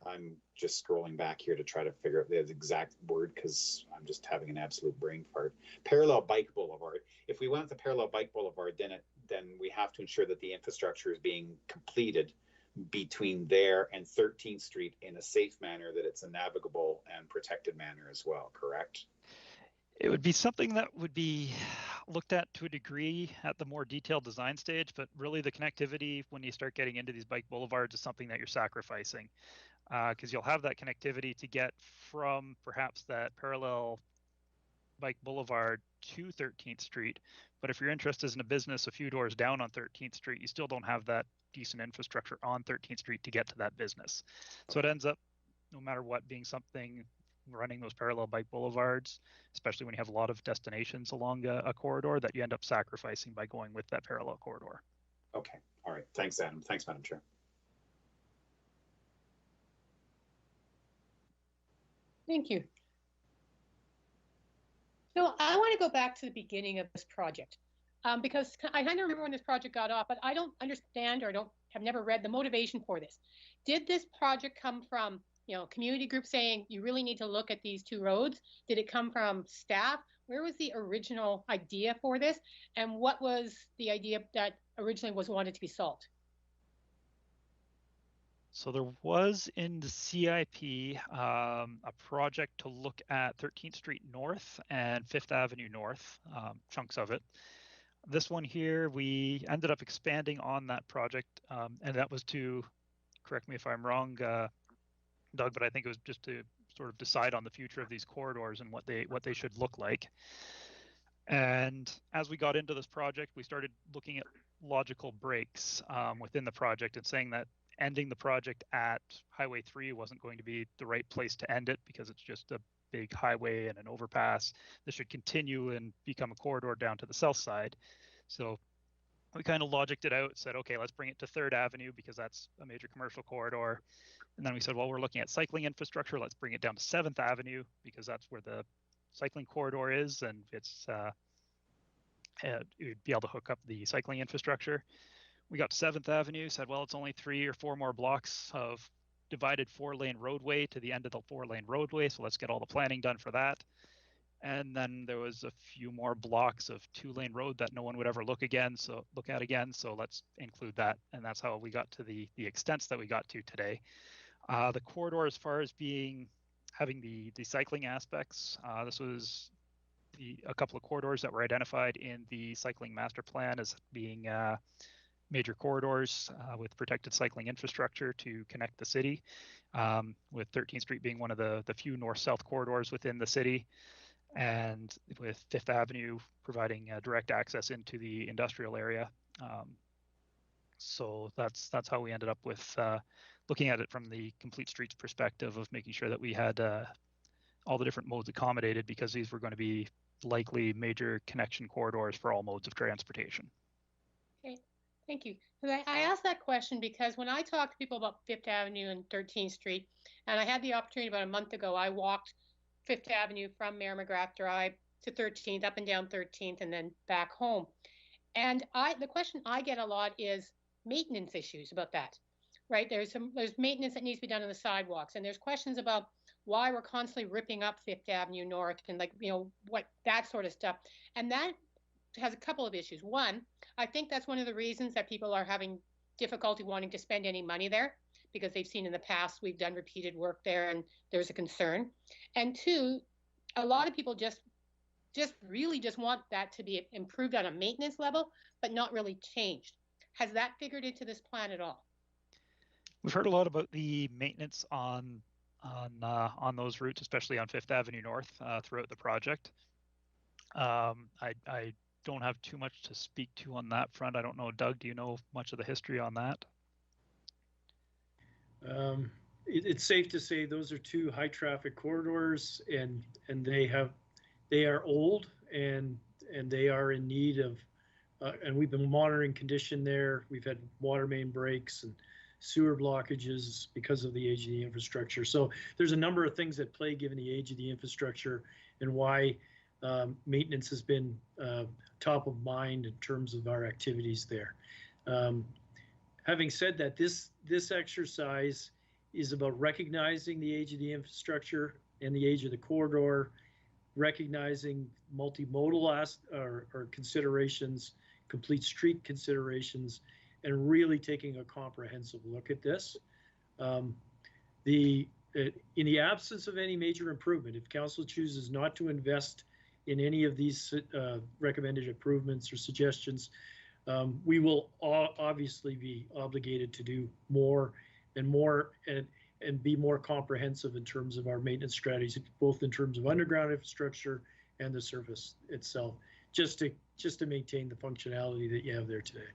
I'm just scrolling back here to try to figure out the exact word because I'm just having an absolute brain fart. Parallel Bike Boulevard. If we went with the Parallel Bike Boulevard, then we have to ensure that the infrastructure is being completed between there and 13th Street in a safe manner, that it's a navigable and protected manner as well, correct? It would be something that would be looked at to a degree at the more detailed design stage, but really the connectivity when you start getting into these bike boulevards is something that you're sacrificing, because you'll have that connectivity to get from perhaps that parallel bike boulevard to 13th Street. But if your interest is in a business a few doors down on 13th Street, you still don't have that decent infrastructure on 13th Street to get to that business. So it ends up, no matter what, being something running those parallel bike boulevards, especially when you have a lot of destinations along a corridor, that you end up sacrificing by going with that parallel corridor. Okay. All right. Thanks, Adam. Thanks, Madam Chair. Thank you. So I want to go back to the beginning of this project, because I kind of remember when this project got off, but I don't understand or have never read the motivation for this. Did this project come from, community group saying you really need to look at these two roads? Did it come from staff? Where was the original idea for this? And what was the idea that originally was wanted to be solved? So there was in the CIP a project to look at 13th Street North and 5th Avenue North, chunks of it. This one here, we ended up expanding on that project, and that was to, correct me if I'm wrong, Doug, but I think it was just to sort of decide on the future of these corridors and what they should look like. And as we got into this project, we started looking at logical breaks within the project and saying that ending the project at Highway 3 wasn't going to be the right place to end it, because it's just a big highway and an overpass. This should continue and become a corridor down to the south side. So we kind of logicked it out, said, okay, let's bring it to 3rd Avenue because that's a major commercial corridor. And then we said, well, we're looking at cycling infrastructure. Let's bring it down to 7th Avenue because that's where the cycling corridor is, and it's you'd be able to hook up the cycling infrastructure. We got to 7th Avenue, said, well, it's only 3 or 4 more blocks of divided 4-lane roadway to the end of the 4-lane roadway. So let's get all the planning done for that. And then there was a few more blocks of 2-lane road that no one would ever look at again. So let's include that. And that's how we got to the extents that we got to today. The corridor, as far as having the cycling aspects, this was a couple of corridors that were identified in the cycling master plan as being major corridors with protected cycling infrastructure to connect the city, with 13th Street being one of the few north-south corridors within the city, and with 5th Avenue providing direct access into the industrial area. So that's how we ended up with looking at it from the complete streets perspective of making sure that we had all the different modes accommodated, because these were going to be likely major connection corridors for all modes of transportation. Okay. Thank you. I asked that question because when I talk to people about 5th Avenue and 13th Street, and I had the opportunity about a month ago, I walked 5th Avenue from Mayor McGrath Drive to 13th, up and down 13th, and then back home. And the question I get a lot is maintenance issues about that, right? There's maintenance that needs to be done on the sidewalks, and there's questions about why we're constantly ripping up 5th Avenue North and what that sort of stuff. And that has a couple of issues. One, I think that's one of the reasons that people are having difficulty wanting to spend any money there, because they've seen in the past we've done repeated work there and there's a concern. And two, a lot of people just really want that to be improved on a maintenance level, but not really changed. Has that figured into this plan at all? We've heard a lot about the maintenance on those routes, especially on 5th Avenue North throughout the project. I don't have too much to speak to on that front. I don't know, Doug, do you know much of the history on that? It's safe to say those are 2 high traffic corridors, and they are old and they are in need of, and we've been monitoring condition there. We've had water main breaks and sewer blockages because of the age of the infrastructure. So there's a number of things at play given the age of the infrastructure and why maintenance has been top of mind in terms of our activities there. Having said that, this exercise is about recognizing the age of the infrastructure and the age of the corridor, recognizing multimodal or considerations, complete street considerations, and really taking a comprehensive look at this. In the absence of any major improvement, if council chooses not to invest in any of these recommended improvements or suggestions, we will obviously be obligated to do more and be more comprehensive in terms of our maintenance strategies, both in terms of underground infrastructure and the surface itself, just to maintain the functionality that you have there today.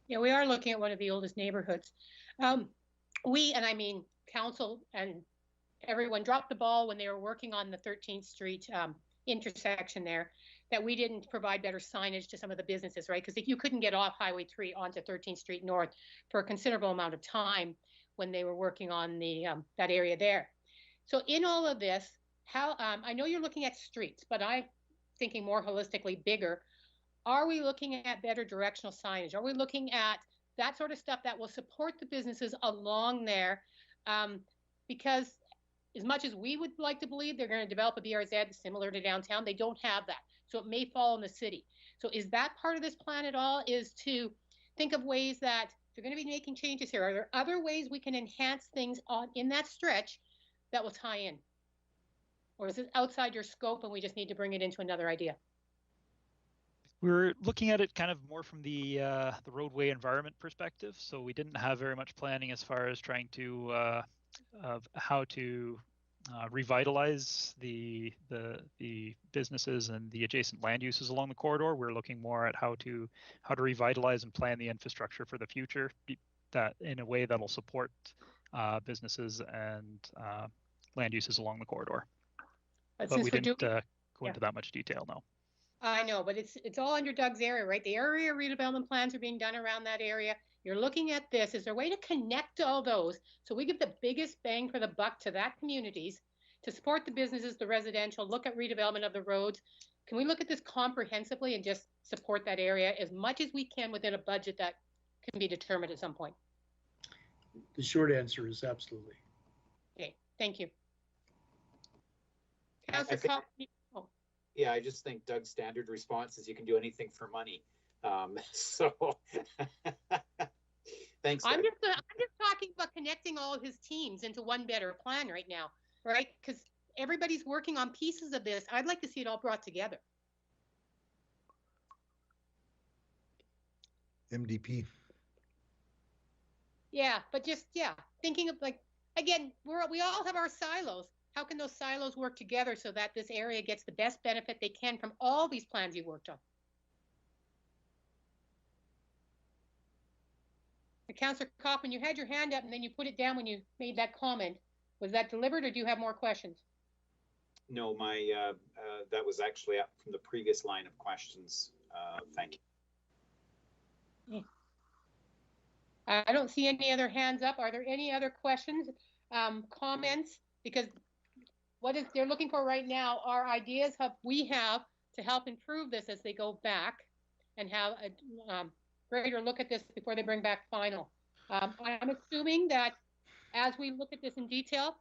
Yeah, we are looking at one of the oldest neighborhoods. And I mean, council and everyone dropped the ball when they were working on the 13th Street intersection there, that we didn't provide better signage to some of the businesses, right? Because you couldn't get off Highway 3 onto 13th Street North for a considerable amount of time when they were working on the that area there. So in all of this, how I know you're looking at streets, but I'm thinking more holistically, bigger. Are we looking at better directional signage? Are we looking at that sort of stuff that will support the businesses along there? Because as much as we would like to believe they're going to develop a BRZ similar to downtown, they don't have that. So it may fall in the city. So is that part of this plan at all, is to think of ways that they're going to be making changes here? Are there other ways we can enhance things in that stretch that will tie in? Or is it outside your scope and we just need to bring it into another idea? We're looking at it kind of more from the roadway environment perspective. So we didn't have very much planning as far as trying to of how to revitalize the businesses and the adjacent land uses along the corridor. We're looking more at how to revitalize and plan the infrastructure for the future, that in a way that'll support businesses and land uses along the corridor. But we didn't go into that much detail, no. I know, but it's all under Doug's area, right? The area redevelopment plans are being done around that area. You're looking at this. Is there a way to connect all those so we give the biggest bang for the buck to that communities to support the businesses, the residential, look at redevelopment of the roads? Can we look at this comprehensively and just support that area as much as we can within a budget that can be determined at some point? The short answer is absolutely. Okay, thank you. Yeah, I just think Doug's standard response is you can do anything for money. So thanks, Doug. I'm just talking about connecting all of his teams into one better plan right now, right? Because everybody's working on pieces of this. I'd like to see it all brought together. MDP. Yeah, but just, thinking of like, again, we all have our silos. How can those silos work together so that this area gets the best benefit they can from all these plans you worked on? Councillor Kaufman, you had your hand up and then you put it down when you made that comment. Was that delivered, or do you have more questions? No, that was actually up from the previous line of questions. Thank you. I don't see any other hands up. Are there any other questions, comments? Because what they're looking for right now are ideas we have to help improve this as they go back and have a greater look at this before they bring back final. I'm assuming that as we look at this in detail,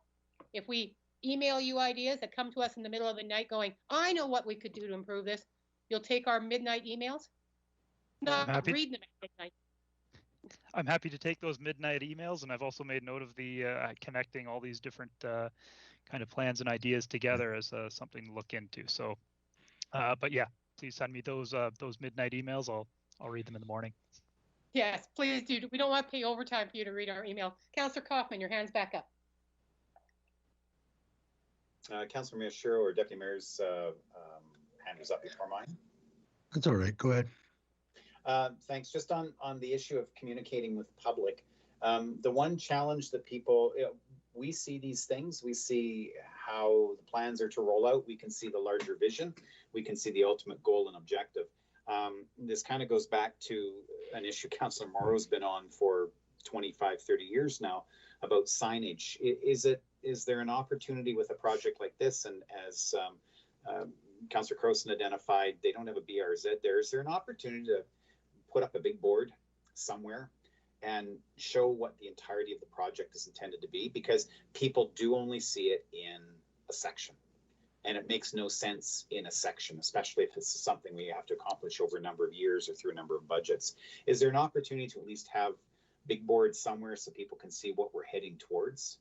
if we email you ideas that come to us in the middle of the night going, I know what we could do to improve this, you'll take our midnight emails? Not read them at midnight. I'm happy to take those midnight emails, and I've also made note of the connecting all these different kind of plans and ideas together as something to look into. So, but yeah, please send me those midnight emails. I'll read them in the morning. Yes, please do. We don't want to pay overtime for you to read our email. Councillor Kaufman, your hand's back up. Councillor Mashiro or Deputy Mayor's hand was up before mine. That's all right. Go ahead. Thanks. Just on the issue of communicating with the public, the one challenge that people, we see these things, we see how the plans are to roll out, we can see the larger vision, we can see the ultimate goal and objective. This kind of goes back to an issue Councillor Morrow's been on for 25, 30 years now about signage. Is there an opportunity with a project like this, and as Councillor Croson identified, they don't have a BRZ there. Is there an opportunity to put up a big board somewhere and show what the entirety of the project is intended to be, because people do only see it in a section. And it makes no sense in a section, especially if it's something we have to accomplish over a number of years or through a number of budgets. Is there an opportunity to at least have big boards somewhere so people can see what we're heading towards?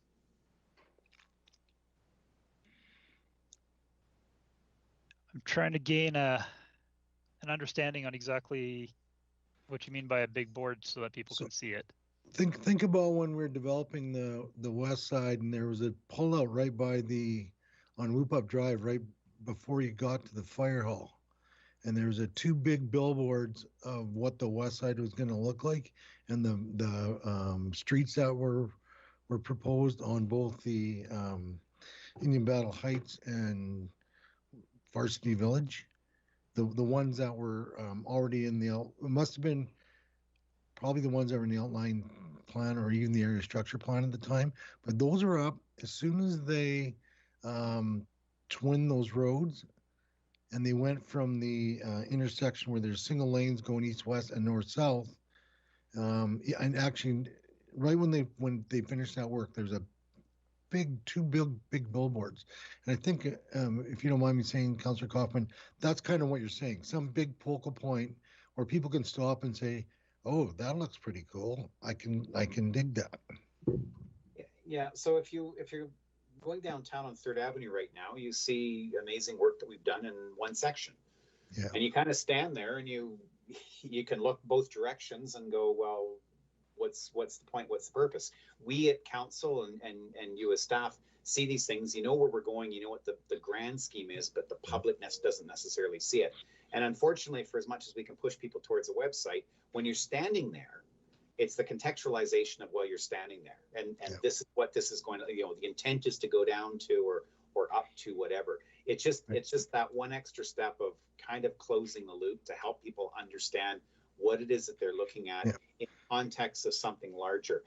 I'm trying to gain an understanding on exactly what you mean by a big board so that people can see it. Think about when we were developing the west side, and there was a pullout right by on Whoop Up Drive, right before you got to the fire hall. And there was two big billboards of what the west side was going to look like, and the streets that were proposed on both the Indian Battle Heights and Varsity Village. The ones that were already in it must have been probably the ones that were in the outline plan or even the area structure plan at the time. But those are up as soon as they twin those roads, and they went from the intersection where there's single lanes going east-west and north-south. And actually, right when they finished that work, there's two big billboards. And I think, if you don't mind me saying, Councillor Kaufman, that's kind of what you're saying. Some big focal point where people can stop and say, "Oh, that looks pretty cool. I can dig that." Yeah. So if you're going downtown on 3rd Avenue right now, you see amazing work that we've done in one section. Yeah. And you kind of stand there and you can look both directions and go, well, what's the point? What's the purpose? We at council and you as staff see these things, you know where we're going, you know what the grand scheme is, but the public doesn't necessarily see it. And unfortunately, for as much as we can push people towards a website, when you're standing there, it's the contextualization of while you're standing there. And this is what this is going to, the intent is to go down to or up to whatever. It's just that one extra step of kind of closing the loop to help people understand what it is that they're looking at in context of something larger.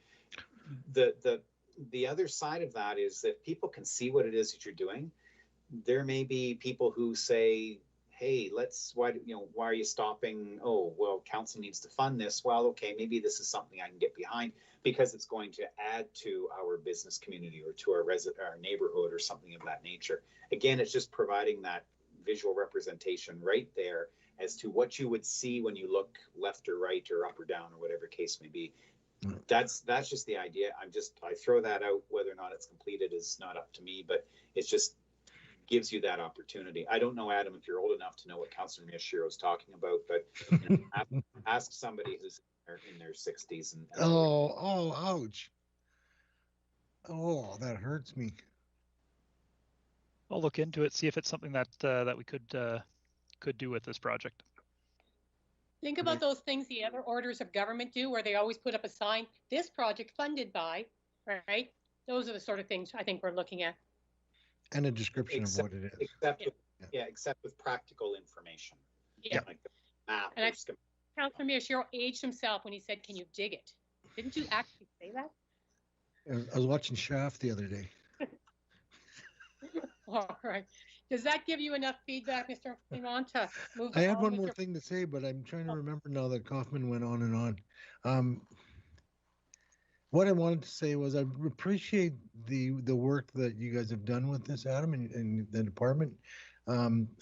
The other side of that is that people can see what it is that you're doing. There may be people who say, hey, why are you stopping? Oh, well, council needs to fund this. Well, okay, maybe this is something I can get behind because it's going to add to our business community or to our neighborhood or something of that nature. Again, it's just providing that visual representation right there as to what you would see when you look left or right or up or down or whatever case may be. That's just the idea. I throw that out. Whether or not it's completed is not up to me, but it's just gives you that opportunity. I don't know, Adam, if you're old enough to know what Councillor Miyashiro is talking about, but ask somebody who's in their 60s. Oh, ouch. Oh, that hurts me. I'll look into it, see if it's something that we could do with this project. Think about those things the other orders of government do, where they always put up a sign, this project funded by, right? Those are the sort of things I think we're looking at. And a description of what it is. Except with practical information. Yeah. Like the map. And Councillor Miyashiro aged himself when he said, can you dig it? Didn't you actually say that? I was watching Shaft the other day. All right. Does that give you enough feedback, Mr. Clement, to move on? I had one more thing to say, but I'm trying to remember now that Kaufman went on and on. What I wanted to say was I appreciate the work that you guys have done with this, Adam, and the department,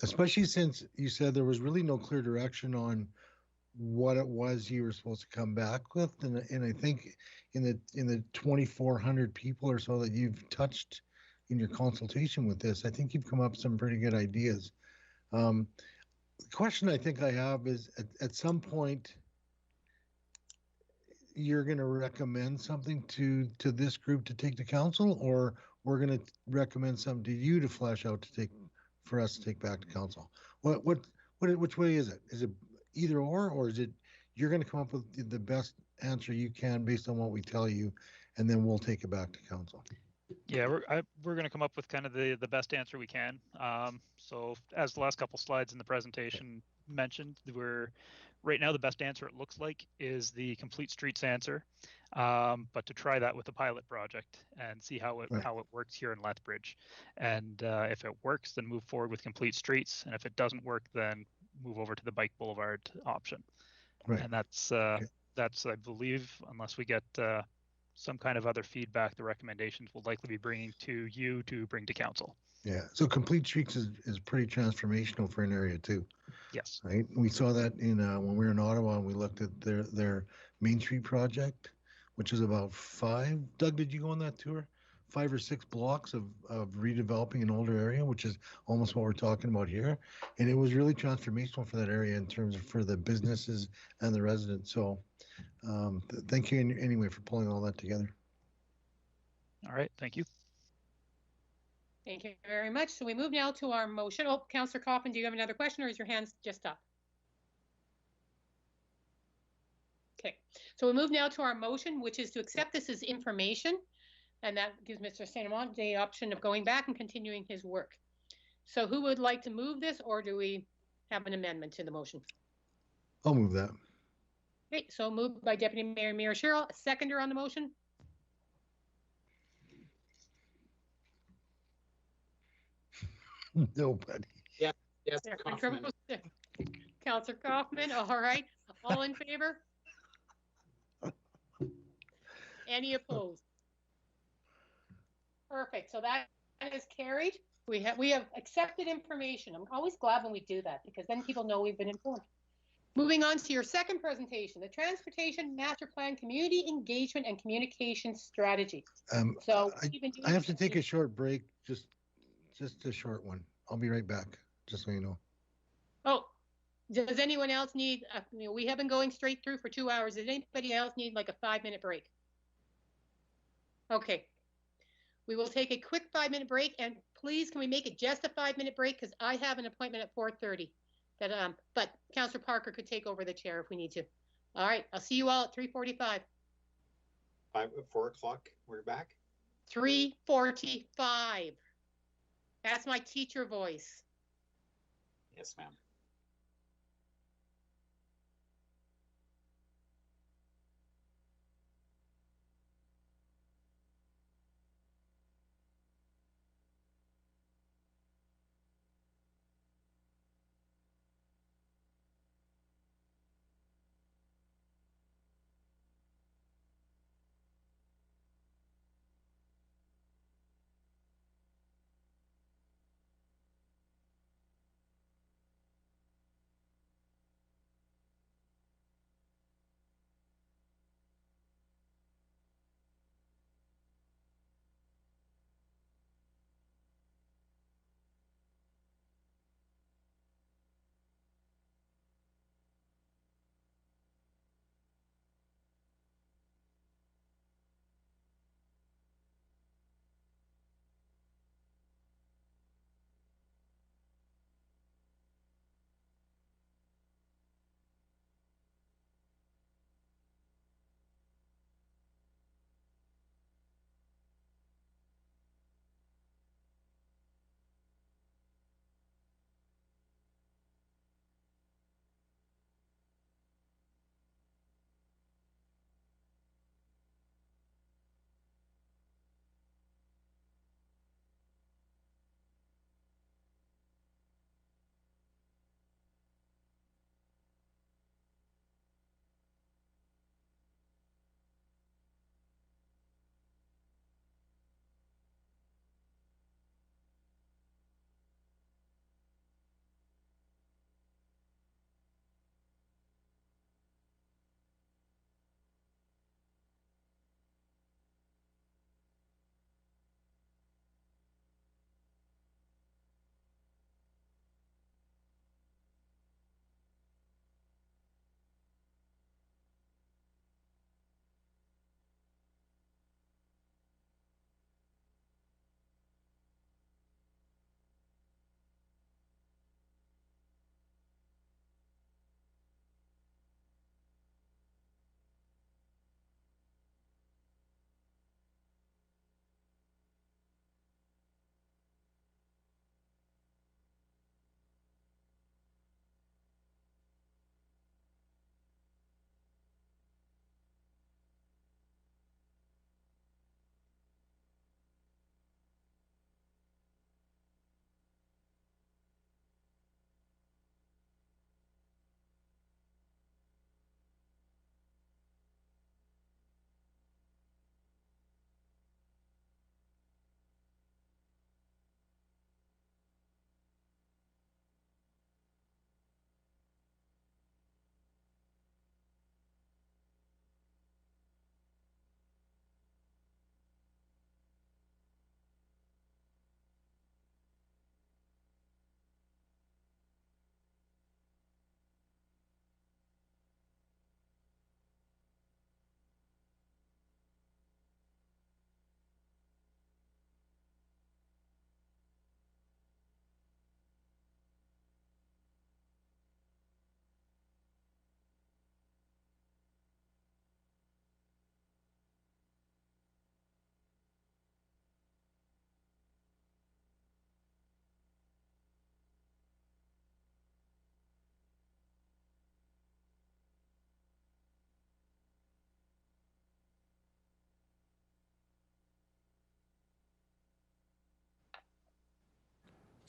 especially since you said there was really no clear direction on what it was you were supposed to come back with, and I think in the 2,400 people or so that you've touched in your consultation with this, I think you've come up with some pretty good ideas. The question I think I have is at some point, you're going to recommend something to this group to take to council, or we're going to recommend something to you to flesh out for us to take back to council? Which way is it? Is it either or is it you're going to come up with the best answer you can based on what we tell you, and then we'll take it back to council? Yeah, we're going to come up with kind of the best answer we can. So as the last couple slides in the presentation mentioned, right now the best answer it looks like is the complete streets answer, but to try that with a pilot project and see how it works here in Lethbridge, and if it works, then move forward with complete streets, and if it doesn't work, then move over to the bike boulevard option. Right. And that's That's, I believe, unless we get some kind of other feedback, the recommendations will likely be bringing to you to bring to council. Yeah, so Complete Streets is pretty transformational for an area too, Yes. right? We saw that in when we were in Ottawa and we looked at their Main Street project, which is about 5. Doug, did you go on that tour? 5 or 6 blocks of redeveloping an older area, which is almost what we're talking about here, and it was really transformational for that area in terms of for the businesses and the residents. So, thank you anyway for pulling all that together. All right. Thank you. Thank you very much. So we move now to our motion. Oh, Councillor Coffin, do you have another question or is your hands just up? Okay, so we move now to our motion, which is to accept this as information. And that gives Mr. St. Amant the option of going back and continuing his work. So who would like to move this, or do we have an amendment to the motion? I'll move that. Okay, so moved by Deputy Mayor Mira Sherrill, a seconder on the motion. Nobody. Yes, Kaufman. Councillor Kaufman, all right. All in favor? Any opposed? Perfect, so that is carried. We have accepted information. I'm always glad when we do that because then people know we've been informed. Moving on to your second presentation, the Transportation Master Plan Community Engagement and Communication Strategy. So I have to take a short break, just a short one. I'll be right back, just so you know. Oh, does anyone else need, we have been going straight through for 2 hours. Does anybody else need like a 5-minute break? Okay. We will take a quick 5-minute break, and please, can we make it just a 5-minute break? Because I have an appointment at 4:30. But Councillor Parker could take over the chair if we need to. All right, I'll see you all at 3:45. 4 o'clock, we're back. 3:45. That's my teacher voice. Yes, ma'am.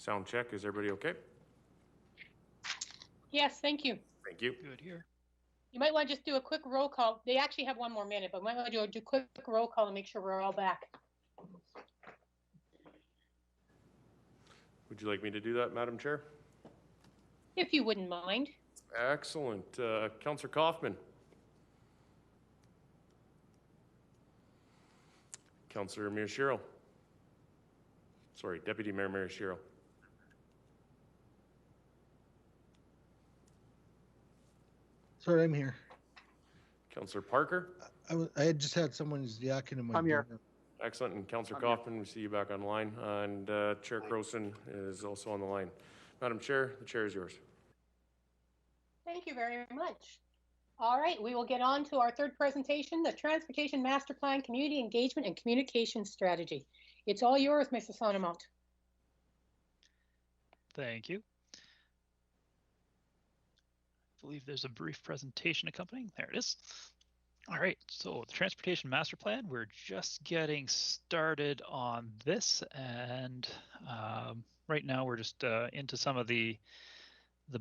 Sound check. Is everybody okay? Yes, thank you. Thank you. Good here. You might want to just do a quick roll call. They actually have one more minute, but we might want to do a quick roll call to make sure we're all back. Would you like me to do that, Madam Chair? If you wouldn't mind. Excellent. Councillor Kaufman. Councillor Miyashiro. Sorry, Deputy Mayor Miyashiro. Sorry, I'm here. Councillor Parker. I had just had someone's yakking in my I'm here. ear. Excellent. And Councillor I'm here. Kaufman, we see you back online. And Chair Croson is also on the line. Madam Chair, the chair is yours. Thank you very much. All right, we will get on to our third presentation, the Transportation Master Plan, Community Engagement and Communication Strategy. It's all yours, Mr. Sonamont. Thank you. I believe there's a brief presentation accompanying. There it is. All right, so the Transportation Master Plan, we're just getting started on this, and right now we're just into some of the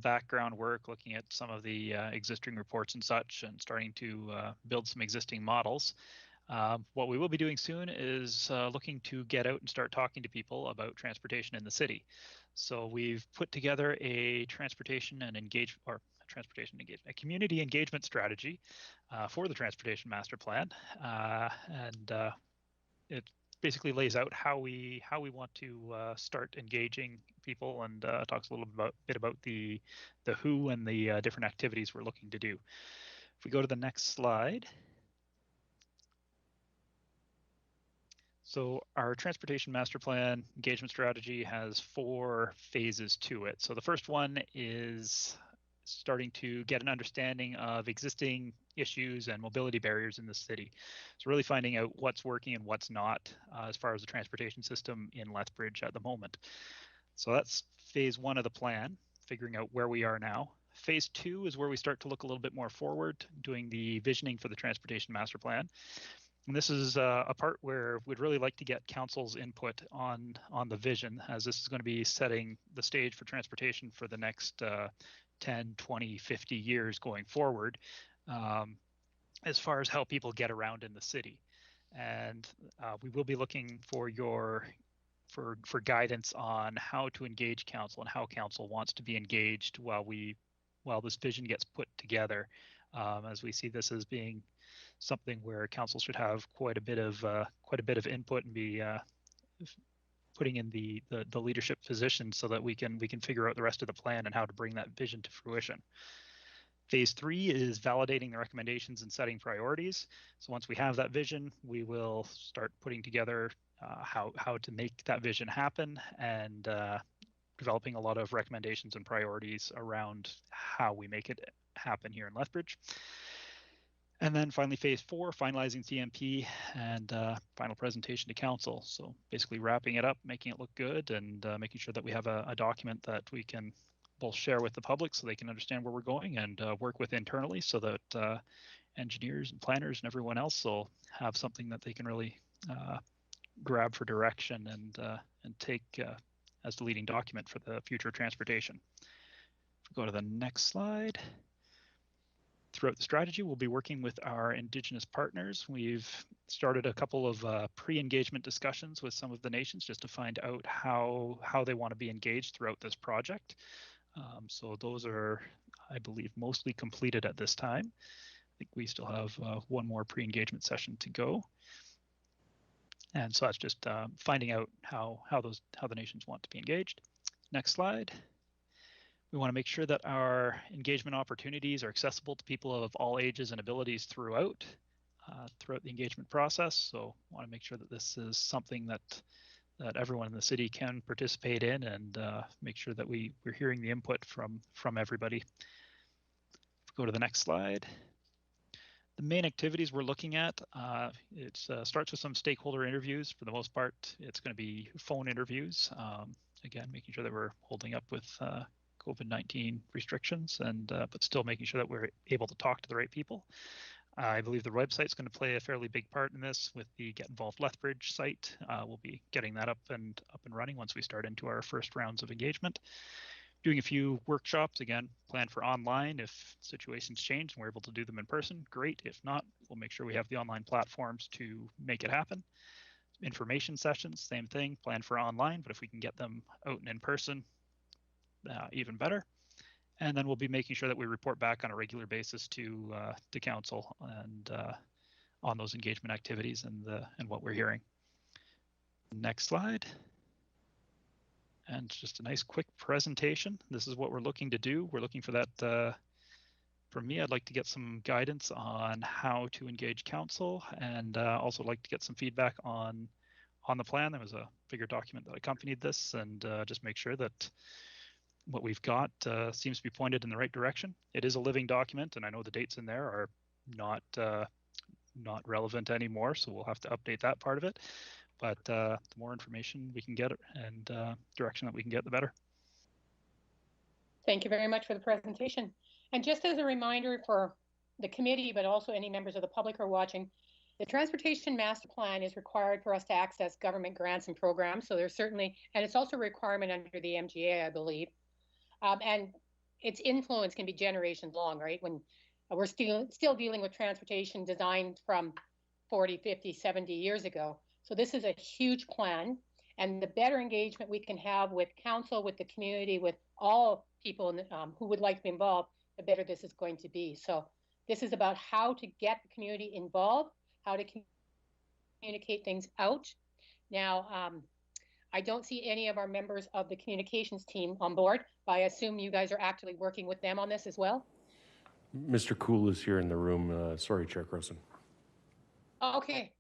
background work, looking at some of the existing reports and such, and starting to build some existing models. What we will be doing soon is looking to get out and start talking to people about transportation in the city. So we've put together a a community engagement strategy for the Transportation Master Plan, and it basically lays out how we want to start engaging people, and talks a little bit about the who and the different activities we're looking to do. If we go to the next slide. So our Transportation Master Plan engagement strategy has 4 phases to it. So the first one is starting to get an understanding of existing issues and mobility barriers in the city. So really finding out what's working and what's not as far as the transportation system in Lethbridge at the moment. So that's phase 1 of the plan, figuring out where we are now. Phase 2 is where we start to look a little bit more forward, doing the visioning for the Transportation Master Plan. And this is a part where we'd really like to get council's input on the vision, as this is going to be setting the stage for transportation for the next 10, 20, 50 years going forward, as far as how people get around in the city. And we will be looking for for guidance on how to engage council and how council wants to be engaged while this vision gets put together, as we see this as being something where council should have quite a bit of input and be putting in the leadership position, so that we can figure out the rest of the plan and how to bring that vision to fruition. Phase 3 is validating the recommendations and setting priorities. So once we have that vision, we will start putting together how to make that vision happen, and developing a lot of recommendations and priorities around how we make it happen here in Lethbridge. And then finally, phase 4, finalizing CMP and final presentation to council. So basically wrapping it up, making it look good, and making sure that we have a document that we can both share with the public so they can understand where we're going, and work with internally, so that engineers and planners and everyone else will have something that they can really grab for direction and take as the leading document for the future transportation. If we go to the next slide. Throughout the strategy, we'll be working with our Indigenous partners. We've started a couple of pre-engagement discussions with some of the nations, just to find out how they want to be engaged throughout this project. So those are, I believe, mostly completed at this time. I think we still have one more pre-engagement session to go. And so that's just finding out how the nations want to be engaged. Next slide. We want to make sure that our engagement opportunities are accessible to people of all ages and abilities throughout the engagement process. So want to make sure that this is something that everyone in the city can participate in, and make sure that we're hearing the input from everybody. If we go to the next slide. The main activities we're looking at, it starts with some stakeholder interviews. For the most part, it's going to be phone interviews. Again, making sure that we're holding up with COVID-19 restrictions, and but still making sure that we're able to talk to the right people. I believe the website's going to play a fairly big part in this with the Get Involved Lethbridge site. We'll be getting that up and running once we start into our first rounds of engagement. Doing a few workshops, again, planned for online. If situations change and we're able to do them in person, great. If not, we'll make sure we have the online platforms to make it happen. Information sessions, same thing, planned for online, but if we can get them out and in person, even better. And then we'll be making sure that we report back on a regular basis to council and on those engagement activities and what we're hearing. Next slide. And just a nice quick presentation. This is what we're looking to do. We're looking for that. For me, I'd like to get some guidance on how to engage council, and also like to get some feedback on the plan. There was a bigger document that accompanied this, and just make sure that what we've got seems to be pointed in the right direction. It is a living document, and I know the dates in there are not relevant anymore, so we'll have to update that part of it. But the more information we can get and direction that we can get, the better. Thank you very much for the presentation. And just as a reminder for the committee, but also any members of the public who are watching, the Transportation Master Plan is required for us to access government grants and programs. So there's certainly, and it's also a requirement under the MGA, I believe. And its influence can be generations long, right? When we're still dealing with transportation designed from 40, 50, 70 years ago. So this is a huge plan, and the better engagement we can have with council, with the community, with all people who would like to be involved, the better this is going to be. So this is about how to get the community involved, how to communicate things out. Now, I don't see any of our members of the communications team on board, but I assume you guys are actively working with them on this as well? Mr. Cool is here in the room. Sorry, Chairperson. Okay.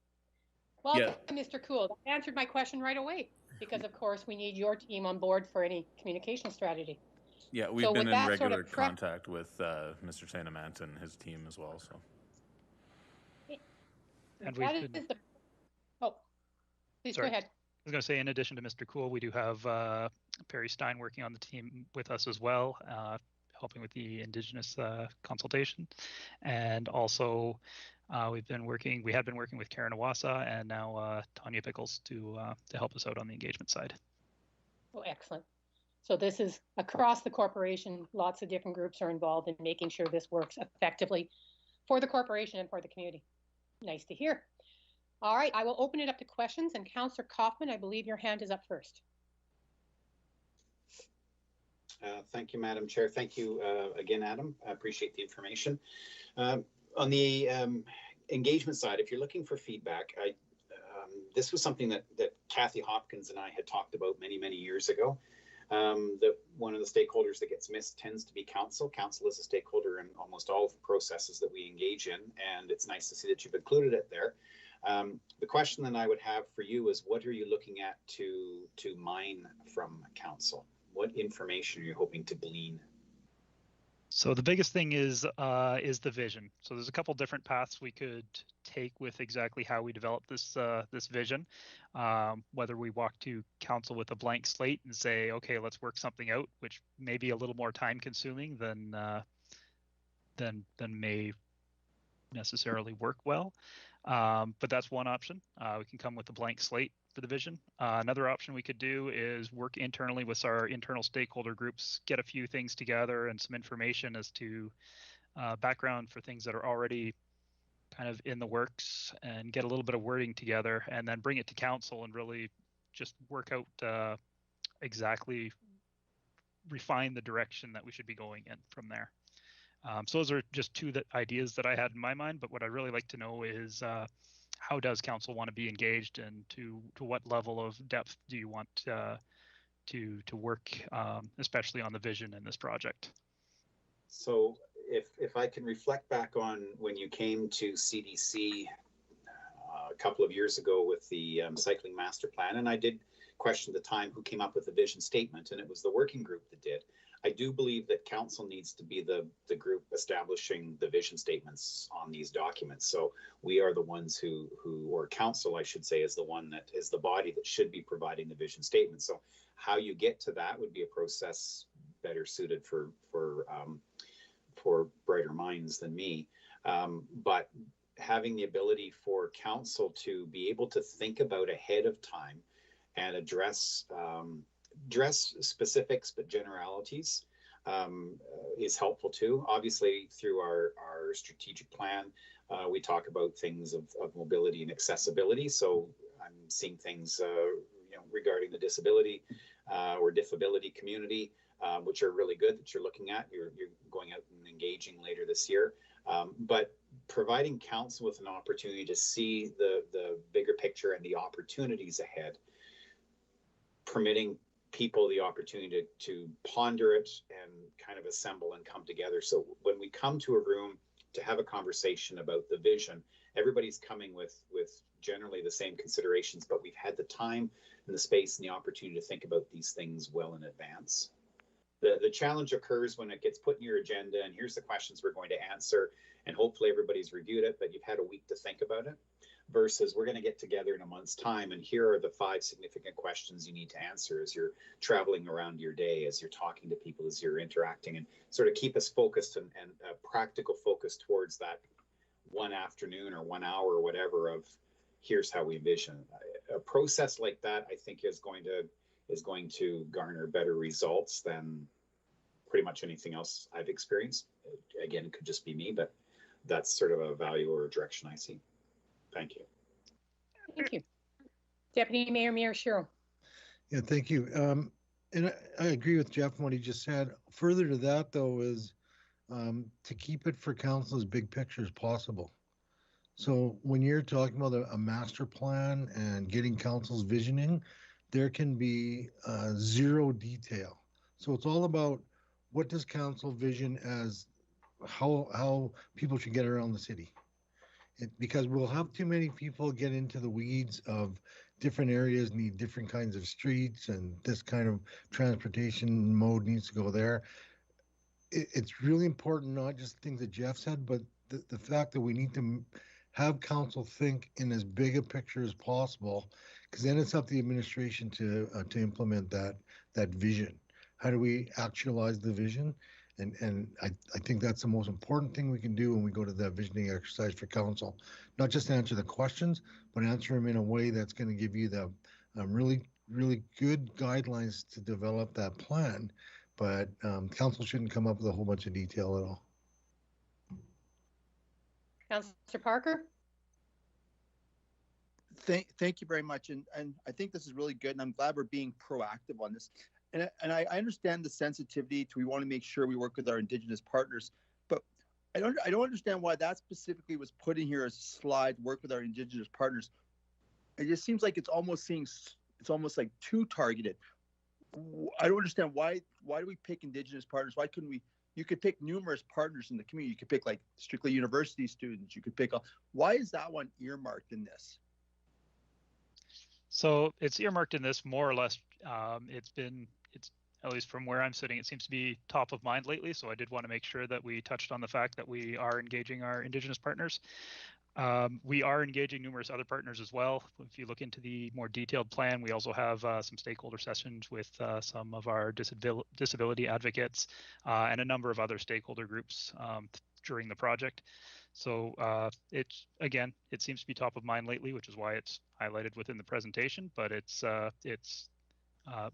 Welcome, Mr. Cool. That answered my question right away, because of course we need your team on board for any communication strategy. Yeah, we've been in regular contact with Mr. Sainamant and his team as well. So. And please go ahead. I was going to say, in addition to Mr. Cool, we do have Perry Stein working on the team with us as well, helping with the Indigenous consultation, and also we had been working with Karen Awasa and now Tanya Pickles to help us out on the engagement side. Oh, excellent. So this is across the corporation. Lots of different groups are involved in making sure this works effectively for the corporation and for the community. Nice to hear. All right, I will open it up to questions. And Councillor Kaufman, I believe your hand is up first. Thank you, Madam Chair. Thank you again, Adam. I appreciate the information. On the engagement side, if you're looking for feedback, this was something that Kathy Hopkins and I had talked about many, many years ago. That one of the stakeholders that gets missed tends to be council. Council is a stakeholder in almost all of the processes that we engage in, and it's nice to see that you've included it there. The question that I would have for you is, what are you looking at to mine from council? What information are you hoping to glean? So the biggest thing is the vision. So there's a couple different paths we could take with exactly how we develop this this vision. Whether we walk to council with a blank slate and say, okay, let's work something out, which may be a little more time consuming than may necessarily work well. But that's one option. We can come with a blank slate for the vision. Another option we could do is work internally with our internal stakeholder groups, get a few things together and some information as to background for things that are already kind of in the works, and get a little bit of wording together, and then bring it to council and really just work out exactly, refine the direction that we should be going in from there. So those are just two ideas that I had in my mind, but what I'd really like to know is how does council want to be engaged, and to what level of depth do you want to work, especially on the vision in this project? So if I can reflect back on when you came to CDC a couple of years ago with the cycling master plan, and I did question at the time who came up with the vision statement, and it was the working group that did. I do believe that council needs to be the group establishing the vision statements on these documents. So we are the ones who, or council, I should say, is the one that is the body that should be providing the vision statement. So how you get to that would be a process better suited for brighter minds than me. But having the ability for council to be able to think about ahead of time and address specifics but generalities is helpful too. Obviously, through our strategic plan, we talk about things of mobility and accessibility. So I'm seeing things regarding the disability or diffability community, which are really good that you're looking at. You're going out and engaging later this year. But providing council with an opportunity to see the bigger picture and the opportunities ahead, permitting people the opportunity to ponder it and kind of assemble and come together. So when we come to a room to have a conversation about the vision, everybody's coming with generally the same considerations, but we've had the time and the space and the opportunity to think about these things well in advance. The challenge occurs when it gets put in your agenda and here's the questions we're going to answer, and hopefully everybody's reviewed it, but you've had a week to think about it, versus we're going to get together in a month's time and here are the 5 significant questions you need to answer as you're traveling around your day, as you're talking to people, as you're interacting, and sort of keep us focused and a practical focus towards that one afternoon or 1 hour or whatever of here's how we envision. A process like that, I think, is going to garner better results than pretty much anything else I've experienced. Again, it could just be me, but that's sort of a value or a direction I see. Thank you. Thank you. Deputy Mayor Miyashiro. Yeah, thank you. And I agree with Jeff and what he just said. Further to that, though, is to keep it for council as big picture as possible. So when you're talking about a master plan and getting council's visioning, there can be zero detail. So it's all about what does council vision as how people should get around the city. Because we'll have too many people get into the weeds of different areas need different kinds of streets and this kind of transportation mode needs to go there. It's really important, not just things that Jeff said, but the fact that we need to have council think in as big a picture as possible, because then it's up to the administration to implement that vision. How do we actualize the vision? And I think that's the most important thing we can do when we go to that visioning exercise for council. Not just answer the questions, but answer them in a way that's going to give you the really, really good guidelines to develop that plan. But council shouldn't come up with a whole bunch of detail at all. Councillor Parker? Thank you very much. And I think this is really good. And I'm glad we're being proactive on this. And I understand the sensitivity to we want to make sure we work with our Indigenous partners, but I don't understand why that specifically was put in here as a slide, work with our Indigenous partners. It just seems like it's almost like too targeted. I don't understand why do we pick Indigenous partners? Why couldn't we? You could pick numerous partners in the community. You could pick like strictly university students. You could pick, why is that one earmarked in this? So it's earmarked in this more or less. It's at least from where I'm sitting, it seems to be top of mind lately. So I did want to make sure that we touched on the fact that we are engaging our Indigenous partners. We are engaging numerous other partners as well. If you look into the more detailed plan, we also have some stakeholder sessions with some of our disability advocates and a number of other stakeholder groups during the project. So it seems to be top of mind lately, which is why it's highlighted within the presentation. But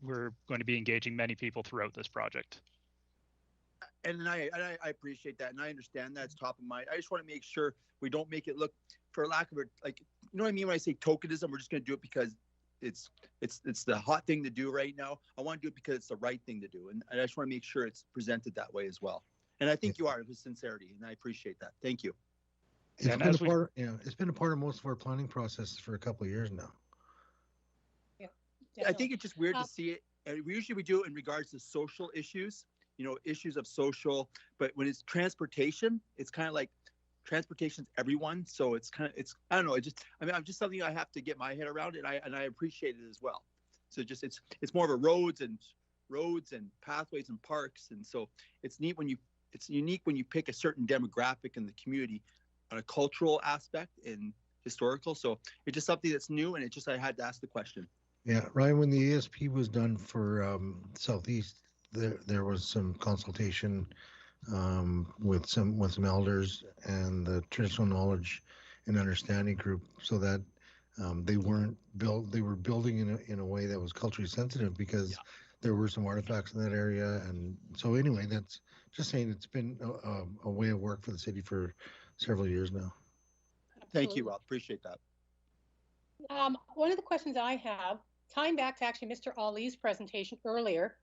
we're going to be engaging many people throughout this project. And I appreciate that, and I understand that's top of mind. I just want to make sure we don't make it look, for lack of it, like, you know what I mean when I say tokenism. We're just going to do it because it's the hot thing to do right now. I want to do it because it's the right thing to do, and I just want to make sure it's presented that way as well. And I think you are with sincerity, and I appreciate that. Thank you. It's been a part of most of our planning processes for a couple of years now. I think it's just weird to see it. And we usually do it in regards to social issues, issues of social. But when it's transportation, it's kind of like transportation's everyone. So I don't know. I'm just something I have to get my head around, and I appreciate it as well. So it's more of a roads and pathways and parks, and so it's unique when you pick a certain demographic in the community on a cultural aspect and historical. So it's just something that's new, and I had to ask the question. Yeah, Ryan, when the ASP was done for Southeast, there was some consultation with some elders and the traditional knowledge and understanding group, so that they were building in a way that was culturally sensitive, because there were some artifacts in that area. And so anyway, that's just saying, it's been a way of work for the city for several years now. Thank you, Rob. Appreciate that. One of the questions I have, tying back to actually Mr. Ali's presentation earlier,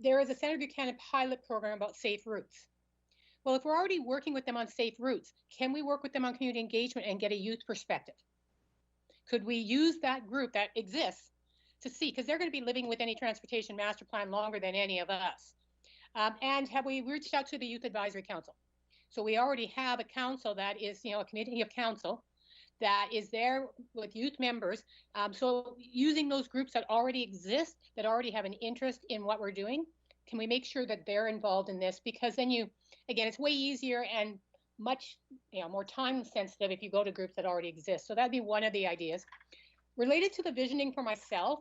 there is a Senator Buchanan pilot program about safe routes. Well, if we're already working with them on safe routes, can we work with them on community engagement and get a youth perspective? Could we use that group that exists to see, because they're going to be living with any transportation master plan longer than any of us. And have we reached out to the Youth Advisory Council? So we already have a council that is, a committee of council that is there with youth members. So using those groups that already exist, that already have an interest in what we're doing, can we make sure that they're involved in this? Because then again, it's way easier and much more time sensitive if you go to groups that already exist. So that'd be one of the ideas. Related to the visioning for myself,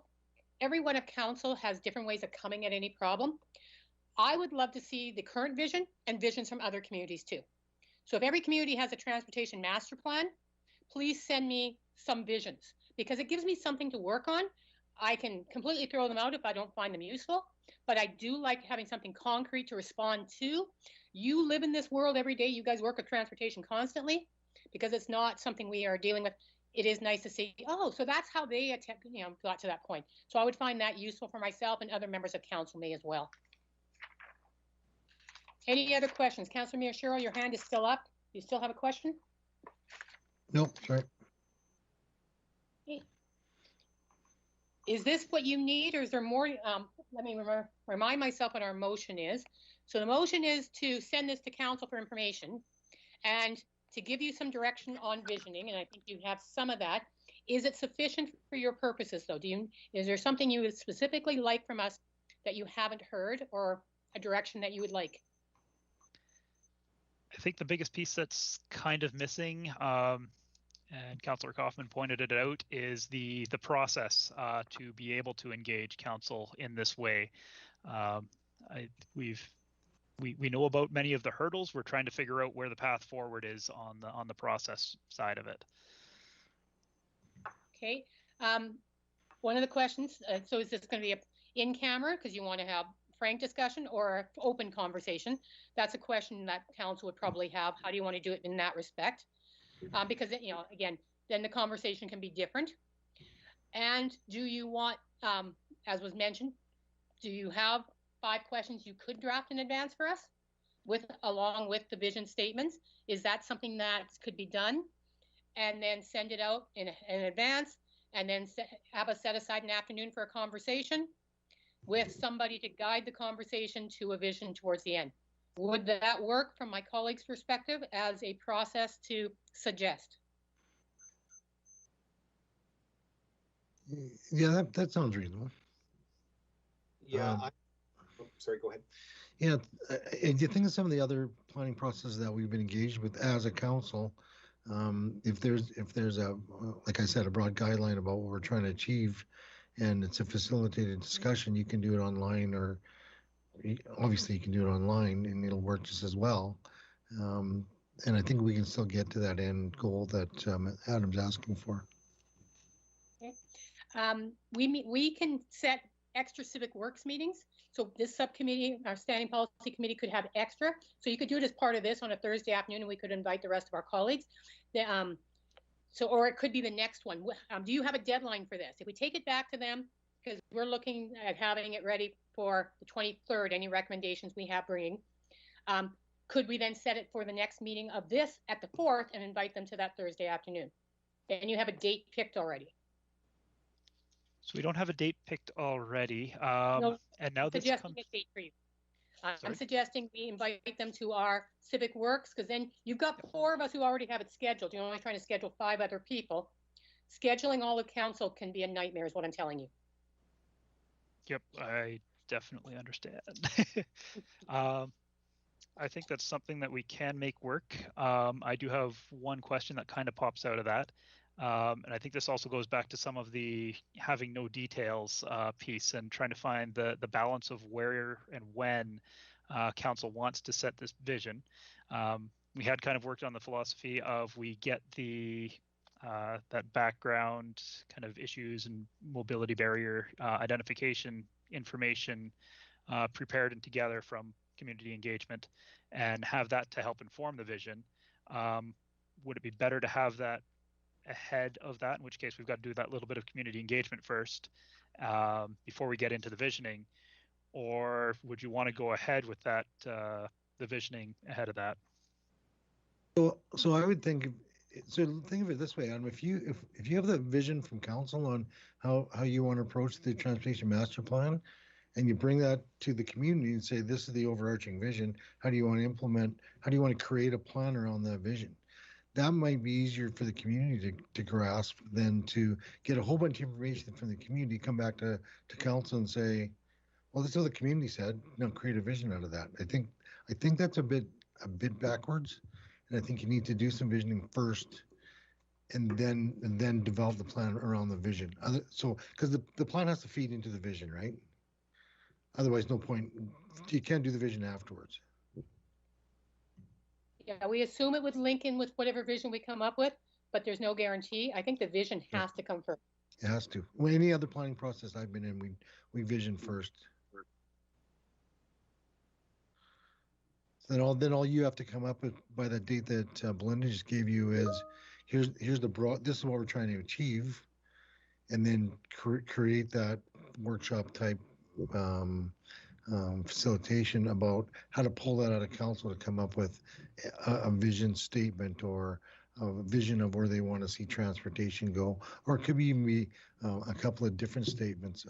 everyone of council has different ways of coming at any problem. I would love to see the current vision and visions from other communities too. So if every community has a transportation master plan, please send me some visions, because it gives me something to work on. I can completely throw them out if I don't find them useful, but I do like having something concrete to respond to. You live in this world every day. You guys work with transportation constantly, because it's not something we are dealing with. It is nice to see, oh, so that's how they got to that point. So I would find that useful for myself, and other members of council may as well. Any other questions? Councillor Miyashiro, your hand is still up. You still have a question? Nope, sorry. Okay. Is this what you need, or is there more? Let me remind myself what our motion is. So the motion is to send this to council for information and to give you some direction on visioning, and I think you have some of that. Is it sufficient for your purposes, though? Is there something you would specifically like from us that you haven't heard, or a direction that you would like? I think the biggest piece that's kind of missing, and Councillor Kaufman pointed it out, is the process to be able to engage council in this way. We know about many of the hurdles. We're trying to figure out where the path forward is on the process side of it. Okay. One of the questions. So is this going to be in camera because you want to have frank discussion, or open conversation? That's a question that council would probably have. How do you want to do it in that respect? Because again, then the conversation can be different. And do you want, as was mentioned, do you have 5 questions you could draft in advance for us, along with the vision statements? Is that something that could be done, and then send it out in advance, and then have us set aside an afternoon for a conversation with somebody to guide the conversation to a vision towards the end? Would that work from my colleague's perspective as a process to suggest? Yeah, that sounds reasonable. Yeah. Sorry, go ahead. Yeah, and you think of some of the other planning processes that we've been engaged with as a council. If there's a, like I said, a broad guideline about what we're trying to achieve, and it's a facilitated discussion, you can do it online, or obviously you can do it online, and it'll work just as well. And I think we can still get to that end goal that Adam's asking for. Okay. We can set extra civic works meetings. So this subcommittee, our standing policy committee, could have extra. So you could do it as part of this on a Thursday afternoon, and we could invite the rest of our colleagues. Or it could be the next one. Do you have a deadline for this? If we take it back to them, because we're looking at having it ready for the 23rd, any recommendations we have bringing, could we then set it for the next meeting of this at the 4th and invite them to that Thursday afternoon? Then you have a date picked already. So we don't have a date picked already. No, and now this comes. A date for you. I'm suggesting we invite them to our Civic Works, because then you've got 4 of us who already have it scheduled. You're only trying to schedule 5 other people. Scheduling all of council can be a nightmare, is what I'm telling you. Yep, I definitely understand. I think that's something that we can make work. I do have one question that kind of pops out of that. And I think this also goes back to some of the having no details piece, and trying to find the balance of where and when council wants to set this vision. We had kind of worked on the philosophy of we get the that background kind of issues and mobility barrier identification information prepared and together from community engagement and have that to help inform the vision. Would it be better to have that ahead of that, in which case we've got to do that little bit of community engagement first before we get into the visioning? Or would you want to go ahead with that, the visioning ahead of that? So I would think, so think of it this way, if you have the vision from council on how you want to approach the transportation master plan, and you bring that to the community and say, this is the overarching vision, how do you want to implement, how do you want to create a plan around that vision? That might be easier for the community to grasp than to get a whole bunch of information from the community, come back to council and say, well, that's what the community said, now create a vision out of that. I think that's a bit backwards. And I think you need to do some visioning first and then develop the plan around the vision. So, because the plan has to feed into the vision, right? Otherwise, no point. You can't do the vision afterwards. Yeah, we assume it would link in with whatever vision we come up with, but there's no guarantee. I think the vision has to come first. It has to. Well, any other planning process I've been in, we vision first. Then all you have to come up with by the date that Belinda just gave you is here's the broad. This is what we're trying to achieve, and then create that workshop type facilitation about how to pull that out of council to come up with a vision statement or a vision of where they want to see transportation go, or it could even be a couple of different statements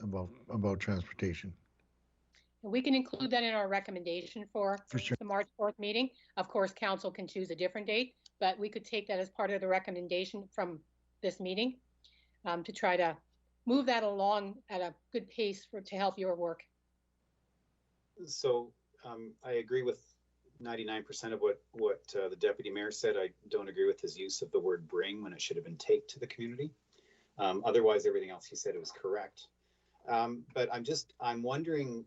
about transportation. We can include that in our recommendation for sure. the March 4th meeting. Of course, council can choose a different date, but we could take that as part of the recommendation from this meeting to try to move that along at a good pace to help your work. So I agree with 99% of what the deputy mayor said. I don't agree with his use of the word bring when it should have been take to the community. Otherwise, everything else he said was correct. But I'm wondering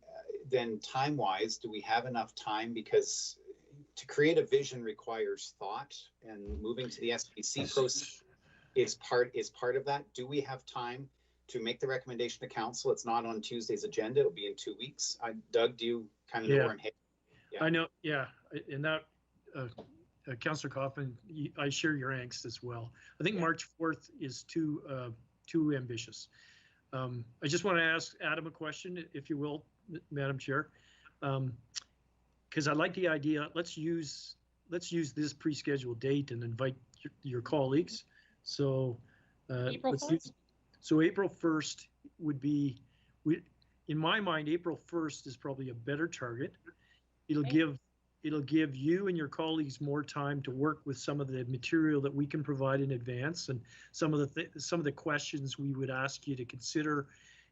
then time-wise, do we have enough time? Because to create a vision requires thought, and moving to the SPC process is part of that. Do we have time to make the recommendation to council? It's not on Tuesday's agenda. It'll be in 2 weeks. Doug, do you kind of know where I'm heading? Yeah. I know. Yeah. And that, Councillor Kaufman, I share your angst as well. I think March 4th is too ambitious. I just want to ask Adam a question, if you will, Madam Chair, because I like the idea. Let's use this pre-scheduled date and invite your colleagues. So April 1st. So April 1st would be, in my mind, April 1st is probably a better target. It'll give you and your colleagues more time to work with some of the material that we can provide in advance, and some of the questions we would ask you to consider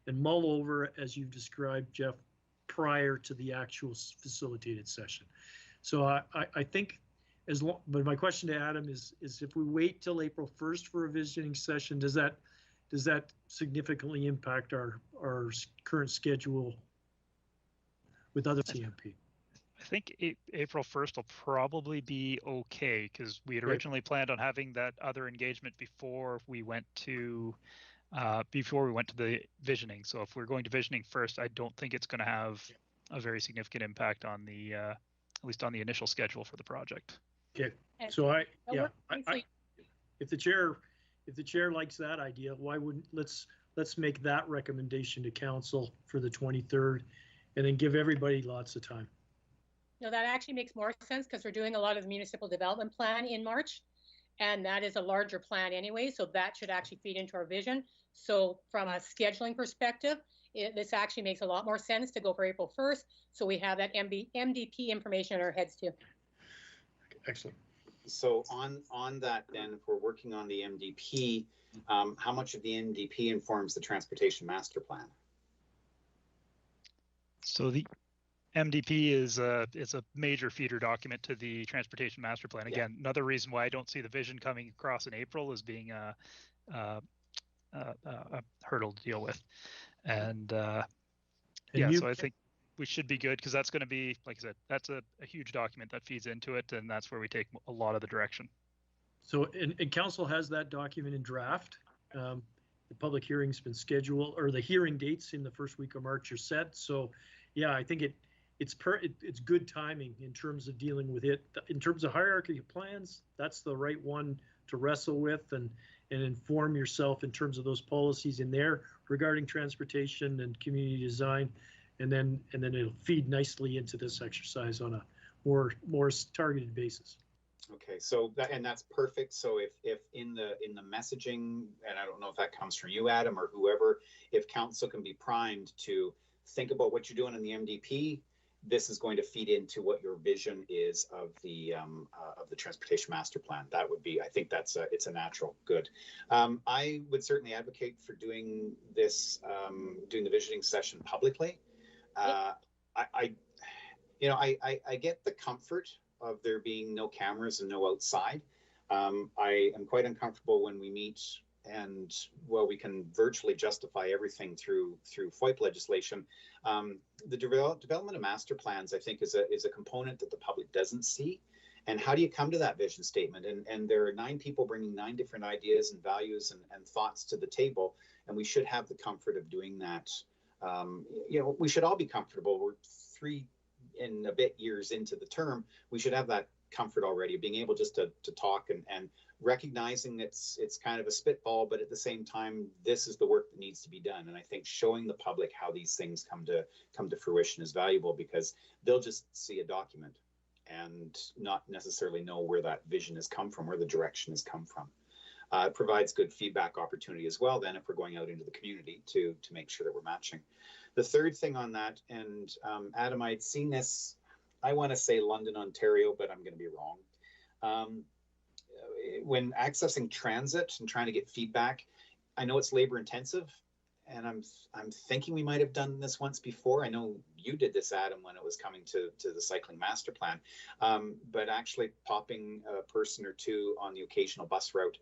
and mull over, as you've described, Jeff, prior to the actual facilitated session. So I think but my question to Adam is if we wait till April 1st for a visioning session, does that significantly impact our current schedule with other CMP? I think April 1st will probably be okay, because we had originally planned on having that other engagement before we went to the visioning. So if we're going to visioning first, I don't think it's going to have a very significant impact on the at least on the initial schedule for the project. Okay. So if the chair likes that idea, why wouldn't let's make that recommendation to council for the 23rd, and then give everybody lots of time. No, that actually makes more sense, because we're doing a lot of the municipal development plan in March, and that is a larger plan anyway, so that should actually feed into our vision. So from a scheduling perspective, this actually makes a lot more sense to go for April 1st, so we have that MDP information in our heads too. Excellent. So on that then, if we're working on the MDP, how much of the MDP informs the transportation master plan? So the MDP is a major feeder document to the transportation master plan. Again, another reason why I don't see the vision coming across in April as being a hurdle to deal with. And so I think we should be good because that's going to be, like I said, that's a huge document that feeds into it, and that's where we take a lot of the direction. So, and council has that document in draft. The public hearing's been scheduled, or the hearing dates in the first week of March are set. So, yeah, I think it's good timing in terms of dealing with it. In terms of hierarchy of plans, that's the right one to wrestle with and inform yourself in terms of those policies in there regarding transportation and community design, and then it'll feed nicely into this exercise on a more targeted basis. Okay, so that's perfect. So if in the messaging, and I don't know if that comes from you, Adam, or whoever, if council can be primed to think about what you're doing in the MDP, this is going to feed into what your vision is of the transportation master plan. That would be, I think it's a natural good. I would certainly advocate for doing this, doing the visioning session publicly. I get the comfort of there being no cameras and no outside. I am quite uncomfortable when we meet and, well, we can virtually justify everything through FOIP legislation. The development of master plans, I think, is a component that the public doesn't see. And how do you come to that vision statement? And there are 9 people bringing 9 different ideas and values and thoughts to the table, and we should have the comfort of doing that. We should all be comfortable. We're 3 and a bit years into the term. We should have that comfort already, being able just to talk and recognizing it's kind of a spitball, but at the same time, this is the work that needs to be done. And I think showing the public how these things come to fruition is valuable, because they'll just see a document and not necessarily know where that vision has come from, where the direction has come from. It provides good feedback opportunity as well, then, if we're going out into the community to make sure that we're matching. The third thing on that, and Adam, I'd seen this, I want to say London, Ontario, but I'm going to be wrong. When accessing transit and trying to get feedback, I know it's labor intensive, and I'm thinking we might have done this once before. I know you did this, Adam, when it was coming to the cycling master plan, but actually popping a person or two on the occasional bus route,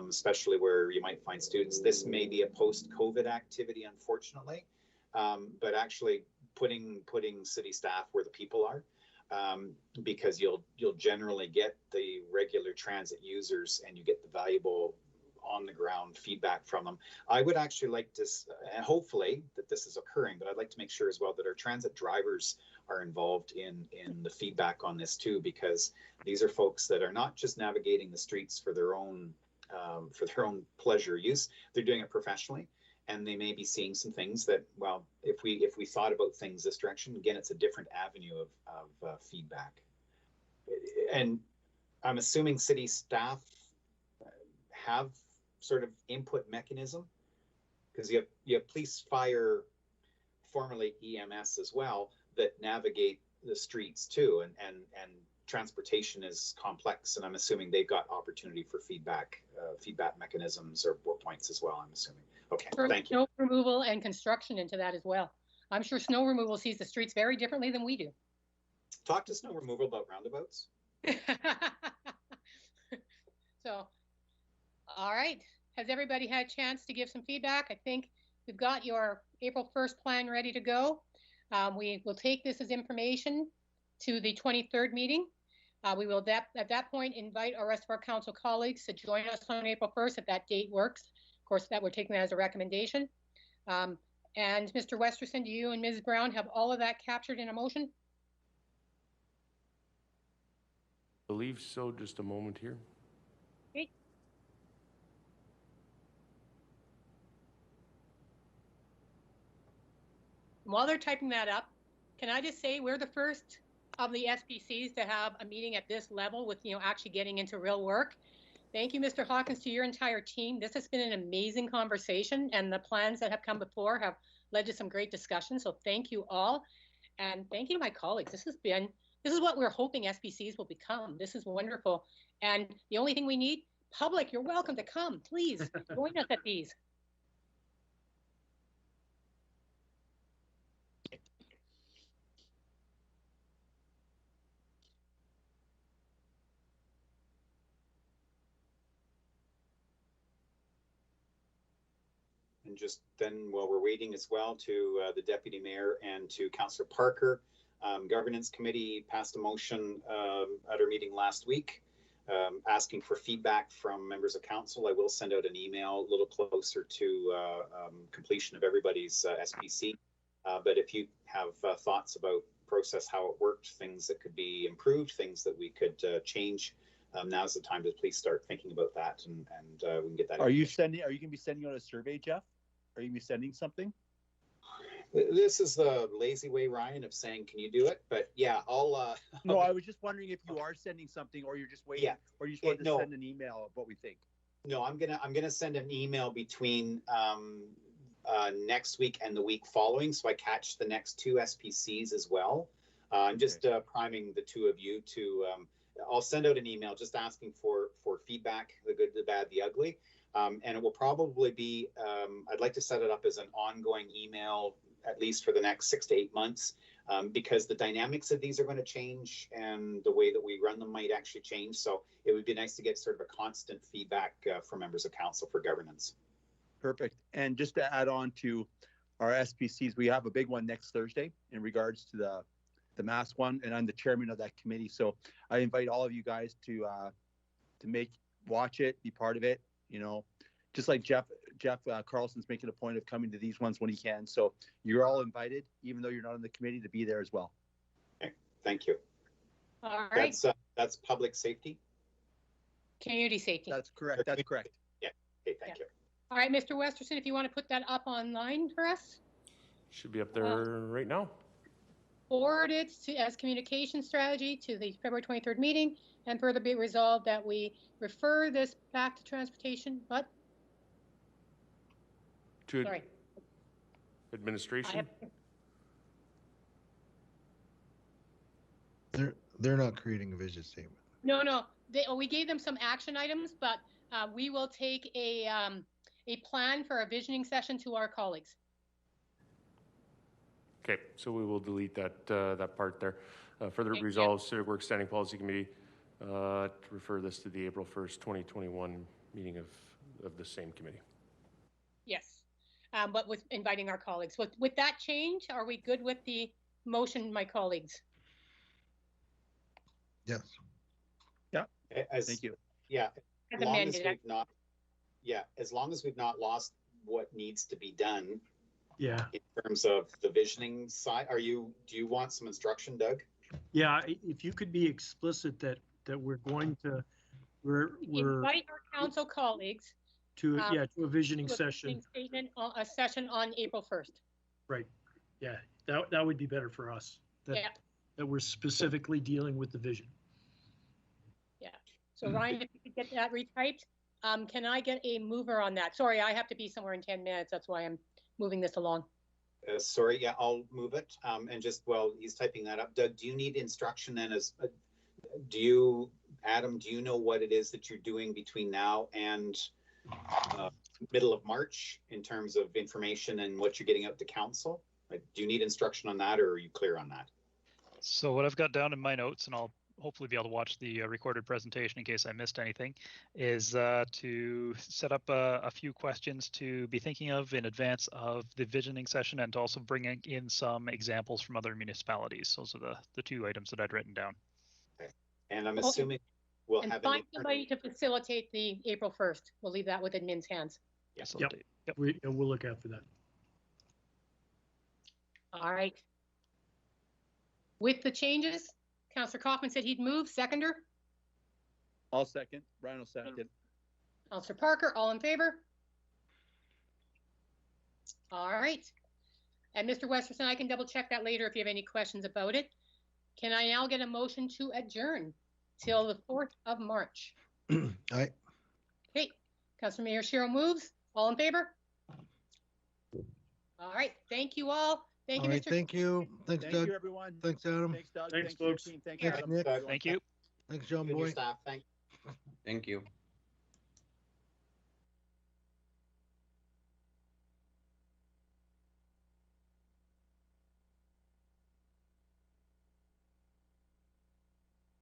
especially where you might find students. This may be a post-COVID activity, unfortunately, but actually putting city staff where the people are, because you'll generally get the regular transit users and you get the valuable on the ground feedback from them. I would actually like to, and hopefully that this is occurring, but I'd like to make sure as well that our transit drivers are involved in the feedback on this too, because these are folks that are not just navigating the streets for their own pleasure use. They're doing it professionally, and they may be seeing some things that, well, if we thought about things this direction, again, it's a different avenue of feedback. And I'm assuming city staff have sort of input mechanism, because you have police, fire, formerly EMS as well, that navigate the streets too, and transportation is complex, and I'm assuming they've got opportunity for feedback mechanisms or points as well, I'm assuming. Okay, thank you. Snow removal and construction into that as well. I'm sure snow removal sees the streets very differently than we do. Talk to snow removal about roundabouts. So, all right. Has everybody had a chance to give some feedback? I think we've got your April 1st plan ready to go. We will take this as information to the 23rd meeting. We will at that point invite our rest of our council colleagues to join us on April 1st if that date works. Of course, that we're taking that as a recommendation. And Mr. Westerson, do you and Ms. Brown have all of that captured in a motion? I believe so. Just a moment here. Okay. While they're typing that up, can I just say we're the first of the SPCs to have a meeting at this level with, actually getting into real work. Thank you, Mr. Hawkins, to your entire team. This has been an amazing conversation, and the plans that have come before have led to some great discussion. So thank you all. And thank you to my colleagues. This is what we're hoping SPCs will become. This is wonderful. And the only thing we need, public, you're welcome to come. Please join us at these. and just then while we're waiting as well to the Deputy Mayor and to Councillor Parker, Governance Committee passed a motion at our meeting last week asking for feedback from members of council. I will send out an email a little closer to completion of everybody's SPC. But if you have thoughts about process, how it worked, things that could be improved, things that we could change, now's the time to please start thinking about that, and we can get that. Are you going to be sending out a survey, Jeff? Are you going to be sending something? This is the lazy way, Ryan, of saying, "Can you do it?" But yeah, I'll. No, I was just wondering if you are sending something, or you're just waiting, or you just want to send an email of what we think. No, I'm gonna send an email between next week and the week following, so I catch the next two SPCs as well. I'm just priming the two of you to. I'll send out an email just asking for feedback, the good, the bad, the ugly, and it will probably be. I'd like to set it up as an ongoing email, at least for the next 6 to 8 months, because the dynamics of these are going to change and the way that we run them might actually change. So it would be nice to get sort of a constant feedback from members of council for governance. Perfect. And just to add on to our SPCs, we have a big one next Thursday in regards to the mask one, and I'm the chairman of that committee. So I invite all of you guys to watch it, be part of it. You know, just like Jeff Carlson's making a point of coming to these ones when he can. So you're all invited, even though you're not on the committee, to be there as well. Okay, thank you. All right. That's public safety. Community safety. That's correct. That's correct. Yeah. Okay, thank you. All right, Mr. Westerson, if you want to put that up online for us. Should be up there right now. Forward it as communication strategy to the February 23rd meeting, and further be resolved that we refer this back to transportation, but to sorry. Administration. They're not creating a vision statement. No. We gave them some action items, but we will take a plan for a visioning session to our colleagues. Okay, so we will delete that part there. Further resolve, Civic Works Standing Policy Committee to refer this to the April 1st, 2021 meeting of the same committee. Yes, but with inviting our colleagues. With that change, are we good with the motion, my colleagues? Yes. Yeah. Thank you. Yeah. As long as we've not lost what needs to be done. Yeah. In terms of the visioning side, do you want some instruction, Doug? Yeah, if you could be explicit that we're going to invite our council colleagues to a visioning session. A session on April 1st. Right. Yeah, that would be better for us. That we're specifically dealing with the vision. Yeah. So Ryan, if you could get that retyped, can I get a mover on that? Sorry, I have to be somewhere in 10 minutes. That's why I'm moving this along. Sorry, yeah, I'll move it. And just while he's typing that up, Doug, do you need instruction then Adam, do you know what it is that you're doing between now and middle of March in terms of information and what you're getting out to council? Do you need instruction on that, or are you clear on that? So what I've got down in my notes, and I'll hopefully be able to watch the recorded presentation in case I missed anything, is to set up a few questions to be thinking of in advance of the visioning session, and to also bring in some examples from other municipalities. Those are the two items that I'd written down. Okay. And I'm assuming we'll have find somebody to facilitate the April 1st. We'll leave that with admin's hands. Yes. Yep. We'll look out for that. All right. With the changes, Councillor Kaufman said he'd move. Seconder? I'll second. Brian will second. Councillor Parker, all in favor? All right. And Mr. Westerson, I can double check that later if you have any questions about it. Can I now get a motion to adjourn till the 4th of March? Aye. Okay. Councillor Mayor Shiro moves. All in favor? All right. Thank you all. Thank you, Mr. Thank you. Thanks, Doug. Thank you, everyone. Thanks, Adam. Thanks, Doug. Thanks, folks. Thanks, Thanks, Adam. Nick. Thank you. Thanks, John Good Boy. staff. Thank you. Thank you.